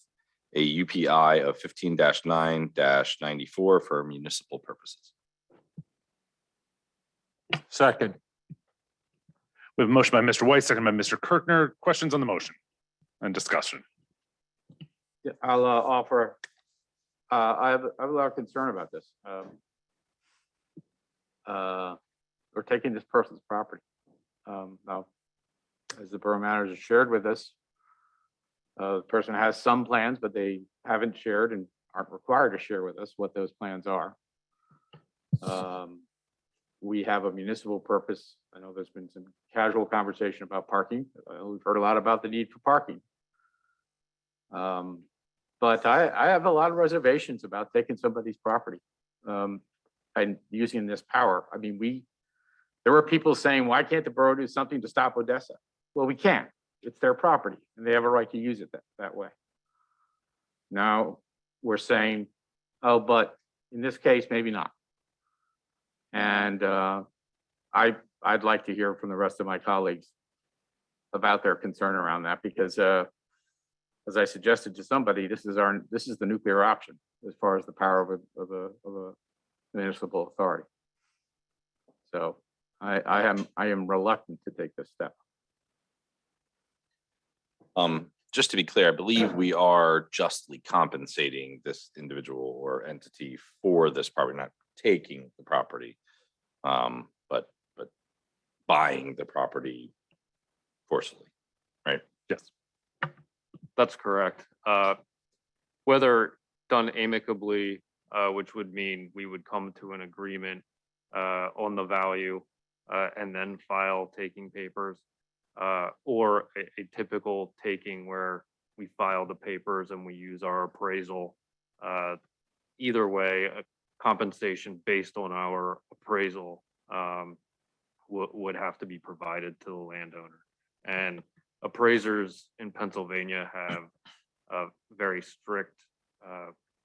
[SPEAKER 10] a UPI of 15-9-94 for municipal purposes.
[SPEAKER 9] Second.
[SPEAKER 1] We have a motion by Mr. Weiss, second by Mr. Kirkner. Questions on the motion and discussion?
[SPEAKER 9] Yeah, I'll offer. I have a lot of concern about this. We're taking this person's property. Now, as the borough manager shared with us, the person has some plans, but they haven't shared and aren't required to share with us what those plans are. We have a municipal purpose. I know there's been some casual conversation about parking. We've heard a lot about the need for parking. But I have a lot of reservations about taking somebody's property and using this power. I mean, there were people saying, why can't the borough do something to stop Odessa? Well, we can't. It's their property and they have a right to use it that way. Now we're saying, oh, but in this case, maybe not. And I'd like to hear from the rest of my colleagues about their concern around that, because as I suggested to somebody, this is the nuclear option as far as the power of a municipal authority. So I am reluctant to take this step.
[SPEAKER 10] Just to be clear, I believe we are justly compensating this individual or entity for this property, not taking the property, but buying the property forcibly, right?
[SPEAKER 1] Yes.
[SPEAKER 3] That's correct. Whether done amicably, which would mean we would come to an agreement on the value and then file taking papers, or a typical taking where we file the papers and we use our appraisal. Either way, a compensation based on our appraisal would have to be provided to the landowner. And appraisers in Pennsylvania have very strict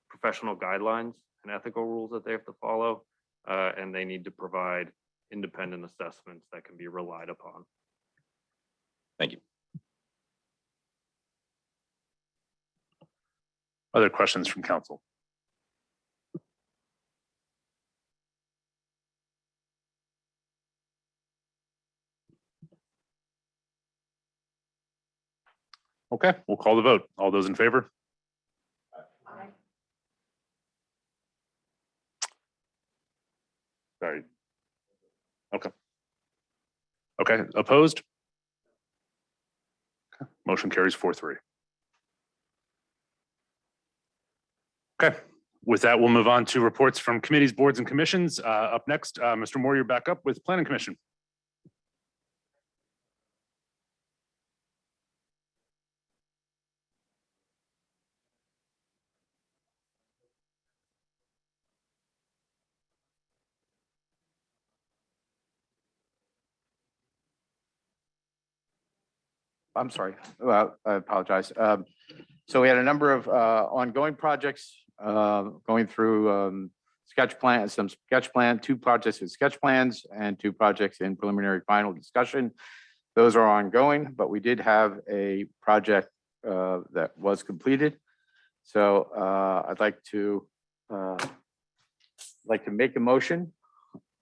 [SPEAKER 3] professional guidelines and ethical rules that they have to follow, and they need to provide independent assessments that can be relied upon.
[SPEAKER 10] Thank you.
[SPEAKER 1] Other questions from council? Okay, we'll call the vote. All those in favor? Sorry. Okay. Okay, opposed? Okay, motion carries 4-3. Okay, with that, we'll move on to reports from committees, boards, and commissions. Up next, Mr. Moore, you're back up with Planning Commission.
[SPEAKER 9] I'm sorry. Well, I apologize. So we had a number of ongoing projects going through two projects with sketch plans and 2 projects in preliminary final discussion. Those are ongoing, but we did have a project that was completed. So I'd like to make a motion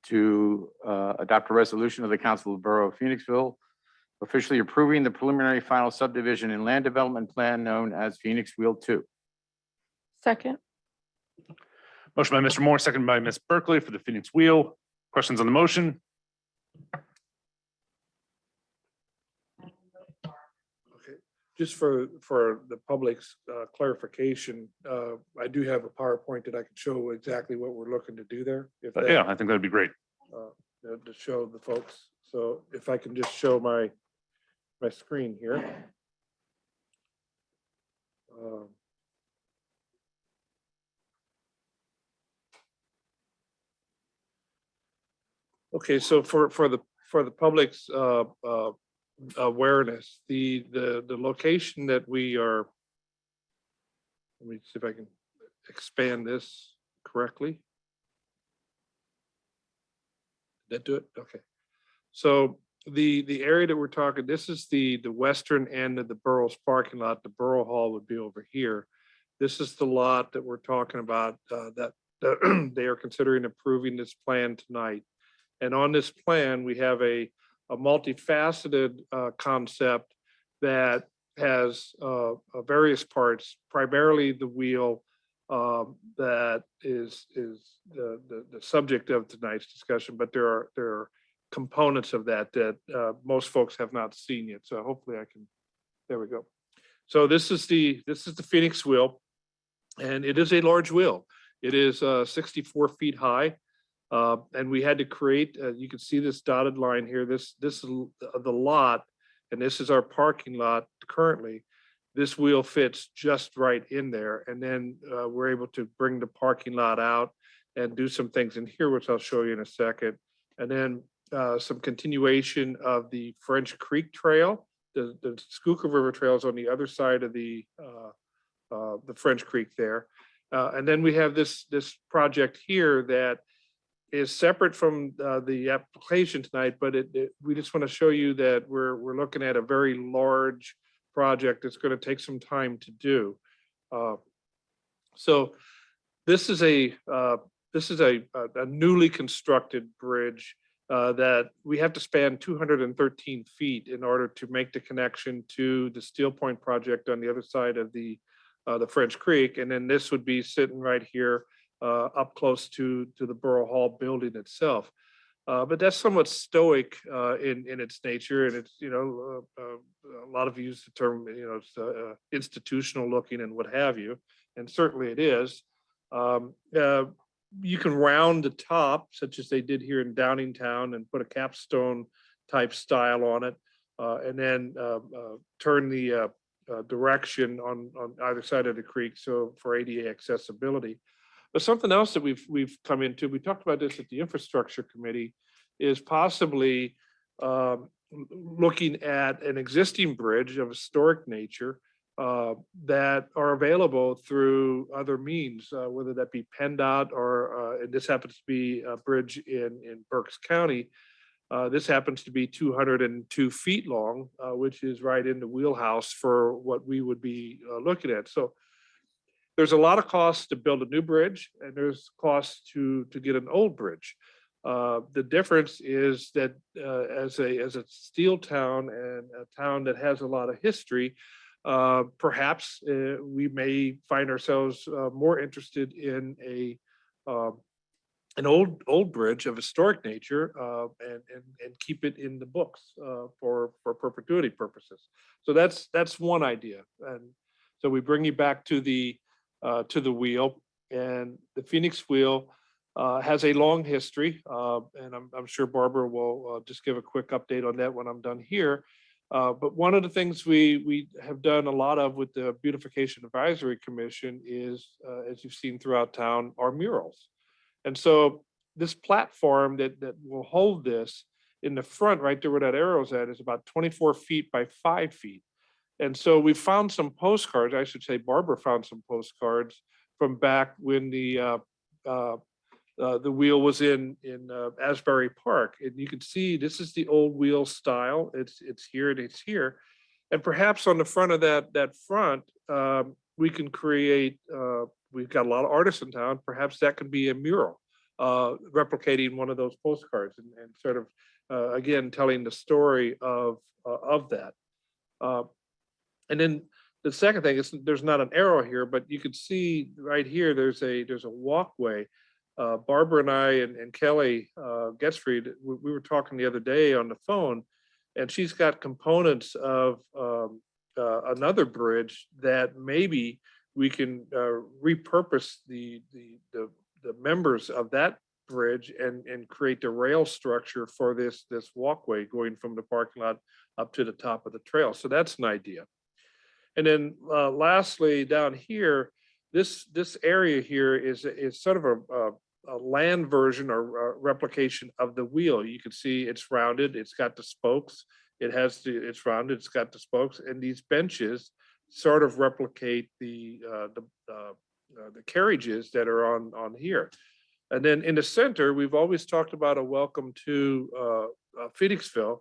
[SPEAKER 9] to adopt a resolution of the Council of the Borough of Phoenixville officially approving the preliminary final subdivision and land development plan known as Phoenix Wheel 2.
[SPEAKER 23] Second.
[SPEAKER 1] Motion by Mr. Moore, second by Ms. Berkeley for the Phoenix Wheel. Questions on the motion?
[SPEAKER 6] Okay, just for the public's clarification, I do have a PowerPoint that I can show exactly what we're looking to do there. If that,
[SPEAKER 1] Yeah, I think that'd be great.
[SPEAKER 6] to show the folks. So if I can just show my screen here. Okay, so for the public's awareness, the location that we are, let me see if I can expand this correctly. Did that do it? Okay. So the area that we're talking, this is the western end of the Borough's parking lot. The Borough Hall would be over here. This is the lot that we're talking about that they are considering approving this plan tonight. And on this plan, we have a multifaceted concept that has various parts, primarily the wheel that is the subject of tonight's discussion, but there are components of that most folks have not seen yet. So hopefully I can, there we go. So this is the Phoenix Wheel, and it is a large wheel. It is 64 feet high. And we had to create, you can see this dotted line here. This is the lot, and this is our parking lot currently. This wheel fits just right in there. And then we're able to bring the parking lot out and do some things in here, which I'll show you in a second. And then some continuation of the French Creek Trail. The Schuylkill River Trail is on the other side of the French Creek there. And then we have this project here that is separate from the application tonight, but we just want to show you that we're looking at a very large project that's going to take some time to do. So this is a newly constructed bridge that we have to span 213 feet in order to make the connection to the Steel Point project on the other side of the French Creek. And then this would be sitting right here up close to the Borough Hall building itself. But that's somewhat stoic in its nature, and it's, a lot of you use the term, it's institutional looking and what have you, and certainly it is. You can round the top, such as they did here in Downingtown, and put a capstone type style on it, and then turn the direction on either side of the creek, so for ADA accessibility. But something else that we've come into, we talked about this at the infrastructure committee, is possibly looking at an existing bridge of historic nature that are available through other means, whether that be PennDOT or and this happens to be a bridge in Berks County This happens to be 202 feet long, which is right in the wheelhouse for what we would be looking at. So there's a lot of costs to build a new bridge, and there's costs to get an old bridge. The difference is that as a steel town and a town that has a lot of history, perhaps we may find ourselves more interested in an old bridge of historic nature and keep it in the books for perpetuity purposes. So that's one idea. And so we bring you back to the wheel, and the Phoenix wheel has a long history, and I'm sure Barbara will just give a quick update on that when I'm done here. But one of the things we have done a lot of with the Beautification Advisory Commission is, as you've seen throughout town, are murals. And so this platform that will hold this in the front, right there where that arrow's at, is about 24 feet by 5 feet. And so we found some postcards, I should say Barbara found some postcards from back when the wheel was in Asbury Park. And you can see this is the old wheel style. It's here and it's here. And perhaps on the front of that front, we can create, we've got a lot of artists in town, perhaps that could be a mural replicating one of those postcards and sort of, again, telling the story of that. And then the second thing is there's not an arrow here, but you can see right here, there's a walkway. Barbara and I and Kelly Getsfried, we were talking the other day on the phone, and she's got components of another bridge that maybe we can repurpose the members of that bridge and create the rail structure for this walkway going from the parking lot up to the top of the trail. So that's an idea. And then lastly, down here, this area here is sort of a land version or replication of the wheel. You can see it's rounded, it's got the spokes, it's rounded, it's got the spokes, and these benches sort of replicate the carriages that are on here. And then in the center, we've always talked about a welcome to Phoenixville.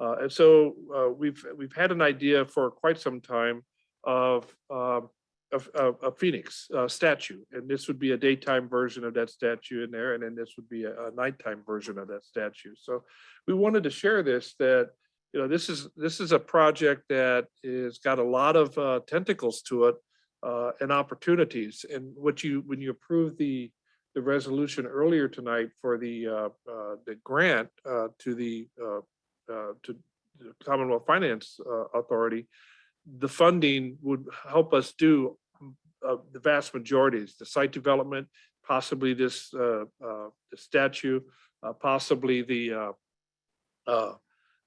[SPEAKER 6] And so we've had an idea for quite some time of a Phoenix statue, and this would be a daytime version of that statue in there, and then this would be a nighttime version of that statue. So we wanted to share this, that this is a project that is got a lot of tentacles to it and opportunities. And when you approve the resolution earlier tonight for the grant to the Commonwealth Finance Authority, the funding would help us do the vast majorities, the site development, possibly this the statue, possibly the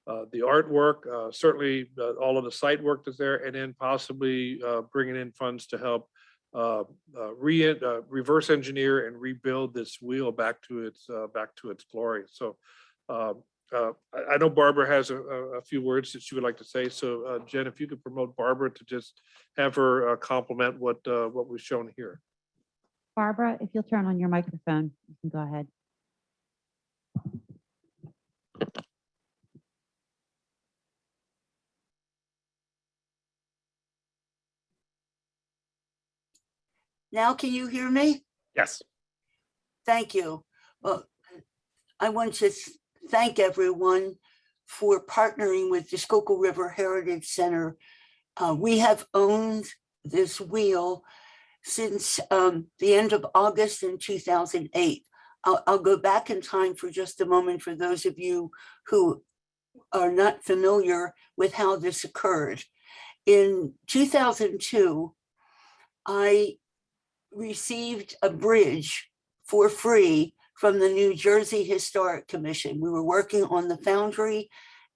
[SPEAKER 6] artwork, certainly all of the site work that's there, and then possibly bringing in funds to help reverse engineer and rebuild this wheel back to its glory. So I know Barbara has a few words that she would like to say. So Jen, if you could promote Barbara to just have her compliment what was shown here.
[SPEAKER 15] Barbara, if you'll turn on your microphone, you can go ahead.
[SPEAKER 11] Now, can you hear me?
[SPEAKER 1] Yes.
[SPEAKER 11] Thank you. Well, I want to thank everyone for partnering with the Schuylkill River Heritage Center. We have owned this wheel since the end of August in 2008. I'll go back in time for just a moment for those of you who are not familiar with how this occurred. In 2002, I received a bridge for free from the New Jersey Historic Commission. We were working on the foundry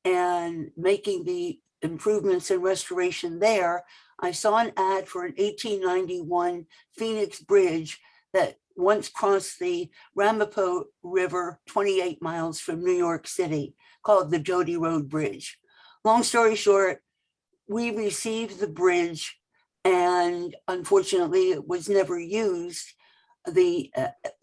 [SPEAKER 11] and making the improvements and restoration there. I saw an ad for an 1891 Phoenix Bridge that once crossed the Ramapo River 28 miles from New York City, called the Jody Road Bridge. Long story short, we received the bridge, and unfortunately it was never used. The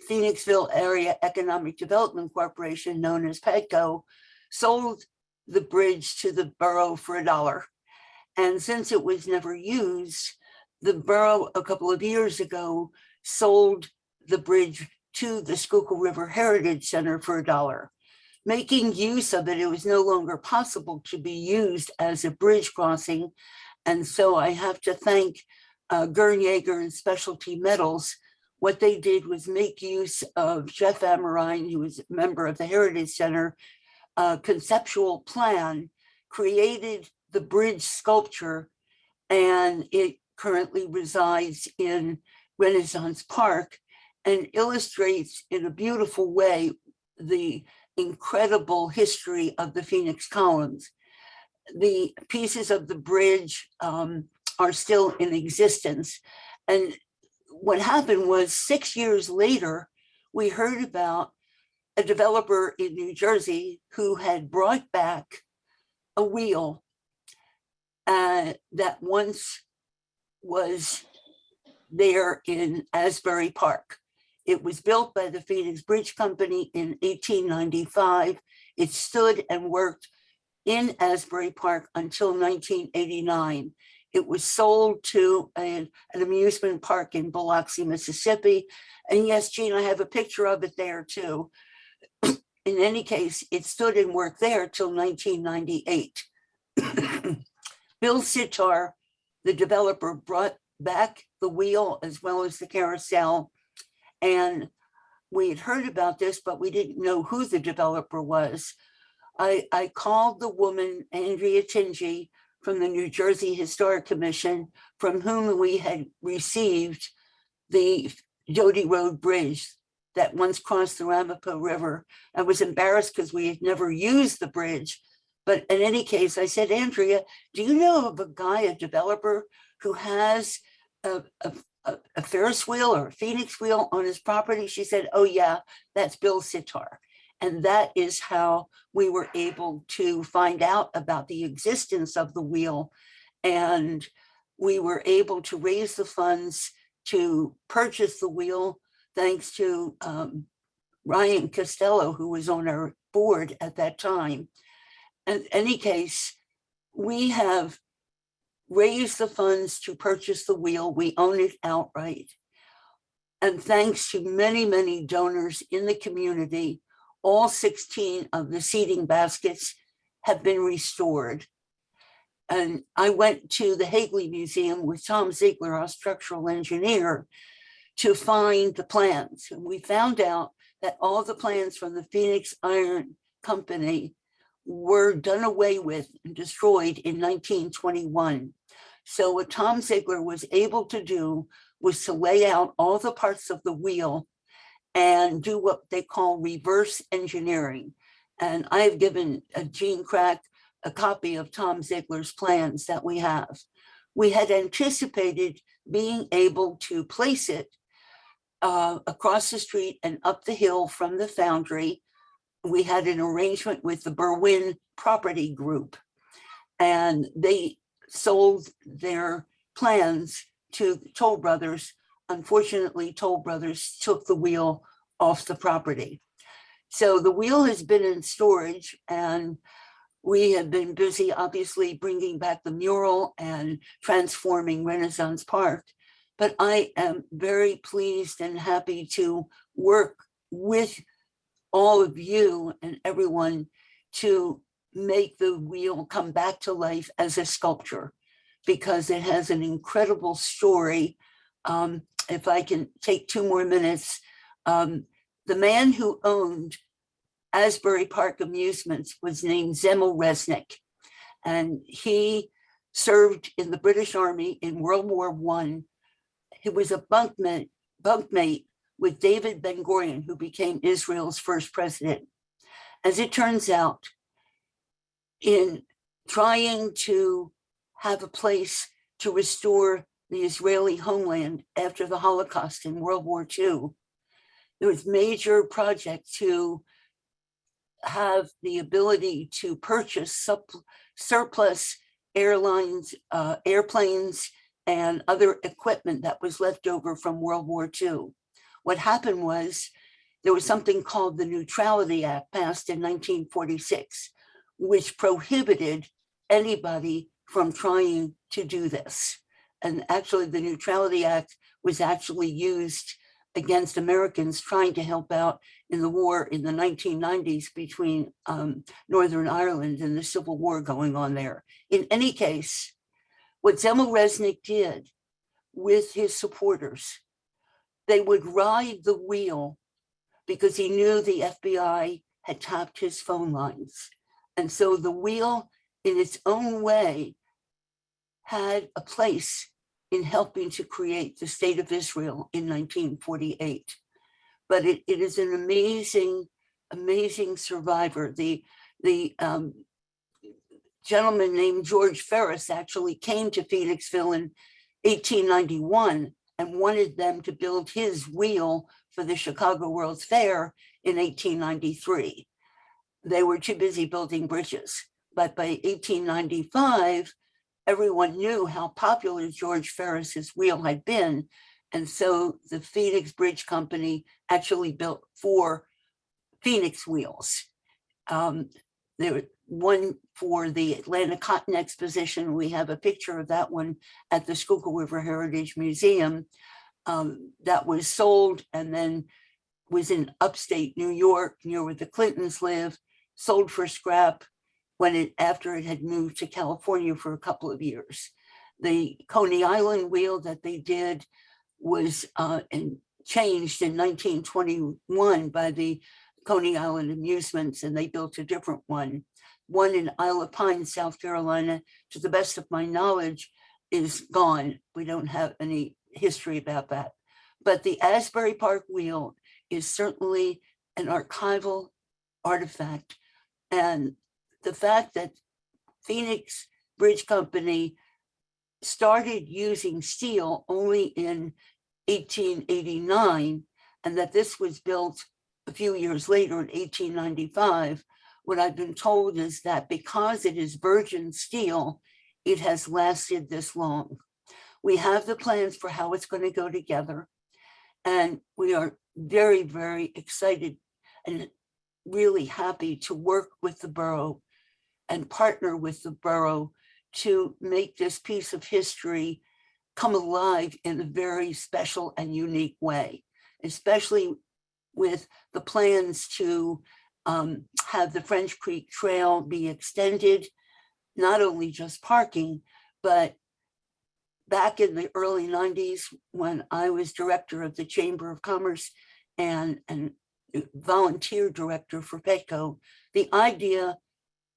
[SPEAKER 11] Phoenixville Area Economic Development Corporation, known as PEDCO, sold the bridge to the borough for $1. And since it was never used, the borough a couple of years ago sold the bridge to the Schuylkill River Heritage Center for $1. Making use of it, it was no longer possible to be used as a bridge crossing. And so I have to thank Gernjager and Specialty Metals. What they did was make use of Jeff Amorine, who was a member of the Heritage Center, conceptual plan, created the bridge sculpture, and it currently resides in Renaissance Park and illustrates in a beautiful way the incredible history of the Phoenix columns. The pieces of the bridge are still in existence. And what happened was 6 years later, we heard about a developer in New Jersey who had brought back a wheel that once was there in Asbury Park. It was built by the Phoenix Bridge Company in 1895. It stood and worked in Asbury Park until 1989. It was sold to an amusement park in Biloxi, Mississippi. And yes, Gene, I have a picture of it there too. In any case, it stood and worked there till 1998. Bill Sitar, the developer, brought back the wheel as well as the carousel. And we had heard about this, but we didn't know who the developer was. I called the woman, Andrea Tingy, from the New Jersey Historic Commission, from whom we had received the Doty Road Bridge that once crossed the Ramapo River. I was embarrassed because we had never used the bridge. But in any case, I said, Andrea, do you know of a guy, a developer, who has a Ferris wheel or a Phoenix wheel on his property? She said, oh yeah, that's Bill Sitar. And that is how we were able to find out about the existence of the wheel. And we were able to raise the funds to purchase the wheel, thanks to Ryan Costello, who was on our board at that time. In any case, we have raised the funds to purchase the wheel. We own it outright. And thanks to many, many donors in the community, all 16 of the seating baskets have been restored. And I went to the Hagley Museum with Tom Ziegler, our structural engineer, to find the plans. And we found out that all the plans from the Phoenix Iron Company were done away with and destroyed in 1921. So what Tom Ziegler was able to do was to lay out all the parts of the wheel and do what they call reverse engineering. And I have given Gene Crack a copy of Tom Ziegler's plans that we have. We had anticipated being able to place it across the street and up the hill from the foundry. We had an arrangement with the Berwyn Property Group, and they sold their plans to Toll Brothers. Unfortunately, Toll Brothers took the wheel off the property. So the wheel has been in storage, and we have been busy, obviously, bringing back the mural and transforming Renaissance Park. But I am very pleased and happy to work with all of you and everyone to make the wheel come back to life as a sculpture, because it has an incredible story. If I can take 2 more minutes, the man who owned Asbury Park Amusements was named Zemel Resnick, and he served in the British Army in World War I. He was a bunkmate with David Ben-Gurion, who became Israel's first president. As it turns out, in trying to have a place to restore the Israeli homeland after the Holocaust in World War II, there was major project to have the ability to purchase surplus airplanes and other equipment that was left over from World War II. What happened was there was something called the Neutrality Act passed in 1946, which prohibited anybody from trying to do this. And actually, the Neutrality Act was actually used against Americans trying to help out in the war in the 1990s between Northern Ireland and the Civil War going on there. In any case, what Zemel Resnick did with his supporters, they would ride the wheel because he knew the FBI had tapped his phone lines. And so the wheel in its own way had a place in helping to create the state of Israel in 1948. But it is an amazing, amazing survivor. The gentleman named George Ferris actually came to Phoenixville in 1891 and wanted them to build his wheel for the Chicago World's Fair in 1893. They were too busy building bridges. But by 1895, everyone knew how popular George Ferris's wheel had been. And so the Phoenix Bridge Company actually built 4 Phoenix wheels. There was one for the Atlanta Cotton Exposition. We have a picture of that one at the Schuylkill River Heritage Museum that was sold and then was in upstate New York, near where the Clintons live, sold for scrap after it had moved to California for a couple of years. The Coney Island wheel that they did was changed in 1921 by the Coney Island Amusements, and they built a different one. One in Isle of Pines, South Carolina, to the best of my knowledge, is gone. We don't have any history about that. But the Asbury Park wheel is certainly an archival artifact. And the fact that Phoenix Bridge Company started using steel only in 1889, and that this was built a few years later in 1895, what I've been told is that because it is virgin steel, it has lasted this long. We have the plans for how it's going to go together, and we are very, very excited and really happy to work with the borough and partner with the borough to make this piece of history come alive in a very special and unique way, especially with the plans to have the French Creek Trail be extended, not only just parking, but back in the early 90s, when I was director of the Chamber of Commerce and volunteer director for Petco, the idea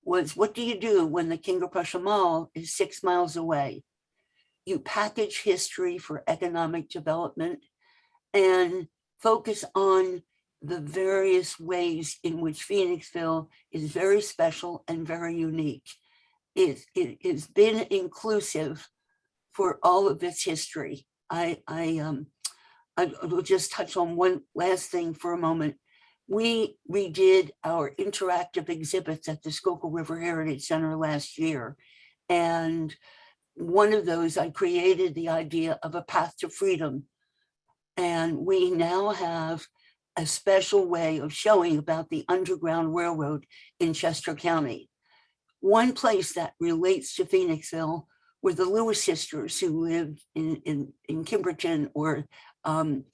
[SPEAKER 11] was, what do you do when the King of Prussia Mall is 6 miles away? You package history for economic development and focus on the various ways in which Phoenixville is very special and very unique. It has been inclusive for all of its history. I will just touch on one last thing for a moment. We redid our interactive exhibits at the Schuylkill River Heritage Center last year. And one of those, I created the idea of a path to freedom. And we now have a special way of showing about the Underground Railroad in Chester County. One place that relates to Phoenixville were the Lewis sisters who lived in Kimberton or the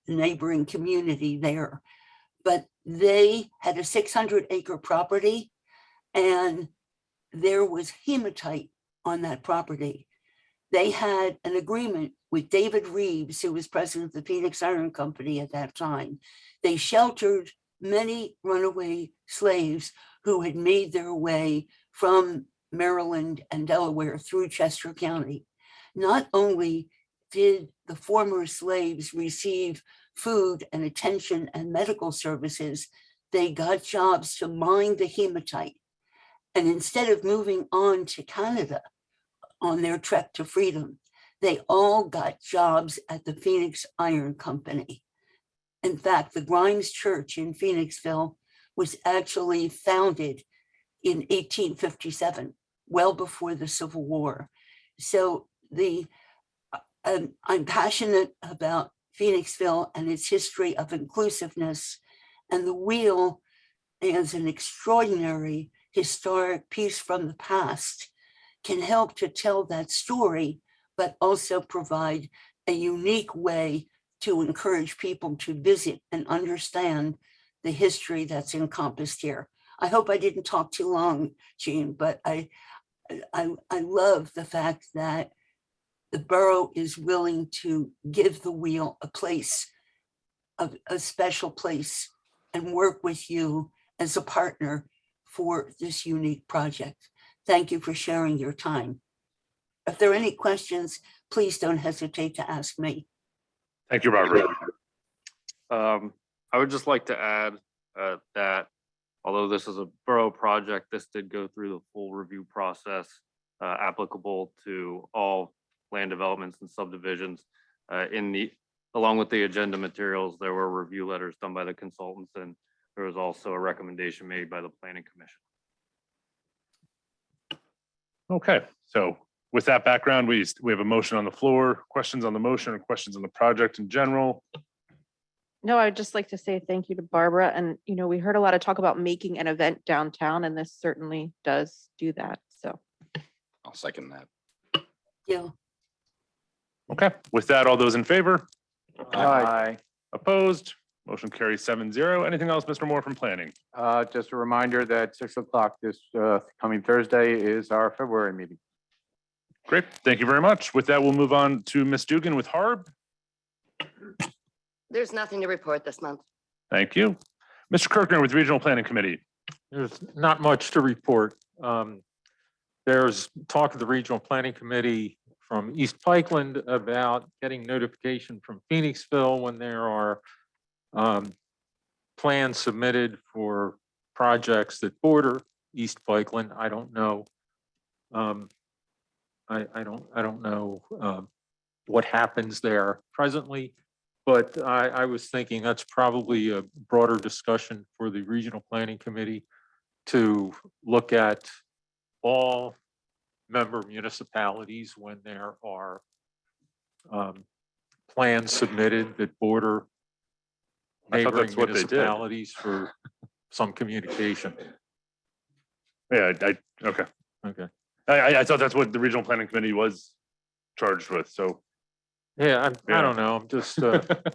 [SPEAKER 11] neighboring community there. But they had a 600-acre property, and there was hematite on that property. They had an agreement with David Reeves, who was president of the Phoenix Iron Company at that time. They sheltered many runaway slaves who had made their way from Maryland and Delaware through Chester County. Not only did the former slaves receive food and attention and medical services, they got jobs to mine the hematite. And instead of moving on to Canada on their trek to freedom, they all got jobs at the Phoenix Iron Company. In fact, the Grimes Church in Phoenixville was actually founded in 1857, well before the Civil War. So I'm passionate about Phoenixville and its history of inclusiveness, and the wheel is an extraordinary historic piece from the past can help to tell that story, but also provide a unique way to encourage people to visit and understand the history that's encompassed here. I hope I didn't talk too long, Jean, but I love the fact that the borough is willing to give the wheel a place, a special place, and work with you as a partner for this unique project. Thank you for sharing your time. If there are any questions, please don't hesitate to ask me.
[SPEAKER 1] Thank you, Barbara.
[SPEAKER 3] I would just like to add that although this is a borough project, this did go through the full review process applicable to all land developments and subdivisions. Along with the agenda materials, there were review letters done by the consultants, and there was also a recommendation made by the Planning Commission.
[SPEAKER 1] Okay, so with that background, we have a motion on the floor. Questions on the motion or questions on the project in general?
[SPEAKER 23] No, I would just like to say thank you to Barbara. And, we heard a lot of talk about making an event downtown, and this certainly does do that. So.
[SPEAKER 10] I'll second that.
[SPEAKER 11] Yeah.
[SPEAKER 1] Okay, with that, all those in favor?
[SPEAKER 9] Aye.
[SPEAKER 1] Opposed? Motion carries 7-0. Anything else, Mr. Moore, from planning?
[SPEAKER 9] Just a reminder that 6 o'clock this coming Thursday is our February meeting.
[SPEAKER 1] Great, thank you very much. With that, we'll move on to Ms. Dugan with Harb.
[SPEAKER 24] There's nothing to report this month.
[SPEAKER 1] Thank you. Mr. Kirkner with Regional Planning Committee.
[SPEAKER 12] There's not much to report. There's talk of the Regional Planning Committee from East Pikeland about getting notification from Phoenixville when there are plans submitted for projects that border East Pikeland. I don't know. I don't know what happens there presently, but I was thinking that's probably a broader discussion for the Regional Planning Committee to look at all member municipalities when there are plans submitted that border
[SPEAKER 1] I thought
[SPEAKER 12] neighboring
[SPEAKER 1] that's what they did.
[SPEAKER 12] municipalities for some communication.
[SPEAKER 1] Yeah, okay.
[SPEAKER 12] Okay.
[SPEAKER 1] I thought that's what the Regional Planning Committee was charged with, so.
[SPEAKER 12] Yeah,
[SPEAKER 1] Yeah.
[SPEAKER 12] I don't know. I'm just,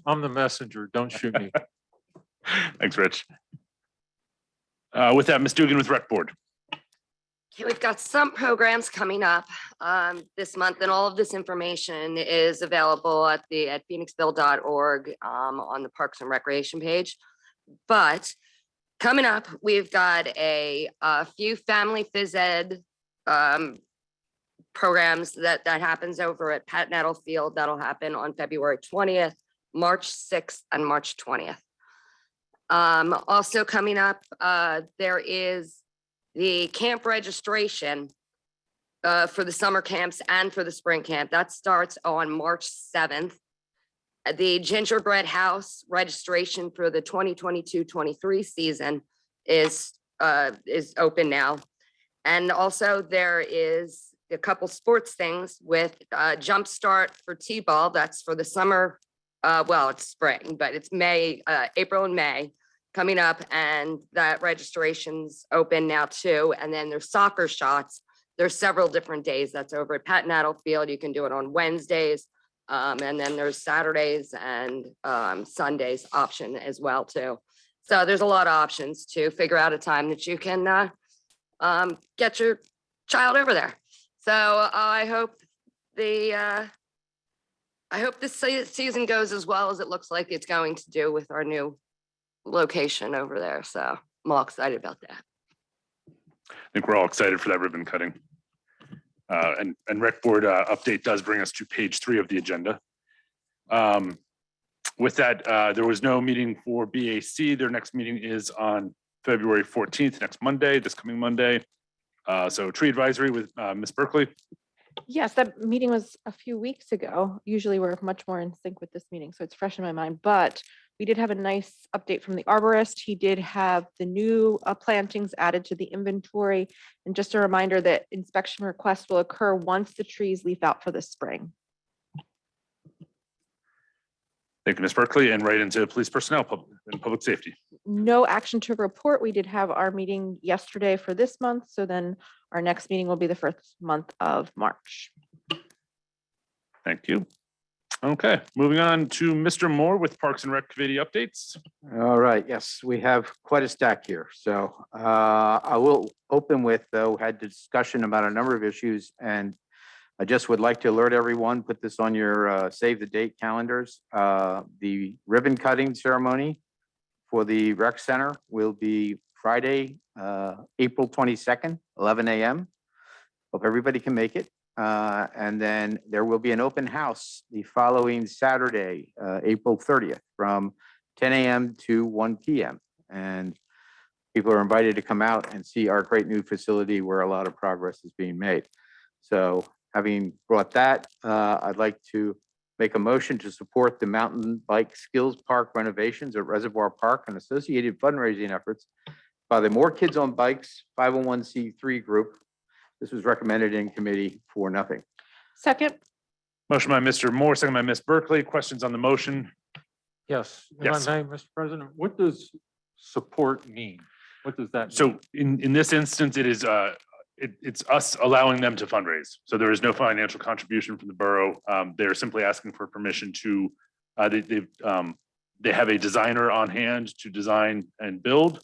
[SPEAKER 12] I'm the messenger. Don't shoot me.
[SPEAKER 1] Thanks, Rich. With that, Ms. Dugan with Rec Board.
[SPEAKER 24] Okay, we've got some programs coming up this month, and all of this information is available at phoenixville.org on the Parks and Recreation page. But coming up, we've got a few family phys ed programs that happens over at Pat Nettle Field. That'll happen on February 20th, March 6th, and March 20th. Also coming up, there is the camp registration for the summer camps and for the spring camp. That starts on March 7th. The Gingerbread House registration for the 2022-23 season is open now. And also there is a couple sports things with Jumpstart for T-ball. That's for the summer. Well, it's spring, but it's May, April and May coming up, and that registration's open now too. And then there's soccer shots. There's several different days. That's over at Pat Nettle Field. You can do it on Wednesdays. And then there's Saturdays and Sundays option as well too. So there's a lot of options to figure out a time that you can get your child over there. So I hope this season goes as well as it looks like it's going to do with our new location over there. So I'm all excited about that.
[SPEAKER 1] I think we're all excited for that ribbon cutting. And Rec Board update does bring us to page 3 of the agenda. With that, there was no meeting for BAC. Their next meeting is on February 14th, next Monday, this coming Monday. So tree advisory with Ms. Berkeley.
[SPEAKER 23] Yes, that meeting was a few weeks ago. Usually we're much more in sync with this meeting, so it's fresh in my mind. But we did have a nice update from the arborist. He did have the new plantings added to the inventory. And just a reminder that inspection requests will occur once the trees leaf out for the spring.
[SPEAKER 1] Thank you, Ms. Berkeley, and right into police personnel and public safety.
[SPEAKER 23] No action to report. We did have our meeting yesterday for this month, so then our next meeting will be the first month of March.
[SPEAKER 1] Thank you. Okay, moving on to Mr. Moore with Parks and Rec Committee updates.
[SPEAKER 9] All right, yes, we have quite a stack here. So I will open with, though, had discussion about a number of issues, and I just would like to alert everyone, put this on your save the date calendars. The ribbon cutting ceremony for the rec center will be Friday, April 22nd, 11 a.m. Hope everybody can make it. And then there will be an open house the following Saturday, April 30th, from 10 a.m. to 1 p.m. And people are invited to come out and see our great new facility where a lot of progress is being made. So having brought that, I'd like to make a motion to support the Mountain Bike Skills Park renovations at Reservoir Park and associated fundraising efforts by the More Kids on Bikes 501c3 group. This was recommended in committee for nothing.
[SPEAKER 23] Second.
[SPEAKER 1] Motion by Mr. Moore, second by Ms. Berkeley. Questions on the motion?
[SPEAKER 12] Yes.
[SPEAKER 1] Yes.
[SPEAKER 12] Mr. President, what does support mean? What does that mean?
[SPEAKER 1] So in this instance, it is it's us allowing them to fundraise. So there is no financial contribution from the borough. They're simply asking for permission to they have a designer on hand to design and build.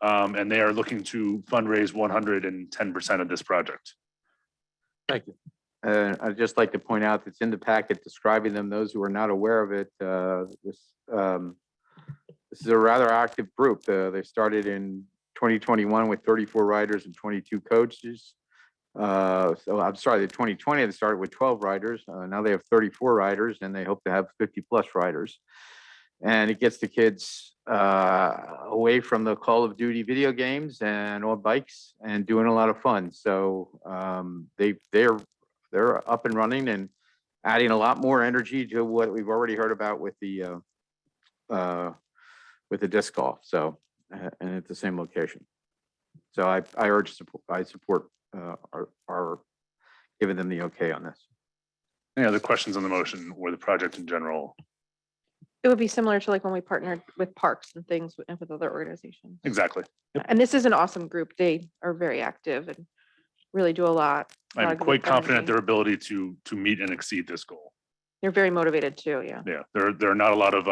[SPEAKER 1] And they are looking to fundraise 110% of this project.
[SPEAKER 12] Thank you.
[SPEAKER 9] I'd just like to point out that's in the packet describing them, those who are not aware of it. This is a rather active group. They started in 2021 with 34 riders and 22 coaches. So I'm sorry, the 2020, they started with 12 riders. Now they have 34 riders and they hope to have 50 plus riders. And it gets the kids away from the Call of Duty video games and on bikes and doing a lot of fun. So they're up and running and adding a lot more energy to what we've already heard about with the disc golf. So and at the same location. So I urge support. I support our giving them the okay on this.
[SPEAKER 1] Any other questions on the motion or the project in general?
[SPEAKER 23] It would be similar to like when we partnered with parks and things and with other organizations.
[SPEAKER 1] Exactly.
[SPEAKER 23] And this is an awesome group. They are very active and really do a lot.
[SPEAKER 1] I'm quite confident their ability to meet and exceed this goal.
[SPEAKER 23] They're very motivated too. Yeah.
[SPEAKER 1] Yeah, there are not a lot of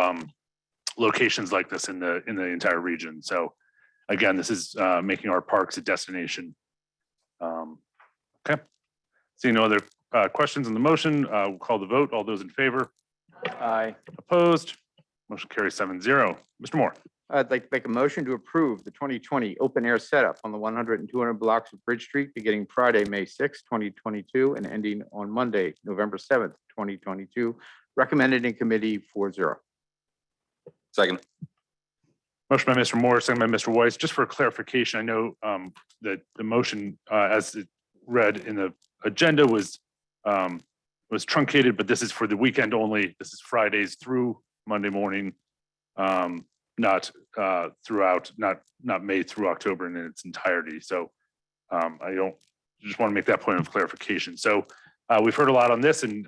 [SPEAKER 1] locations like this in the entire region. So again, this is making our parks a destination. Okay. Seeing no other questions on the motion, we'll call the vote. All those in favor?
[SPEAKER 9] Aye.
[SPEAKER 1] Opposed? Motion carries 7-0. Mr. Moore.
[SPEAKER 9] I'd like to make a motion to approve the 2020 open air setup on the 100 and 200 blocks of Bridge Street beginning Friday, May 6, 2022 and ending on Monday, November 7th, 2022. Recommended in committee 4-0.
[SPEAKER 10] Second.
[SPEAKER 1] Motion by Mr. Moore, second by Mr. Weiss. Just for clarification, I know that the motion as it read in the agenda was truncated, but this is for the weekend only. This is Fridays through Monday morning, not throughout, not May through October in its entirety. So I just want to make that point of clarification. So we've heard a lot on this and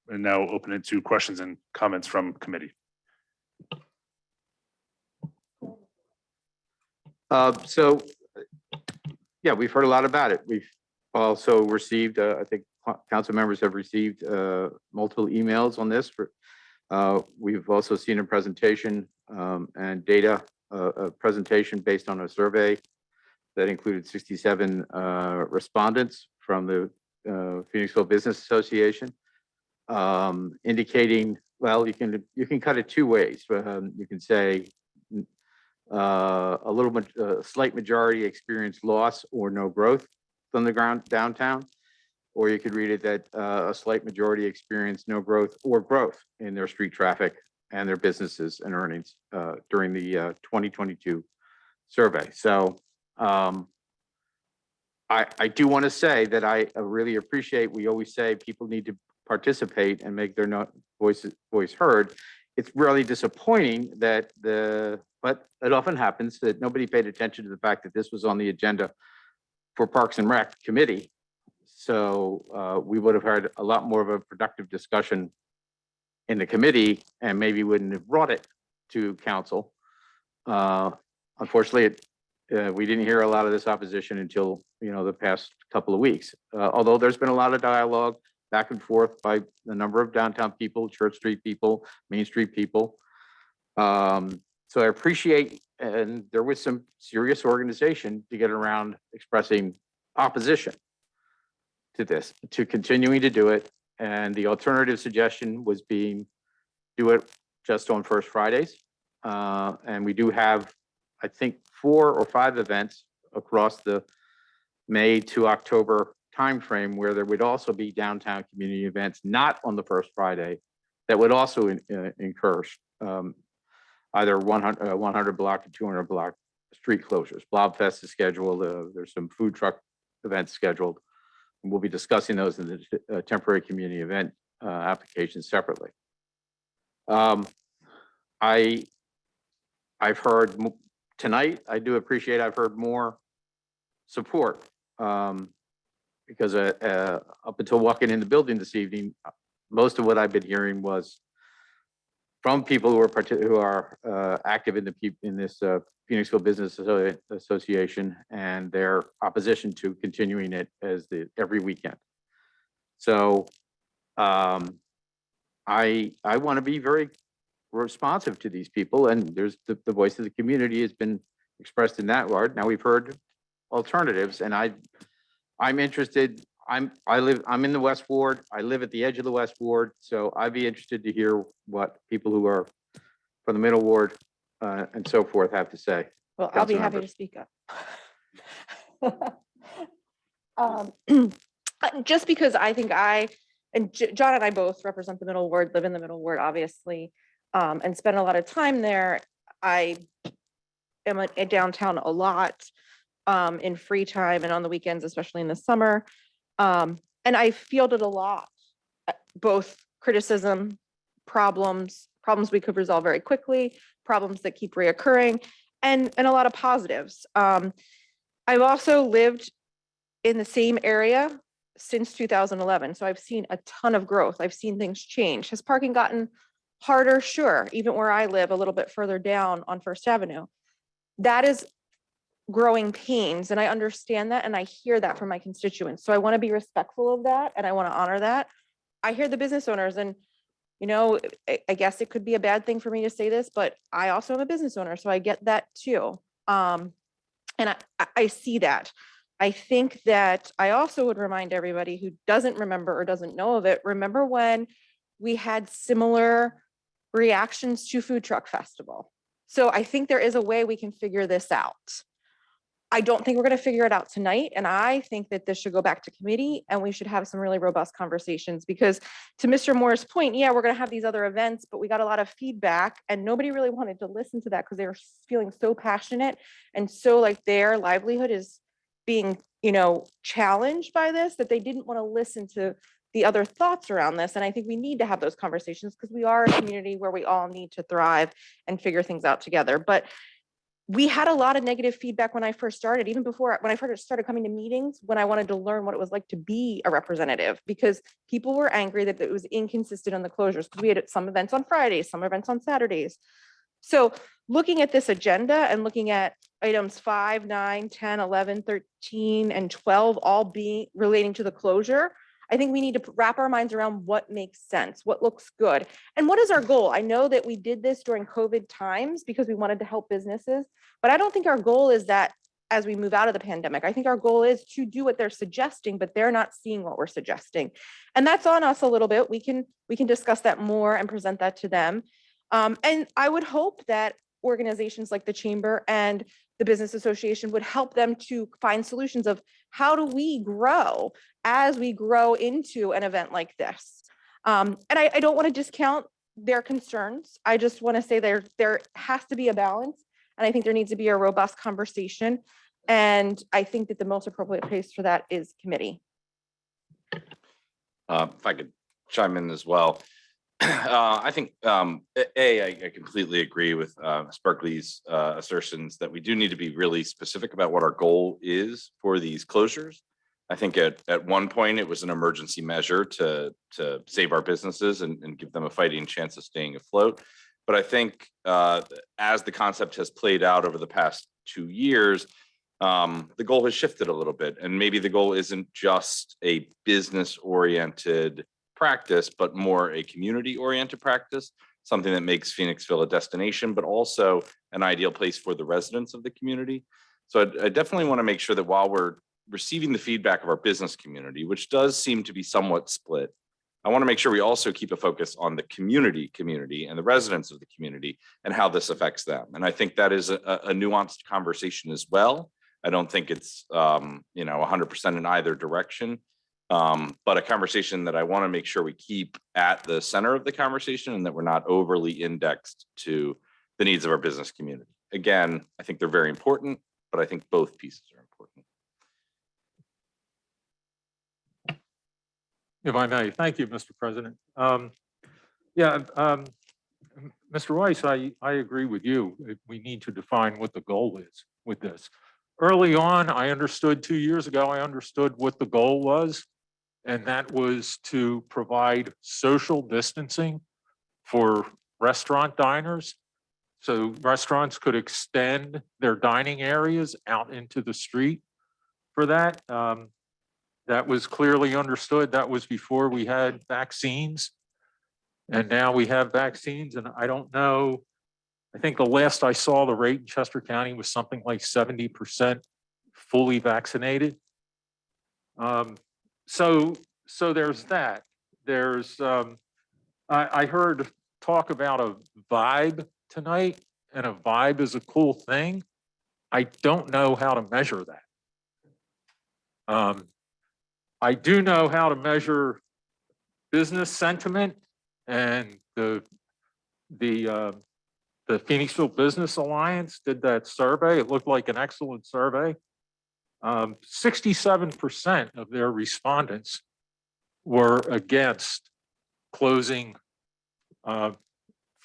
[SPEAKER 1] now open it to questions and comments from committee.
[SPEAKER 9] So, yeah, we've heard a lot about it. We've also received, I think council members have received multiple emails on this. We've also seen a presentation and data, a presentation based on a survey that included 67 respondents from the Phoenixville Business Association, indicating, well, you can cut it two ways. You can say a slight majority experienced loss or no growth from the ground downtown, or you could read it that a slight majority experienced no growth or growth in their street traffic and their businesses and earnings during the 2022 survey. So I do want to say that I really appreciate, we always say people need to participate and make their voice heard. It's really disappointing that but it often happens that nobody paid attention to the fact that this was on the agenda for Parks and Rec Committee. So we would have had a lot more of a productive discussion in the committee and maybe wouldn't have brought it to council. Unfortunately, we didn't hear a lot of this opposition until, the past couple of weeks. Although there's been a lot of dialogue back and forth by a number of downtown people, Church Street people, Main Street people. So I appreciate, and there was some serious organization to get around expressing opposition to this, to continuing to do it. And the alternative suggestion was do it just on First Fridays. And we do have, I think, 4 or 5 events across the May to October timeframe where there would also be downtown community events, not on the first Friday, that would also incur either 100 block or 200 block street closures. Blobfest is scheduled. There's some food truck events scheduled. And we'll be discussing those in the temporary community event applications separately. I've heard tonight, I do appreciate, I've heard more support because up until walking in the building this evening, most of what I've been hearing was from people who are active in this Phoenixville Business Association and their opposition to continuing it as every weekend. So I want to be very responsive to these people, and there's the voice of the community has been expressed in that regard. Now we've heard alternatives, and I'm interested. I'm in the West Ward. I live at the edge of the West Ward, so I'd be interested to hear what people who are from the Middle Ward and so forth have to say.
[SPEAKER 23] Well, I'll be
[SPEAKER 9] Council
[SPEAKER 23] happy to
[SPEAKER 9] members.
[SPEAKER 23] speak up. Just because I think John and I both represent the Middle Ward, live in the Middle Ward, obviously, and spend a lot of time there. I am at downtown a lot in free time and on the weekends, especially in the summer. And I fielded a lot, both criticism, problems we could resolve very quickly, problems that keep reoccurring, and a lot of positives. I've also lived in the same area since 2011. So I've seen a ton of growth. I've seen things change. Has parking gotten harder? Sure. Even where I live a little bit further down on First Avenue. That is growing pains, and I understand that, and I hear that from my constituents. So I want to be respectful of that, and I want to honor that. I hear the business owners, and I guess it could be a bad thing for me to say this, but I also am a business owner, so I get that too. And I see that. I think that I also would remind everybody who doesn't remember or doesn't know of it, remember when we had similar reactions to Food Truck Festival. So I think there is a way we can figure this out. I don't think we're going to figure it out tonight. And I think that this should go back to committee and we should have some really robust conversations, because to Mr. Moore's point, yeah, we're going to have these other events, but we got a lot of feedback and nobody really wanted to listen to that because they were feeling so passionate and so like their livelihood is being, challenged by this, that they didn't want to listen to the other thoughts around this. And I think we need to have those conversations because we are a community where we all need to thrive and figure things out together. But we had a lot of negative feedback when I first started, even before when I first started coming to meetings, when I wanted to learn what it was like to be a representative, because people were angry that it was inconsistent on the closures because we had some events on Fridays, some events on Saturdays. So looking at this agenda and looking at items 5, 9, 10, 11, 13, and 12 all being relating to the closure, I think we need to wrap our minds around what makes sense, what looks good, and what is our goal. I know that we did this during COVID times because we wanted to help businesses, but I don't think our goal is that as we move out of the pandemic. I think our goal is to do what they're suggesting, but they're not seeing what we're suggesting. And that's on us a little bit. We can discuss that more and present that to them. And I would hope that organizations like the Chamber and the Business Association would help them to find solutions of how do we grow as we grow into an event like this. And I don't want to discount their concerns. I just want to say there has to be a balance. And I think there needs to be a robust conversation. And I think that the most appropriate place for that is committee.
[SPEAKER 10] If I could chime in as well. I think, I completely agree with Ms. Berkeley's assertions that we do need to be really specific about what our goal is for these closures. I think at one point it was an emergency measure to save our businesses and give them a fighting chance of staying afloat. But I think as the concept has played out over the past 2 years, the goal has shifted a little bit. And maybe the goal isn't just a business-oriented practice, but more a community-oriented practice, something that makes Phoenixville a destination, but also an ideal place for the residents of the community. So I definitely want to make sure that while we're receiving the feedback of our business community, which does seem to be somewhat split, I want to make sure we also keep a focus on the community and the residents of the community and how this affects them. And I think that is a nuanced conversation as well. I don't think it's 100% in either direction, but a conversation that I want to make sure we keep at the center of the conversation and that we're not overly indexed to the needs of our business community. Again, I think they're very important, but I think both pieces are important.
[SPEAKER 12] If I may, thank you, Mr. President. Mr. Weiss, I agree with you. We need to define what the goal is with this. Early on, I understood 2 years ago, I understood what the goal was, and that was to provide social distancing for restaurant diners. So restaurants could extend their dining areas out into the street for that. That was clearly understood. That was before we had vaccines. And now we have vaccines, and I don't know, I think the last I saw the rate in Chester County was something like 70% fully vaccinated. So there's that. There's, I heard talk about a vibe tonight, and a vibe is a cool thing. I don't know how to measure that. I do know how to measure business sentiment, and the Phoenixville Business Alliance did that survey. It looked like an excellent survey. 67% of their respondents were against closing for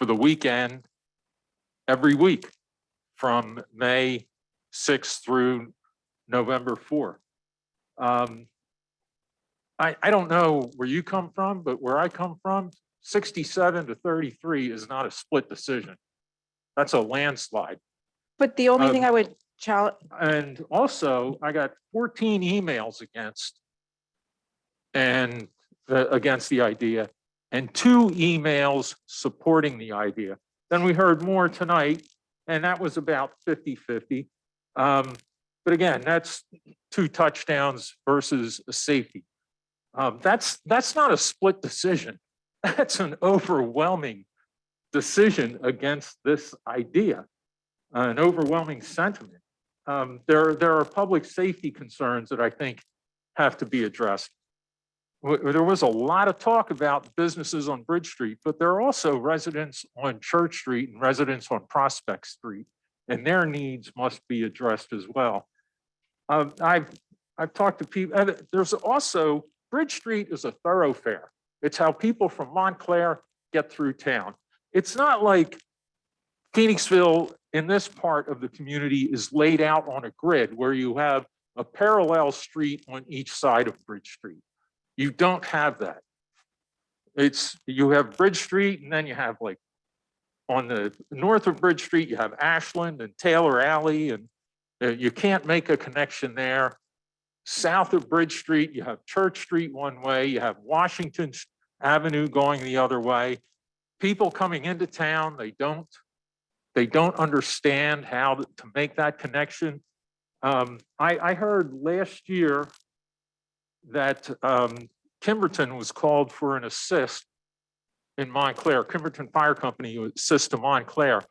[SPEAKER 12] the weekend every week from May 6th through November 4th. I don't know where you come from, but where I come from, 67 to 33 is not a split decision. That's a landslide.
[SPEAKER 23] But the only thing I would challenge.
[SPEAKER 12] And also, I got 14 emails against the idea, and 2 emails supporting the idea. Then we heard more tonight, and that was about 50-50. But again, that's 2 touchdowns versus a safety. That's not a split decision. That's an overwhelming decision against this idea, an overwhelming sentiment. There are public safety concerns that I think have to be addressed. There was a lot of talk about businesses on Bridge Street, but there are also residents on Church Street and residents on Prospect Street, and their needs must be addressed as well. I've talked to people. There's also, Bridge Street is a thoroughfare. It's how people from Montclair get through town. It's not like Phoenixville in this part of the community is laid out on a grid where you have a parallel street on each side of Bridge Street. You don't have that. You have Bridge Street, and then you have, like, on the north of Bridge Street, you have Ashland and Taylor Alley, and you can't make a connection there. South of Bridge Street, you have Church Street one way, you have Washington Avenue going the other way. People coming into town, they don't understand how to make that connection. I heard last year that Kimberton was called for an assist in Montclair. Kimberton Fire Company assist to Montclair.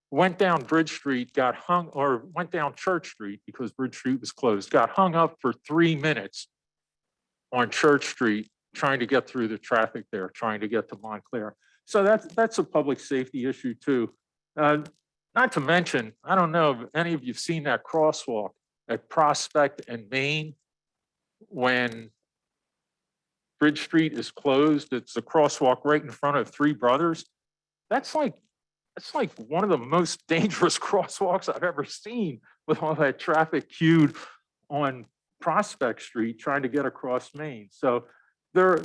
[SPEAKER 12] Went down Bridge Street, went down Church Street because Bridge Street was closed, got hung up for 3 minutes on Church Street trying to get through the traffic there, trying to get to Montclair. So that's a public safety issue too. Not to mention, I don't know if any of you've seen that crosswalk at Prospect and Main when Bridge Street is closed. It's a crosswalk right in front of Three Brothers. That's like one of the most dangerous crosswalks I've ever seen, with all that traffic queued on Prospect Street trying to get across Main. So there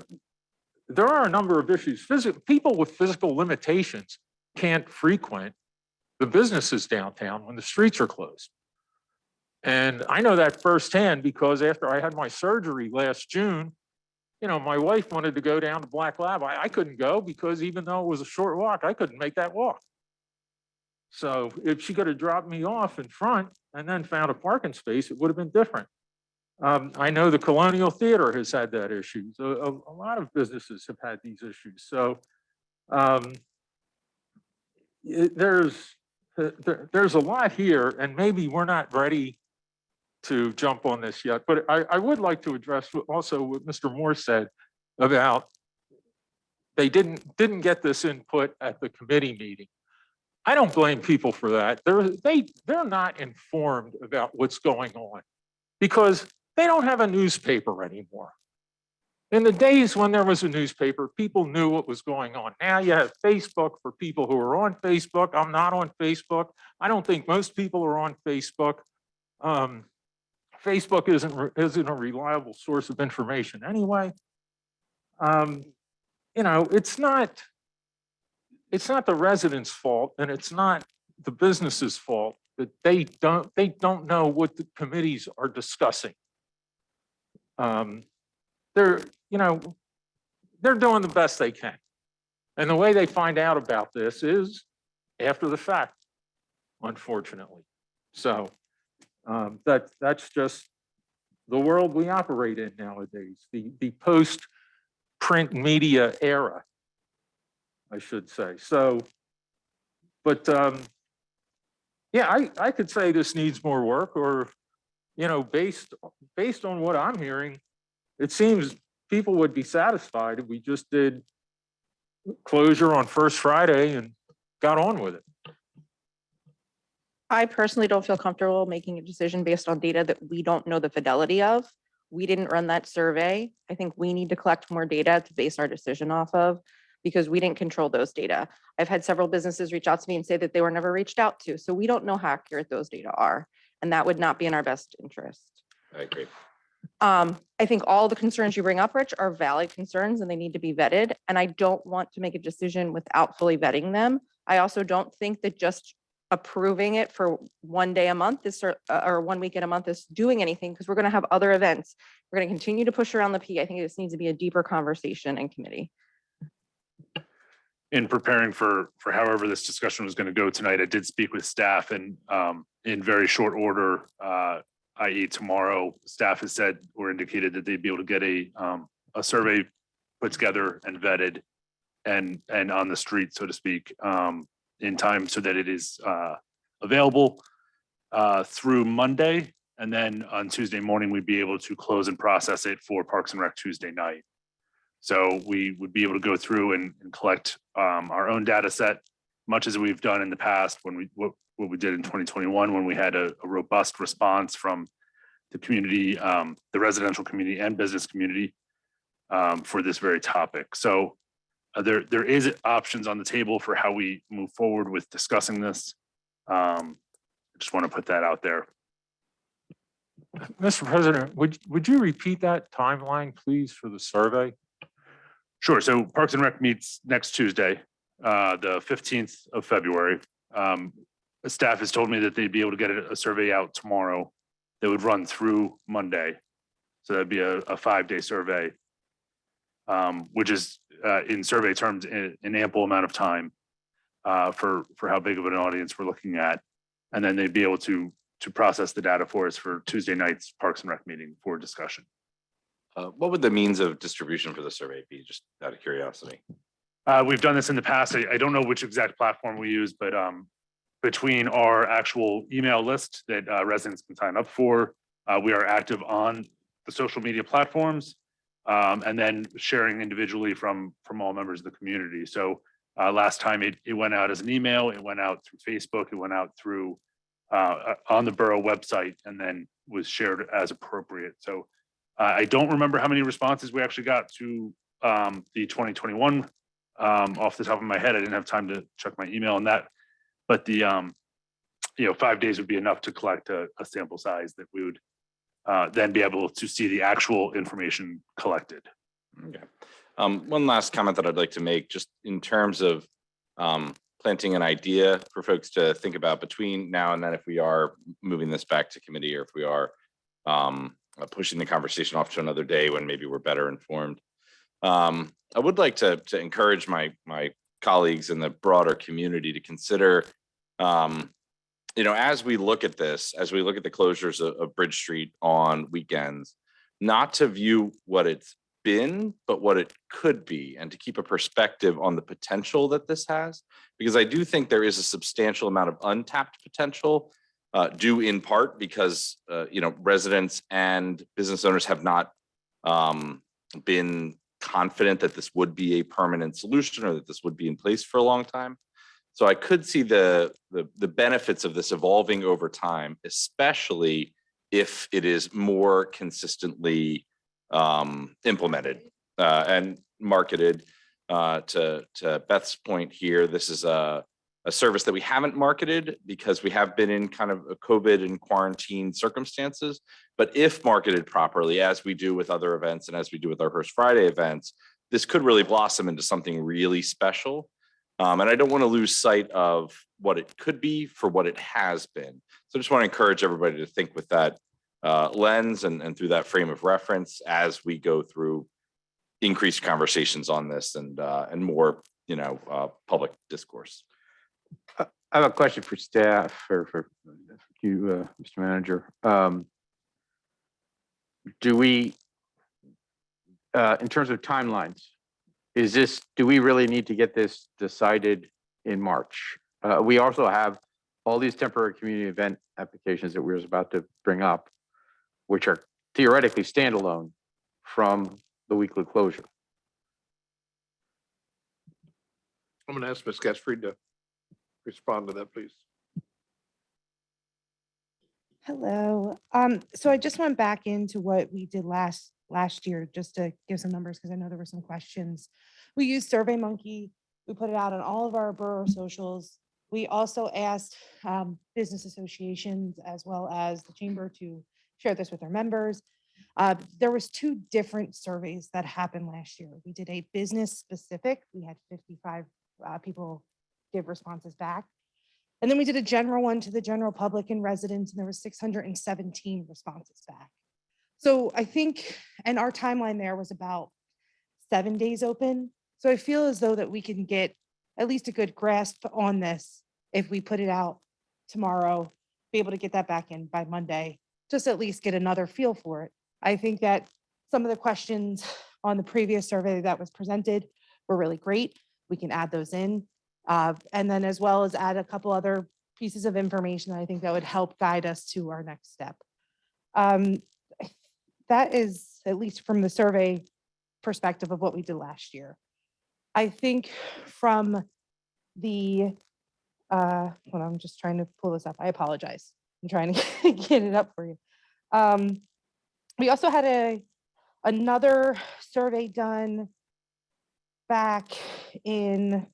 [SPEAKER 12] are a number of issues. People with physical limitations can't frequent the businesses downtown when the streets are closed. And I know that firsthand because after I had my surgery last June, you know, my wife wanted to go down to Black Lab. I couldn't go because even though it was a short walk, I couldn't make that walk. So if she could have dropped me off in front and then found a parking space, it would have been different. I know the Colonial Theater has had that issue. So a lot of businesses have had these issues. So there's a lot here, and maybe we're not ready to jump on this yet. But I would like to address also what Mr. Moore said about they didn't get this input at the committee meeting. I don't blame people for that. They're not informed about what's going on because they don't have a newspaper anymore. In the days when there was a newspaper, people knew what was going on. Now you have Facebook for people who are on Facebook. I'm not on Facebook. I don't think most people are on Facebook. Facebook isn't a reliable source of information anyway. You know, it's not the residents' fault, and it's not the business's fault that they don't know what the committees are discussing. They're doing the best they can. And the way they find out about this is after the fact, unfortunately. So that's just the world we operate in nowadays, the post-print media era, I should say. So, but yeah, I could say this needs more work, or, you know, based on what I'm hearing, it seems people would be satisfied if we just did closure on First Friday and got on with it.
[SPEAKER 23] I personally don't feel comfortable making a decision based on data that we don't know the fidelity of. We didn't run that survey. I think we need to collect more data to base our decision off of, because we didn't control those data. I've had several businesses reach out to me and say that they were never reached out to. So we don't know how accurate those data are. And that would not be in our best interest.
[SPEAKER 10] I agree.
[SPEAKER 23] I think all the concerns you bring up, Rich, are valid concerns and they need to be vetted. And I don't want to make a decision without fully vetting them. I also don't think that just approving it for one day a month is, or 1 week in a month is doing anything, because we're going to have other events. We're going to continue to push around the P. I think this needs to be a deeper conversation in committee.
[SPEAKER 1] In preparing for however this discussion was going to go tonight, I did speak with staff, and in very short order, i.e. tomorrow, staff has said or indicated that they'd be able to get a survey put together and vetted and on the street, so to speak, in time so that it is available through Monday. And then on Tuesday morning, we'd be able to close and process it for Parks and Rec Tuesday night. So we would be able to go through and collect our own data set, much as we've done in the past when what we did in 2021, when we had a robust response from the community, the residential community and business community for this very topic. So there is options on the table for how we move forward with discussing this. I just want to put that out there.
[SPEAKER 12] Mr. President, would you repeat that timeline, please, for the survey?
[SPEAKER 1] Sure. So Parks and Rec meets next Tuesday, the 15th of February. The staff has told me that they'd be able to get a survey out tomorrow that would run through Monday. So that'd be a 5-day survey, which is in survey terms an ample amount of time for how big of an audience we're looking at. And then they'd be able to process the data for us for Tuesday night's Parks and Rec meeting for discussion.
[SPEAKER 10] What would the means of distribution for the survey be, just out of curiosity?
[SPEAKER 1] We've done this in the past. I don't know which exact platform we use, but between our actual email list that residents can sign up for, we are active on the social media platforms, and then sharing individually from all members of the community. So last time it went out as an email, it went out through Facebook, it went out through on the Borough website, and then was shared as appropriate. So I don't remember how many responses we actually got to the 2021 off the top of my head. I didn't have time to check my email on that, but the 5 days would be enough to collect a sample size that we would then be able to see the actual information collected.
[SPEAKER 10] Okay. One last comment that I'd like to make, just in terms of planting an idea for folks to think about between now and then, if we are moving this back to committee, or if we are pushing the conversation off to another day when maybe we're better informed. I would like to encourage my colleagues in the broader community to consider, as we look at this, as we look at the closures of Bridge Street on weekends, not to view what it's been, but what it could be, and to keep a perspective on the potential that this has, because I do think there is a substantial amount of untapped potential, due in part because residents and business owners have not been confident that this would be a permanent solution, or that this would be in place for a long time. So I could see the benefits of this evolving over time, especially if it is more consistently implemented and marketed. To Beth's point here, this is a service that we haven't marketed because we have been in kind of a COVID and quarantine circumstances. But if marketed properly, as we do with other events and as we do with our First Friday events, this could really blossom into something really special. And I don't want to lose sight of what it could be for what it has been. So I just want to encourage everybody to think with that lens and through that frame of reference as we go through increased conversations on this and more, public discourse.
[SPEAKER 9] I have a question for staff, for you, Mr. Manager. Do we, in terms of timelines, do we really need to get this decided in March? We also have all these temporary community event applications that we were about to bring up, which are theoretically standalone from the weekly closure.
[SPEAKER 6] I'm going to ask Ms. Gasfried to respond to that, please.
[SPEAKER 13] Hello. So I just went back into what we did last year just to give some numbers, because I know there were some questions. We used SurveyMonkey. We put it out on all of our borough socials. We also asked business associations as well as the chamber to share this with their members. There was 2 different surveys that happened last year. We did a business specific. We had 55 people give responses back. And then we did a general one to the general public and residents, and there was 617 responses back. So I think, and our timeline there was about 7 days open. So I feel as though that we can get at least a good grasp on this if we put it out tomorrow, be able to get that back in by Monday, just at least get another feel for it. I think that some of the questions on the previous survey that was presented were really great. We can add those in. And then as well as add a couple other pieces of information that I think that would help guide us to our next step. That is, at least from the survey perspective of what we did last year. I think from the, well, I'm just trying to pull this up. I apologize. I'm trying to get it up for you. We also had another survey done back in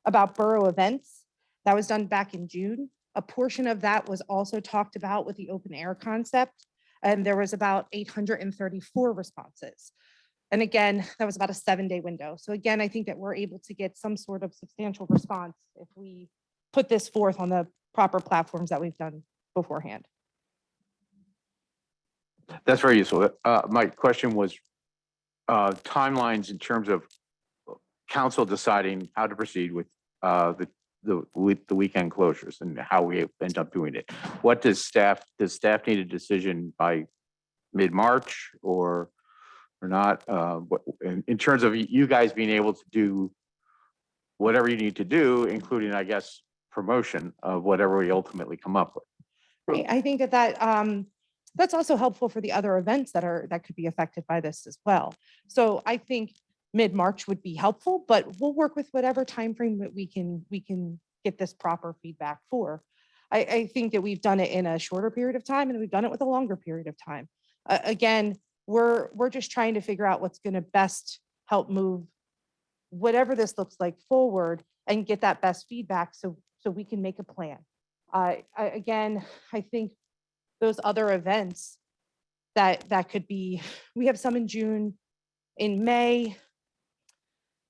[SPEAKER 13] about borough events. That was done back in June. A portion of that was also talked about with the open air concept, and there was about 834 responses. And again, that was about a 7-day window. So again, I think that we're able to get some sort of substantial response if we put this forth on the proper platforms that we've done beforehand.
[SPEAKER 9] That's very useful. My question was timelines in terms of council deciding how to proceed with the weekend closures and how we end up doing it. What does staff need a decision by mid-March or not? In terms of you guys being able to do whatever you need to do, including, I guess, promotion of whatever we ultimately come up with.
[SPEAKER 13] Right. I think that's also helpful for the other events that could be affected by this as well. So I think mid-March would be helpful, but we'll work with whatever timeframe that we can get this proper feedback for. I think that we've done it in a shorter period of time and we've done it with a longer period of time. Again, we're just trying to figure out what's going to best help move whatever this looks like forward and get that best feedback so we can make a plan. Again, I think those other events that could be, we have some in June, in May.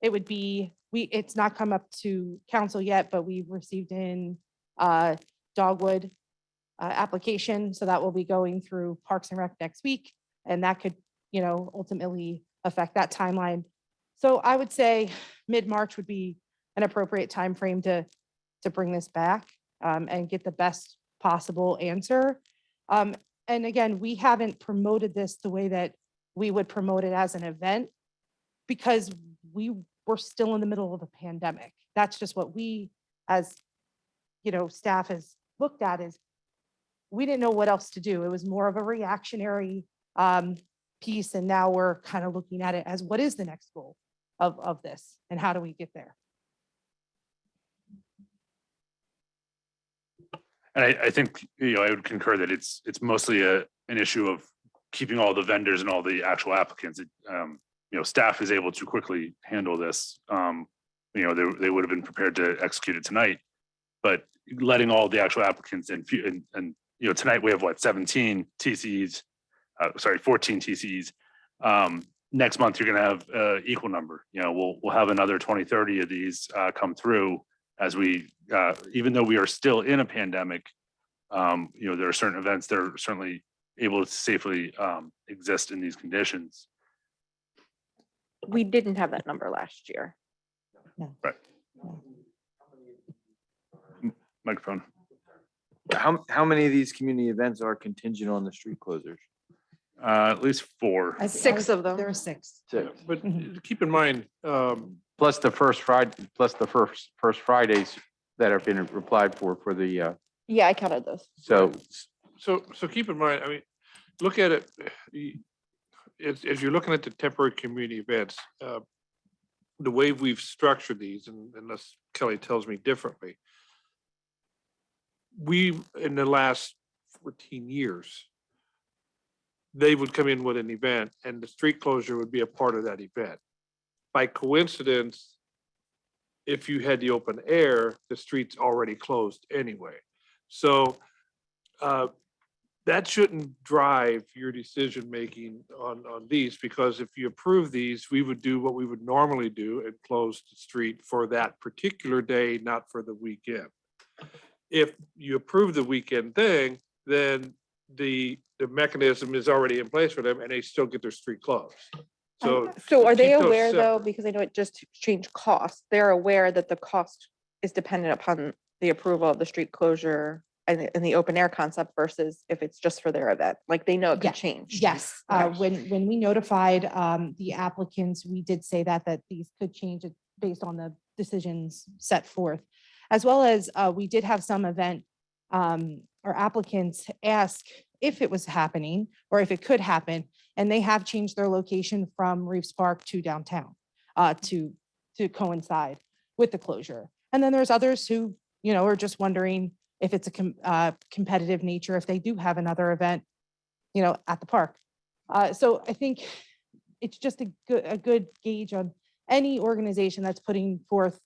[SPEAKER 13] It would be, it's not come up to council yet, but we've received in Dogwood application. So that will be going through Parks and Rec next week. And that could, ultimately affect that timeline. So I would say mid-March would be an appropriate timeframe to bring this back and get the best possible answer. And again, we haven't promoted this the way that we would promote it as an event because we were still in the middle of a pandemic. That's just what we, as staff has looked at, is we didn't know what else to do. It was more of a reactionary piece. And now we're kind of looking at it as what is the next goal of this and how do we get there?
[SPEAKER 1] And I think, I would concur that it's mostly an issue of keeping all the vendors and all the actual applicants. Staff is able to quickly handle this. They would have been prepared to execute it tonight, but letting all the actual applicants and tonight we have 17 TCEs, 14 TCEs. Next month, you're going to have equal number. We'll have another 20, 30 of these come through as we, even though we are still in a pandemic, there are certain events that are certainly able to safely exist in these conditions.
[SPEAKER 23] We didn't have that number last year.
[SPEAKER 1] Right. Microphone.
[SPEAKER 14] How many of these community events are contingent on the street closures?
[SPEAKER 1] At least 4.
[SPEAKER 23] 6 of them.
[SPEAKER 13] There are 6.
[SPEAKER 6] But keep in mind,
[SPEAKER 9] Plus the first Fridays that have been applied for the,
[SPEAKER 23] Yeah, I counted those.
[SPEAKER 6] so keep in mind, look at it. As you're looking at the temporary community events, the way we've structured these, and unless Kelly tells me differently, we, in the last 14 years, they would come in with an event and the street closure would be a part of that event. By coincidence, if you had the open air, the street's already closed anyway. So that shouldn't drive your decision-making on these, because if you approve these, we would do what we would normally do and close the street for that particular day, not for the weekend. If you approve the weekend thing, then the mechanism is already in place for them and they still get their street closed.
[SPEAKER 23] So are they
[SPEAKER 6] keep those
[SPEAKER 23] aware though,
[SPEAKER 6] separate.
[SPEAKER 23] because I know it just changed costs, they're aware that the cost is dependent upon the approval of the street closure and the open air concept versus if it's just for their event, like they know it could change?
[SPEAKER 13] Yes, when we notified the applicants, we did say that these could change it based on the decisions set forth, as well as we did have some event or applicants ask if it was happening or if it could happen, and they have changed their location from Reeves Park to downtown to coincide with the closure. And then there's others who are just wondering if it's a competitive nature, if they do have another event, at the park. So I think it's just a good gauge on any organization that's putting forth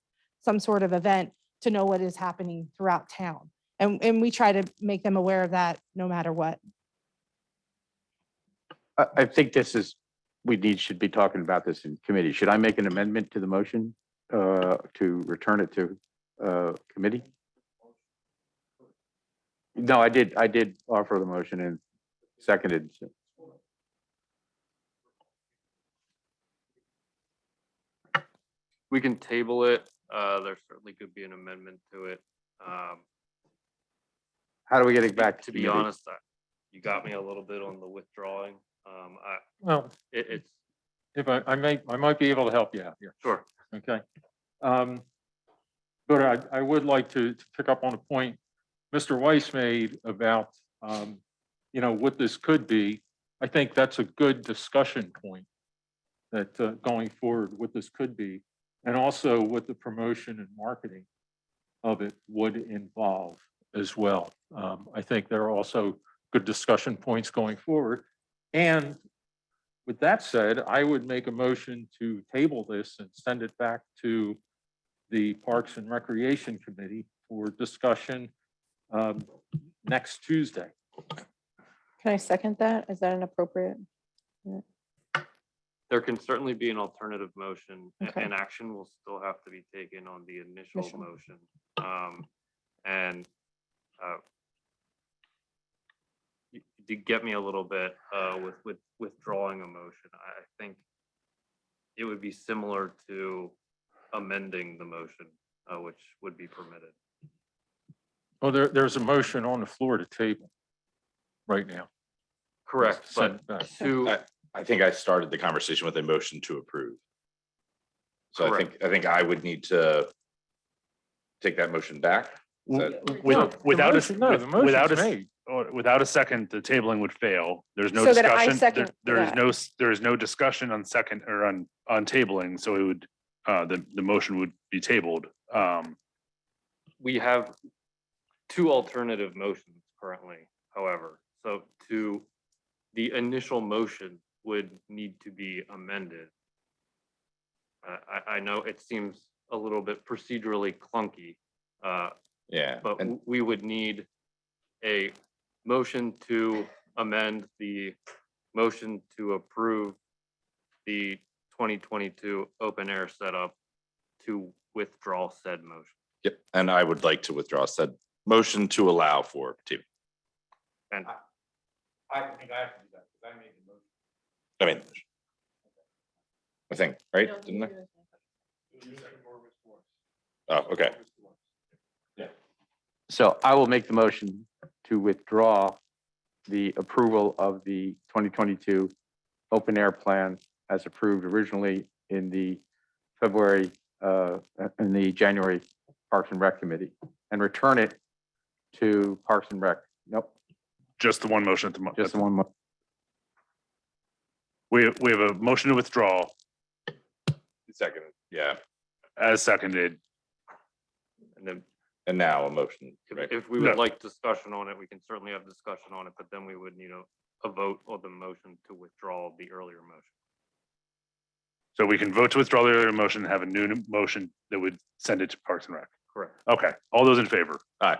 [SPEAKER 13] some sort of event to know what is happening throughout town. And we try to make them aware of that no matter what.
[SPEAKER 9] I think should be talking about this in committee. Should I make an amendment to the motion to return it to committee? No, I did offer the motion and seconded.
[SPEAKER 3] We can table it. There certainly could be an amendment to it.
[SPEAKER 9] How do we get it back
[SPEAKER 3] To be
[SPEAKER 9] committee?
[SPEAKER 3] honest, you got me a little bit on the withdrawing.
[SPEAKER 12] Well,
[SPEAKER 3] It's
[SPEAKER 12] if I might be able to help you out here.
[SPEAKER 3] sure.
[SPEAKER 12] Okay. But I would like to pick up on a point Mr. Weiss made about, what this could be. I think that's a good discussion point that going forward, what this could be, and also what the promotion and marketing of it would involve as well. I think there are also good discussion points going forward. And with that said, I would make a motion to table this and send it back to the Parks and Recreation Committee for discussion next Tuesday.
[SPEAKER 23] Can I second that? Is that an appropriate?
[SPEAKER 3] There can certainly be an alternative motion.
[SPEAKER 23] Okay.
[SPEAKER 3] And action will still have to be taken on the initial
[SPEAKER 23] Initial.
[SPEAKER 3] motion. And you did get me a little bit with withdrawing a motion. I think it would be similar to amending the motion, which would be permitted.
[SPEAKER 12] Well, there's a motion on the floor to table right now.
[SPEAKER 3] Correct,
[SPEAKER 12] Send
[SPEAKER 3] but
[SPEAKER 12] it back.
[SPEAKER 3] to,
[SPEAKER 10] I think I started the conversation with a motion to approve. So I think I would need to take that motion back. Is that-
[SPEAKER 1] Without
[SPEAKER 12] motion's made.
[SPEAKER 1] without a second, the tabling would fail. There's no
[SPEAKER 23] So then I
[SPEAKER 1] discussion.
[SPEAKER 23] second
[SPEAKER 1] There is no discussion on second or on tabling, so it would, the motion would be tabled.
[SPEAKER 3] we have two alternative motions currently, however. So the initial motion would need to be amended. I know it seems a little bit procedurally clunky.
[SPEAKER 10] Yeah.
[SPEAKER 3] But
[SPEAKER 10] and-
[SPEAKER 3] we would need a motion to amend the motion to approve the 2022 open air setup to withdraw said motion.
[SPEAKER 10] Yep, and I would like to withdraw said motion to allow for table.
[SPEAKER 3] And
[SPEAKER 10] I think I have to do that because I made the motion. I mean, I think, right? Didn't I? Oh, okay.
[SPEAKER 9] So I will make the motion to withdraw the approval of the 2022 open air plan as approved originally in the in the January Parks and Rec Committee and return it to Parks and Rec. Nope,
[SPEAKER 1] Just the one motion at the
[SPEAKER 9] just the one.
[SPEAKER 1] We have a motion to withdraw
[SPEAKER 10] Second, yeah,
[SPEAKER 1] as seconded.
[SPEAKER 10] and now a motion. right?
[SPEAKER 3] if we would like discussion on it, we can certainly have discussion on it, but then we would need a vote on the motion to withdraw the earlier motion.
[SPEAKER 1] So we can vote to withdraw the earlier motion and have a new motion that would send it to Parks and Rec.
[SPEAKER 3] Correct.
[SPEAKER 1] Okay, all those in favor?
[SPEAKER 10] Aye.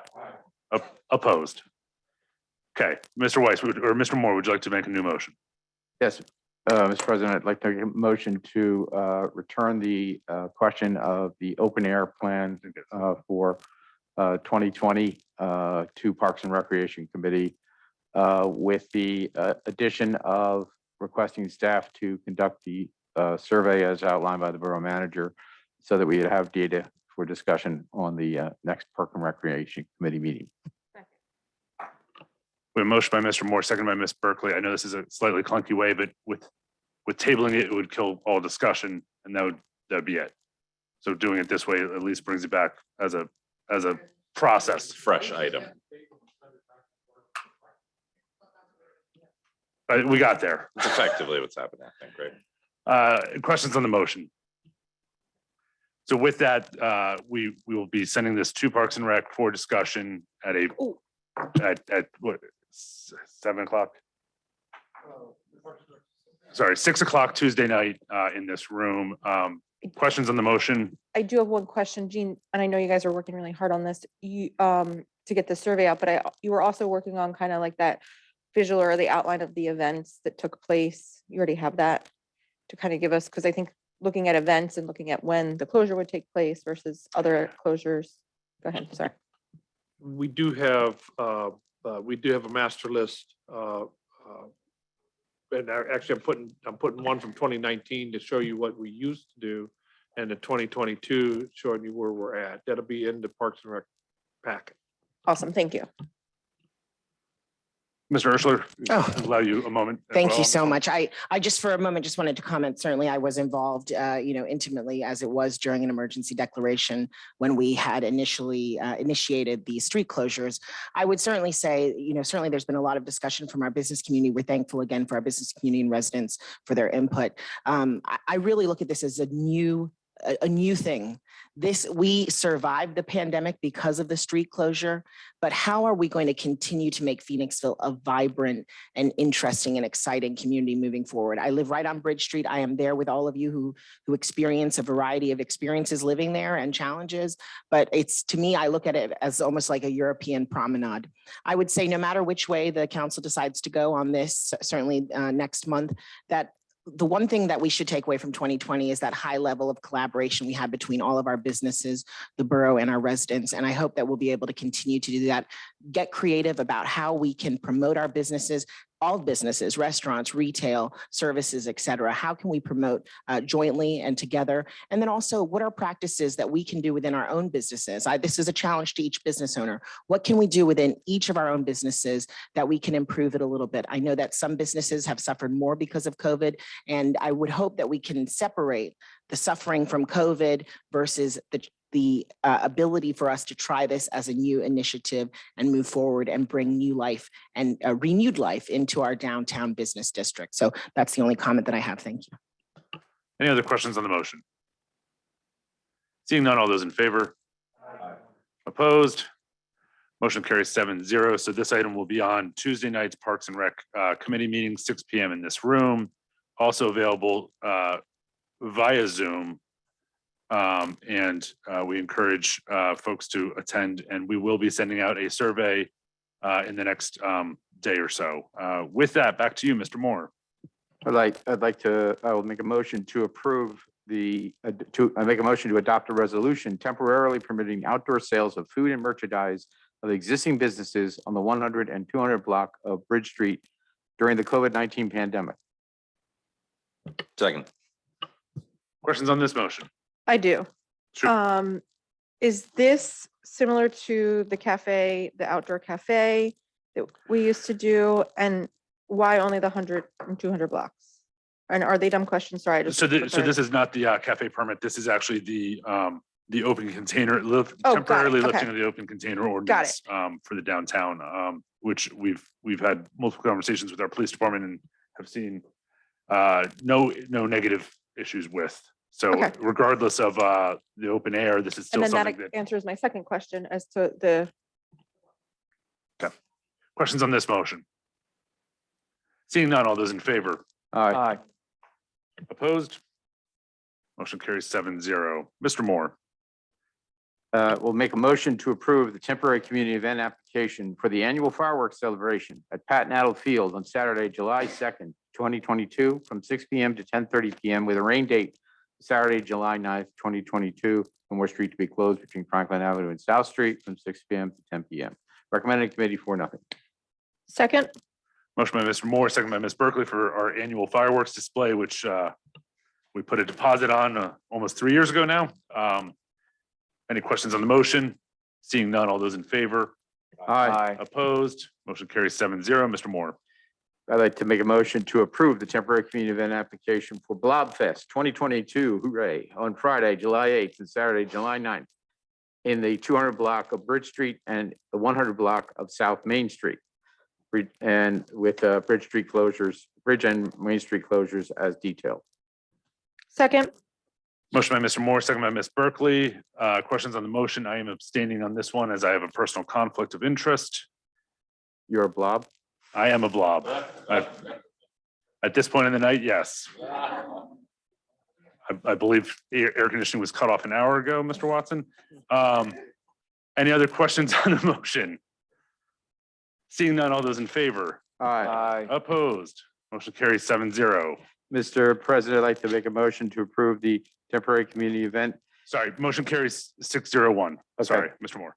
[SPEAKER 1] Opposed? Okay, Mr. Weiss, or Mr. Moore, would you like to make a new motion?
[SPEAKER 9] Yes, Mr. President, I'd like to make a motion to return the question of the open air plan for 2020 to Parks and Recreation Committee with the addition of requesting staff to conduct the survey as outlined by the Borough Manager so that we would have data for discussion on the next Park and Recreation Committee meeting.
[SPEAKER 1] We have a motion by Mr. Moore, second by Ms. Berkeley. I know this is a slightly clunky way, but with tabling it, it would kill all discussion and that'd be it. So doing it this way at least brings it back as a process.
[SPEAKER 10] Fresh item.
[SPEAKER 1] We got there.
[SPEAKER 10] That's effectively what's happening, I think, right?
[SPEAKER 1] Questions on the motion? So with that, we will be sending this to Parks and Rec for discussion at what, 7 o'clock? Sorry, 6 o'clock Tuesday night in this room. Questions on the motion?
[SPEAKER 23] I do have one question, Jean, and I know you guys are working really hard on this, to get the survey out, but you were also working on kind of like that visual or the outline of the events that took place. You already have that to kind of give us, because I think looking at events and looking at when the closure would take place versus other closures. Go ahead, sorry.
[SPEAKER 6] We do have a master list. And actually, I'm putting one from 2019 to show you what we used to do, and the 2022 showing you where we're at. That'll be in the Parks and Rec packet.
[SPEAKER 23] Awesome, thank you.
[SPEAKER 1] Mr. Urschler, allow you a moment. as
[SPEAKER 8] Thank
[SPEAKER 1] well.
[SPEAKER 8] you so much. I just for a moment just wanted to comment. Certainly, I was involved, intimately as it was during an emergency declaration when we had initially initiated the street closures. I would certainly say, certainly there's been a lot of discussion from our business community. We're thankful again for our business community and residents for their input. I really look at this as a new a new thing. We survived the pandemic because of the street closure, but how are we going to continue to make Phoenixville a vibrant and interesting and exciting community moving forward? I live right on Bridge Street. I am there with all of you who experience a variety of experiences living there and challenges, but to me, I look at it as almost like a European promenade. I would say no matter which way the council decides to go on this, certainly next month, that the one thing that we should take away from 2020 is that high level of collaboration we had between all of our businesses, the borough and our residents. And I hope that we'll be able to continue to do that, get creative about how we can promote our businesses, all businesses, restaurants, retail, services, et cetera. How can we promote jointly and together? And then also, what are practices that we can do within our own businesses? This is a challenge to each business owner. What can we do within each of our own businesses that we can improve it a little bit? I know that some businesses have suffered more because of COVID, and I would hope that we can separate the suffering from COVID versus the ability for us to try this as a new initiative and move forward and bring new life and renewed life into our downtown business district. So that's the only comment that I have. Thank you.
[SPEAKER 1] Any other questions on the motion? Seeing none, all those in favor? Opposed? Motion carries 7-0. So this item will be on Tuesday night's Parks and Rec committee meeting, 6 p.m. in this room. Also available via Zoom. We encourage folks to attend, and we will be sending out a survey in the next day or so. With that, back to you, Mr. Moore.
[SPEAKER 9] I will make a motion to approve I make a motion to adopt a resolution temporarily permitting outdoor sales of food and merchandise of existing businesses on the 100 and 200 block of Bridge Street during the COVID-19 pandemic.
[SPEAKER 10] Second.
[SPEAKER 1] Questions on this motion?
[SPEAKER 23] I do.
[SPEAKER 1] Sure.
[SPEAKER 23] Is this similar to the outdoor cafe that we used to do? And why only the 100 and 200 blocks? And are they dumb questions? Sorry.
[SPEAKER 1] So this is not the cafe permit. This is actually the open container, temporarily lifting of the open container ordinance for the downtown, which we've had multiple conversations with our police department and have seen no negative issues with. So regardless of the open air, this is still something that
[SPEAKER 23] answers my second question as to the.
[SPEAKER 1] Okay. Questions on this motion? Seeing none, all those in favor?
[SPEAKER 14] Aye.
[SPEAKER 1] Opposed? Motion carries 7-0. Mr. Moore.
[SPEAKER 9] We'll make a motion to approve the temporary community event application for the annual fireworks celebration at Pat Nattle Field on Saturday, July 2nd, 2022, from 6 p.m. to 10:30 p.m. with a rain date Saturday, July 9th, 2022, Moore Street to be closed between Franklin Avenue and South Street from 6 p.m. to 10 p.m. Recommended committee 4-0.
[SPEAKER 23] Second.
[SPEAKER 1] Motion by Mr. Moore, second by Ms. Berkeley for our annual fireworks display, which we put a deposit on almost 3 years ago now. Any questions on the motion? Seeing none, all those in favor?
[SPEAKER 14] Aye.
[SPEAKER 1] Opposed? Motion carries 7-0. Mr. Moore.
[SPEAKER 9] I'd like to make a motion to approve the temporary community event application for Blobfest 2022, hooray, on Friday, July 8th and Saturday, July 9th in the 200 block of Bridge Street and the 100 block of South Main Street. And with Bridge and Main Street closures as detailed.
[SPEAKER 23] Second.
[SPEAKER 1] Motion by Mr. Moore, second by Ms. Berkeley. Questions on the motion? I am abstaining on this one as I have a personal conflict of interest.
[SPEAKER 9] You're a blob?
[SPEAKER 1] I am a blob. At this point in the night, yes. I believe air conditioning was cut off an hour ago, Mr. Watson. Any other questions on the motion? Seeing none, all those in favor?
[SPEAKER 9] Aye.
[SPEAKER 1] Opposed? Motion carries 7-0.
[SPEAKER 9] Mr. President, I'd like to make a motion to approve the temporary community event.
[SPEAKER 1] Sorry, motion carries 6-0-1. Sorry, Mr. Moore.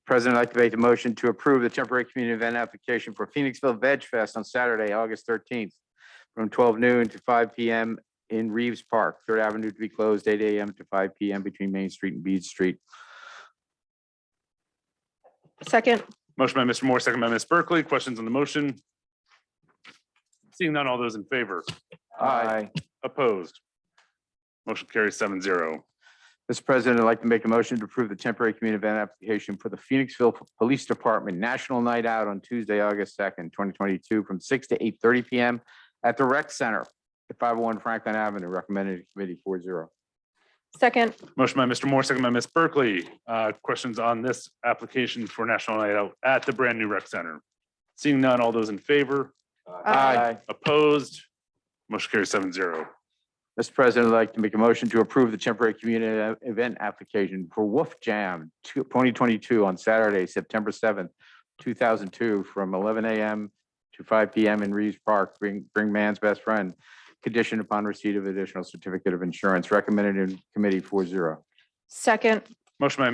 [SPEAKER 9] President, I'd like to make a motion to approve the temporary community event application for Phoenixville Veg Fest on Saturday, August 13th, from 12 noon to 5 p.m. in Reeves Park, 3rd Avenue to be closed 8 a.m. to 5 p.m. between Main Street and Bede Street.
[SPEAKER 23] Second.
[SPEAKER 1] Motion by Mr. Moore, second by Ms. Berkeley. Questions on the motion? Seeing none, all those in favor?
[SPEAKER 14] Aye.
[SPEAKER 1] Opposed? Motion carries 7-0.
[SPEAKER 9] Mr. President, I'd like to make a motion to approve the temporary community event application for the Phoenixville Police Department National Night Out on Tuesday, August 2nd, 2022, from 6 to 8:30 p.m. at the Rec Center at 501 Franklin Avenue. Recommended committee 4-0.
[SPEAKER 23] Second.
[SPEAKER 1] Motion by Mr. Moore, second by Ms. Berkeley. Questions on this application for National Night Out at the brand new rec center? Seeing none, all those in favor? Opposed? Motion carries 7-0.
[SPEAKER 9] Mr. President, I'd like to make a motion to approve the temporary community event application for Wolf Jam 2022 on Saturday, September 7th, 2002, from 11 a.m. to 5 p.m. in Reeves Park. Bring man's best friend, conditioned upon receipt of additional certificate of insurance. Recommended in committee 4-0.
[SPEAKER 23] Second.
[SPEAKER 1] Motion by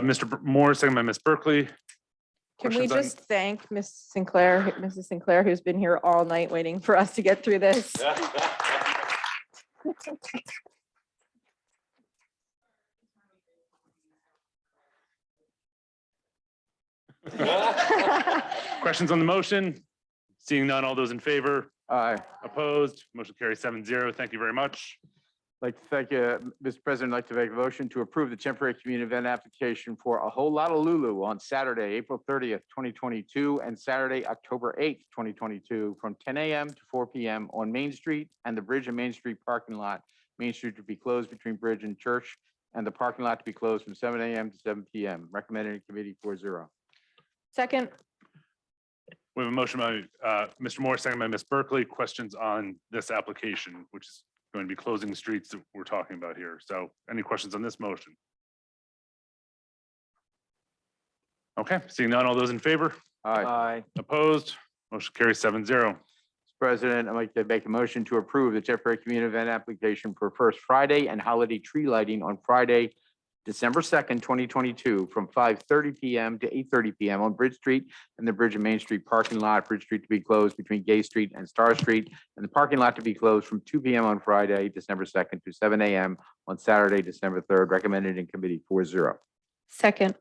[SPEAKER 1] Mr. Moore, second by Ms. Berkeley.
[SPEAKER 23] Can we
[SPEAKER 1] Questions on-
[SPEAKER 23] just thank Mrs. Sinclair, who's been here all night waiting for us to get through this?
[SPEAKER 1] Questions on the motion? Seeing none, all those in favor?
[SPEAKER 9] Aye.
[SPEAKER 1] Opposed? Motion carries 7-0. Thank you very much.
[SPEAKER 9] I'd like to thank you, Mr. President. I'd like to make a motion to approve the temporary community event application for A Whole Lot of Lulu on Saturday, April 30th, 2022, and Saturday, October 8th, 2022, from 10 a.m. to 4 p.m. on Main Street and the Bridge and Main Street parking lot. Main Street to be closed between Bridge and Church, and the parking lot to be closed from 7 a.m. to 7 p.m. Recommended in committee 4-0.
[SPEAKER 23] Second.
[SPEAKER 1] We have a motion by Mr. Moore, second by Ms. Berkeley. Questions on this application, which is going to be closing the streets that we're talking about here. So any questions on this motion? Okay, seeing none, all those in favor?
[SPEAKER 9] Aye.
[SPEAKER 1] Opposed? Motion carries 7-0.
[SPEAKER 9] Mr. President, I'd like to make a motion to approve the temporary community event application for First Friday and holiday tree lighting on Friday, December 2nd, 2022, from 5:30 p.m. to 8:30 p.m. on Bridge Street and the Bridge and Main Street parking lot. Bridge Street to be closed between Gay Street and Star Street, and the parking lot to be closed from 2 p.m. on Friday, December 2nd, to 7 a.m. on Saturday, December 3rd. Recommended in committee 4-0.
[SPEAKER 23] Second.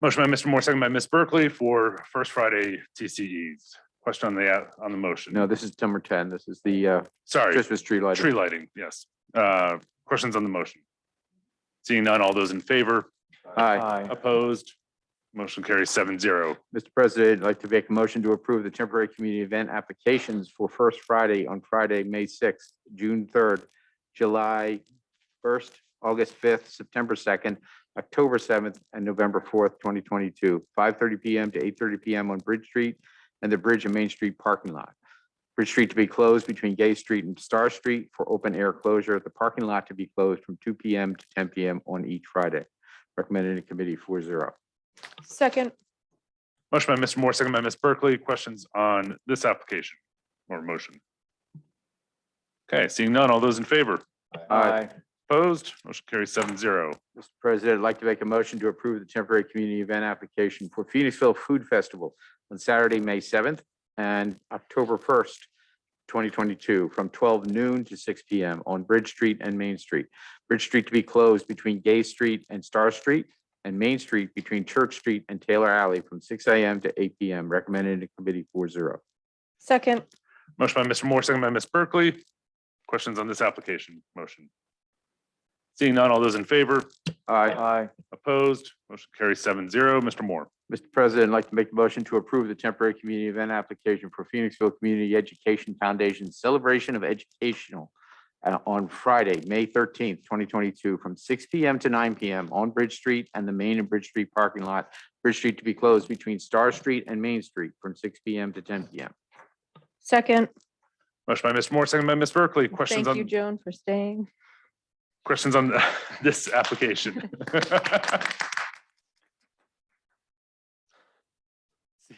[SPEAKER 1] Motion by Mr. Moore, second by Ms. Berkeley for First Friday TCEs. Question on the motion?
[SPEAKER 9] No, this is number 10. This is the
[SPEAKER 1] Sorry,
[SPEAKER 9] Christmas tree lighting.
[SPEAKER 1] tree lighting, yes. Questions on the motion? Seeing none, all those in favor?
[SPEAKER 9] Aye.
[SPEAKER 1] Opposed? Motion carries 7-0.
[SPEAKER 9] Mr. President, I'd like to make a motion to approve the temporary community event applications for First Friday on Friday, May 6th, June 3rd, July 1st, August 5th, September 2nd, October 7th, and November 4th, 2022, 5:30 p.m. to 8:30 p.m. on Bridge Street and the Bridge and Main Street parking lot. Bridge Street to be closed between Gay Street and Star Street for open air closure. The parking lot to be closed from 2 p.m. to 10 p.m. on each Friday. Recommended in committee 4-0.
[SPEAKER 23] Second.
[SPEAKER 1] Motion by Mr. Moore, second by Ms. Berkeley. Questions on this application or motion? Okay, seeing none, all those in favor?
[SPEAKER 9] Aye.
[SPEAKER 1] Opposed? Motion carries 7-0.
[SPEAKER 9] Mr. President, I'd like to make a motion to approve the temporary community event application for Phoenixville Food Festival on Saturday, May 7th and October 1st, 2022, from 12 noon to 6 p.m. on Bridge Street and Main Street. Bridge Street to be closed between Gay Street and Star Street, and Main Street between Church Street and Taylor Alley from 6 a.m. to 8 p.m. Recommended in committee 4-0.
[SPEAKER 23] Second.
[SPEAKER 1] Motion by Mr. Moore, second by Ms. Berkeley. Questions on this application motion? Seeing none, all those in favor?
[SPEAKER 9] Aye.
[SPEAKER 1] Opposed? Motion carries 7-0. Mr. Moore.
[SPEAKER 9] Mr. President, I'd like to make a motion to approve the temporary community event application for Phoenixville Community Education Foundation Celebration of Educational on Friday, May 13th, 2022, from 6 p.m. to 9 p.m. on Bridge Street and the Main and Bridge Street parking lot. Bridge Street to be closed between Star Street and Main Street from 6 p.m. to 10 p.m.
[SPEAKER 23] Second.
[SPEAKER 1] Motion by Mr. Moore, second by Ms. Berkeley. Questions
[SPEAKER 23] Thank you,
[SPEAKER 1] on
[SPEAKER 23] Joan, for staying.
[SPEAKER 1] questions on this application?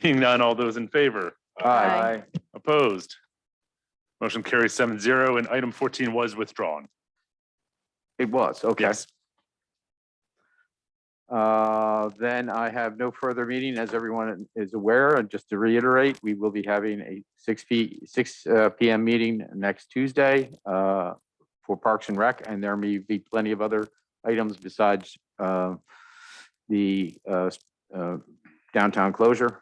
[SPEAKER 1] Seeing none, all those in favor?
[SPEAKER 23] Aye.
[SPEAKER 1] Opposed? Motion carries 7-0, and item 14 was withdrawn.
[SPEAKER 9] It was, okay.
[SPEAKER 1] Yes.
[SPEAKER 9] Then I have no further meeting, as everyone is aware. And just to reiterate, we will be having a 6 p.m. meeting next Tuesday for Parks and Rec, and there may be plenty of other items besides the downtown closure,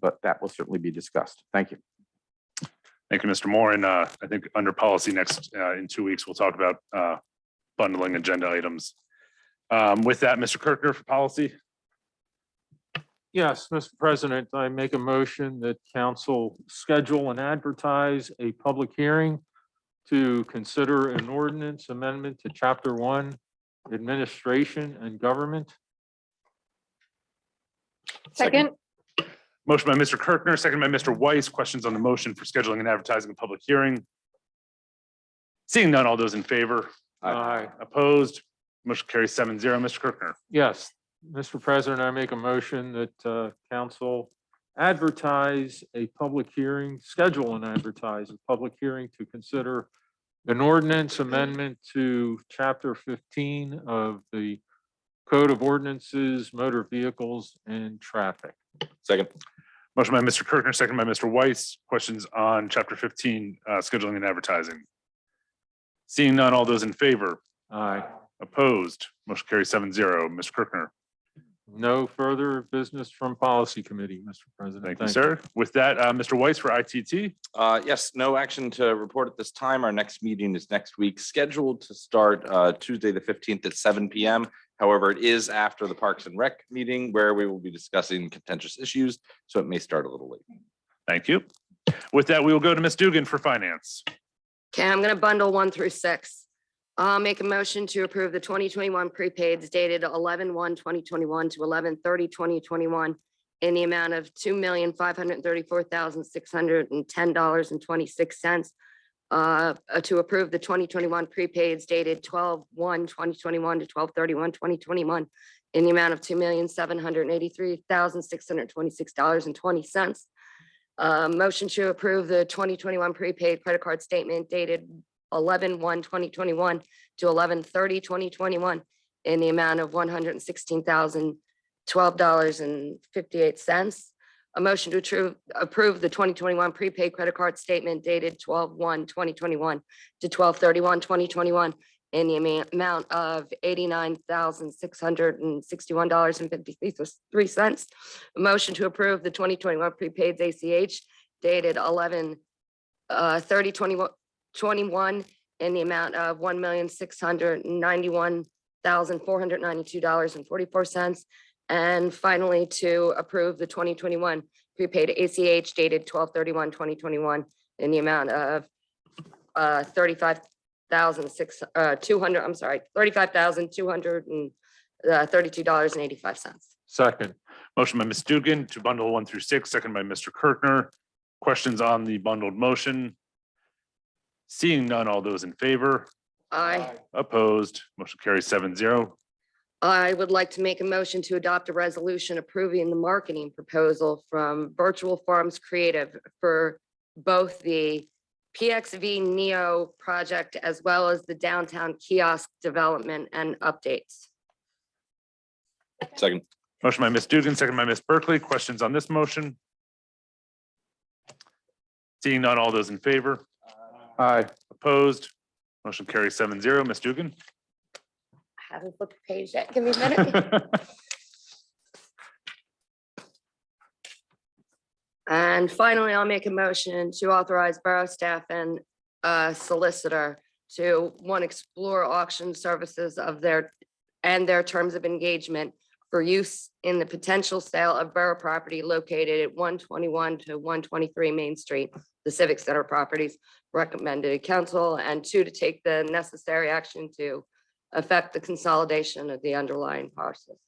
[SPEAKER 9] but that will certainly be discussed. Thank you.
[SPEAKER 1] Thank you, Mr. Moore. And I think under policy next, in 2 weeks, we'll talk about bundling agenda items. With that, Mr. Kirkner for policy.
[SPEAKER 12] Yes, Mr. President, I make a motion that council schedule and advertise a public hearing to consider an ordinance amendment to Chapter 1, Administration and Government.
[SPEAKER 23] Second.
[SPEAKER 1] Motion by Mr. Kirkner, second by Mr. Weiss. Questions on the motion for scheduling and advertising a public hearing? Seeing none, all those in favor?
[SPEAKER 12] Aye.
[SPEAKER 1] Opposed? Motion carries 7-0. Mr. Kirkner.
[SPEAKER 12] Yes, Mr. President, I make a motion that council advertise a public hearing, schedule and advertise a public hearing to consider an ordinance amendment to Chapter 15 of the Code of Ordinances, Motor Vehicles and Traffic.
[SPEAKER 10] Second.
[SPEAKER 1] Motion by Mr. Kirkner, second by Mr. Weiss. Questions on Chapter 15, scheduling and advertising? Seeing none, all those in favor?
[SPEAKER 12] Aye.
[SPEAKER 1] Opposed? Motion carries 7-0. Mr. Kirkner.
[SPEAKER 12] No further business from Policy Committee, Mr. President.
[SPEAKER 1] Thank you, sir. With that, Mr. Weiss for ITT.
[SPEAKER 10] Yes, no action to report at this time. Our next meeting is next week, scheduled to start Tuesday, the 15th at 7 p.m. However, it is after the Parks and Rec meeting where we will be discussing contentious issues, so it may start a little late.
[SPEAKER 1] Thank you. With that, we will go to Ms. Dugan for finance.
[SPEAKER 24] Okay, I'm gonna bundle 1 through 6. I'll make a motion to approve the 2021 prepaids dated 11/1/2021 to 11/30/2021 in the amount of $2,534,610.26. To approve the 2021 prepaids dated 12/1/2021 to 12/31/2021 in the amount of $2,783,626.20. Motion to approve the 2021 prepaid credit card statement dated 11/1/2021 to 11/30/2021 in the amount of $116,012.58. A motion to approve the 2021 prepaid credit card statement dated 12/1/2021 to 12/31/2021 in the amount of $89,661.53. A motion to approve the 2021 prepaids ACH dated 11/30/2021 in the amount of $1,691,492.44. And finally, to approve the 2021 prepaid ACH dated 12/31/2021 in the amount of $35,232.85.
[SPEAKER 12] Second.
[SPEAKER 1] Motion by Ms. Dugan to bundle 1 through 6, second by Mr. Kirkner. Questions on the bundled motion? Seeing none, all those in favor?
[SPEAKER 24] Aye.
[SPEAKER 1] Opposed? Motion carries 7-0.
[SPEAKER 24] I would like to make a motion to adopt a resolution approving the marketing proposal from Virtual Farms Creative for both the PXV Neo project as well as the downtown kiosk development and updates.
[SPEAKER 10] Second.
[SPEAKER 1] Motion by Ms. Dugan, second by Ms. Berkeley. Questions on this motion? Seeing none, all those in favor?
[SPEAKER 12] Aye.
[SPEAKER 1] Opposed? Motion carries 7-0. Ms. Dugan.
[SPEAKER 24] I haven't flipped the page yet. Give me a minute. And finally, I'll make a motion to authorize borough staff and solicitor to explore auction services of their terms of engagement for use in the potential sale of borough property located at 121 to 123 Main Street, the Civic Center properties recommended to council, and 2, to take the necessary action to affect the consolidation of the underlying parcels.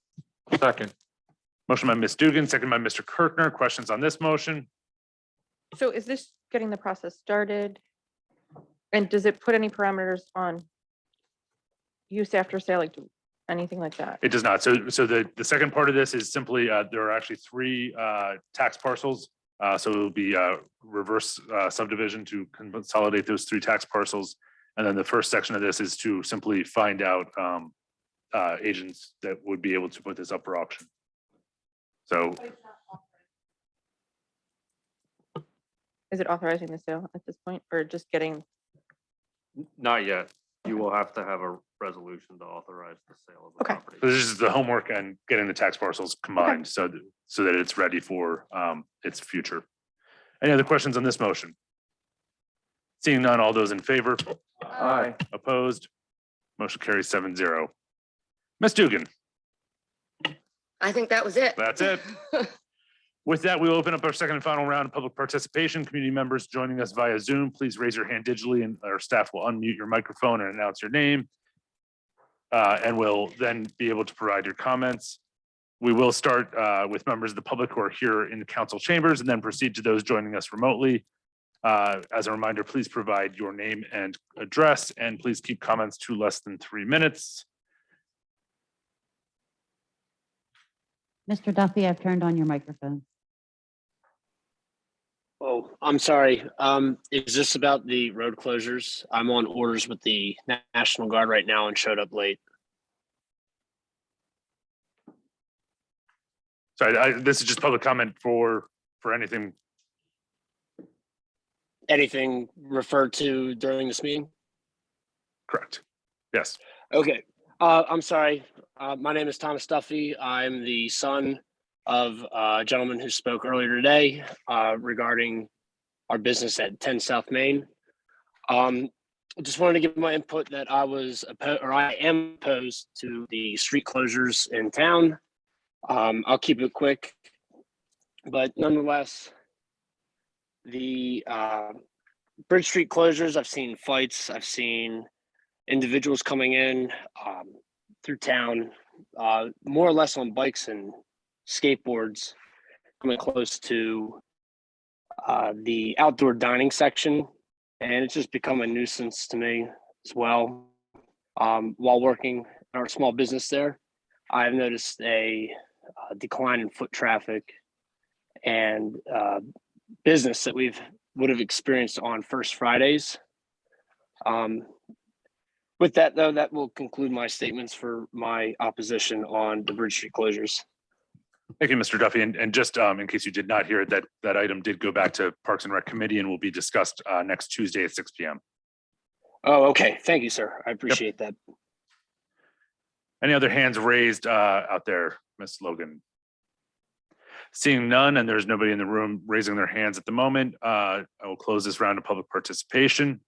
[SPEAKER 12] Second.
[SPEAKER 1] Motion by Ms. Dugan, second by Mr. Kirkner. Questions on this motion?
[SPEAKER 23] So is this getting the process started? And does it put any parameters on use after sale, like anything like that?
[SPEAKER 1] It does not. So the second part of this is simply, there are actually 3 tax parcels. So it will be reverse subdivision to consolidate those 3 tax parcels. And then the first section of this is to simply find out agents that would be able to put this up for auction. So
[SPEAKER 23] Is it authorizing the sale at this point or just getting?
[SPEAKER 3] Not yet. You will have to have a resolution to authorize the sale of the property.
[SPEAKER 1] this is the homework and getting the tax parcels combined so that it's ready for its future. Any other questions on this motion? Seeing none, all those in favor?
[SPEAKER 12] Aye.
[SPEAKER 1] Opposed? Motion carries 7-0. Ms. Dugan.
[SPEAKER 24] I think that was it.
[SPEAKER 1] That's it. With that, we'll open up our second and final round of public participation. Community members joining us via Zoom, please raise your hand digitally and our staff will unmute your microphone and announce your name. And we'll then be able to provide your comments. We will start with members of the public who are here in the council chambers and then proceed to those joining us remotely. As a reminder, please provide your name and address, and please keep comments to less than 3 minutes.
[SPEAKER 15] Mr. Duffy, I've turned on your microphone.
[SPEAKER 16] Oh, I'm sorry. Is this about the road closures? I'm on orders with the National Guard right now and showed up late.
[SPEAKER 1] Sorry, this is just public comment for anything.
[SPEAKER 16] Anything referred to during this meeting?
[SPEAKER 1] Correct. Yes.
[SPEAKER 16] Okay. I'm sorry. My name is Thomas Duffy. I'm the son of a gentleman who spoke earlier today regarding our business at 10 South Main. I just wanted to give my input that I am opposed to the street closures in town. I'll keep it quick, but nonetheless, the Bridge Street closures, I've seen fights, I've seen individuals coming in through town, more or less on bikes and skateboards, coming close to the outdoor dining section, and it's just become a nuisance to me as well. While working in our small business there, I've noticed a decline in foot traffic and business that would have experienced on First Fridays. With that, though, that will conclude my statements for my opposition on the Bridge Street closures.
[SPEAKER 1] Thank you, Mr. Duffy. And just in case you did not hear it, that item did go back to Parks and Rec Committee and will be discussed next Tuesday at 6 p.m.
[SPEAKER 16] Oh, okay. Thank you, sir. I appreciate that.
[SPEAKER 1] Any other hands raised out there, Ms. Logan? Seeing none, and there's nobody in the room raising their hands at the moment, I will close this round of public participation.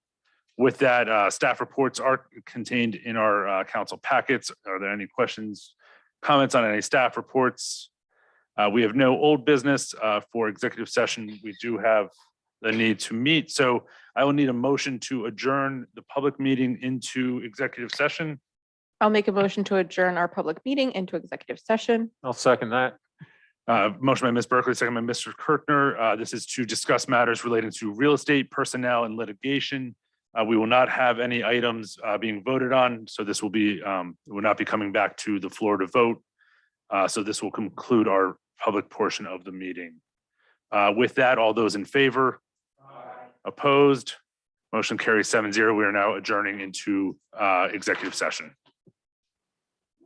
[SPEAKER 1] With that, staff reports are contained in our council packets. Are there any questions, comments on any staff reports? We have no old business for executive session. We do have the need to meet. So I will need a motion to adjourn the public meeting into executive session.
[SPEAKER 23] I'll make a motion to adjourn our public meeting into executive session.
[SPEAKER 12] I'll second that.
[SPEAKER 1] Motion by Ms. Berkeley, second by Mr. Kirkner. This is to discuss matters relating to real estate, personnel, and litigation. We will not have any items being voted on, so this will not be coming back to the floor to vote. So this will conclude our public portion of the meeting. With that, all those in favor? Opposed? Motion carries 7-0. We are now adjourning into executive session.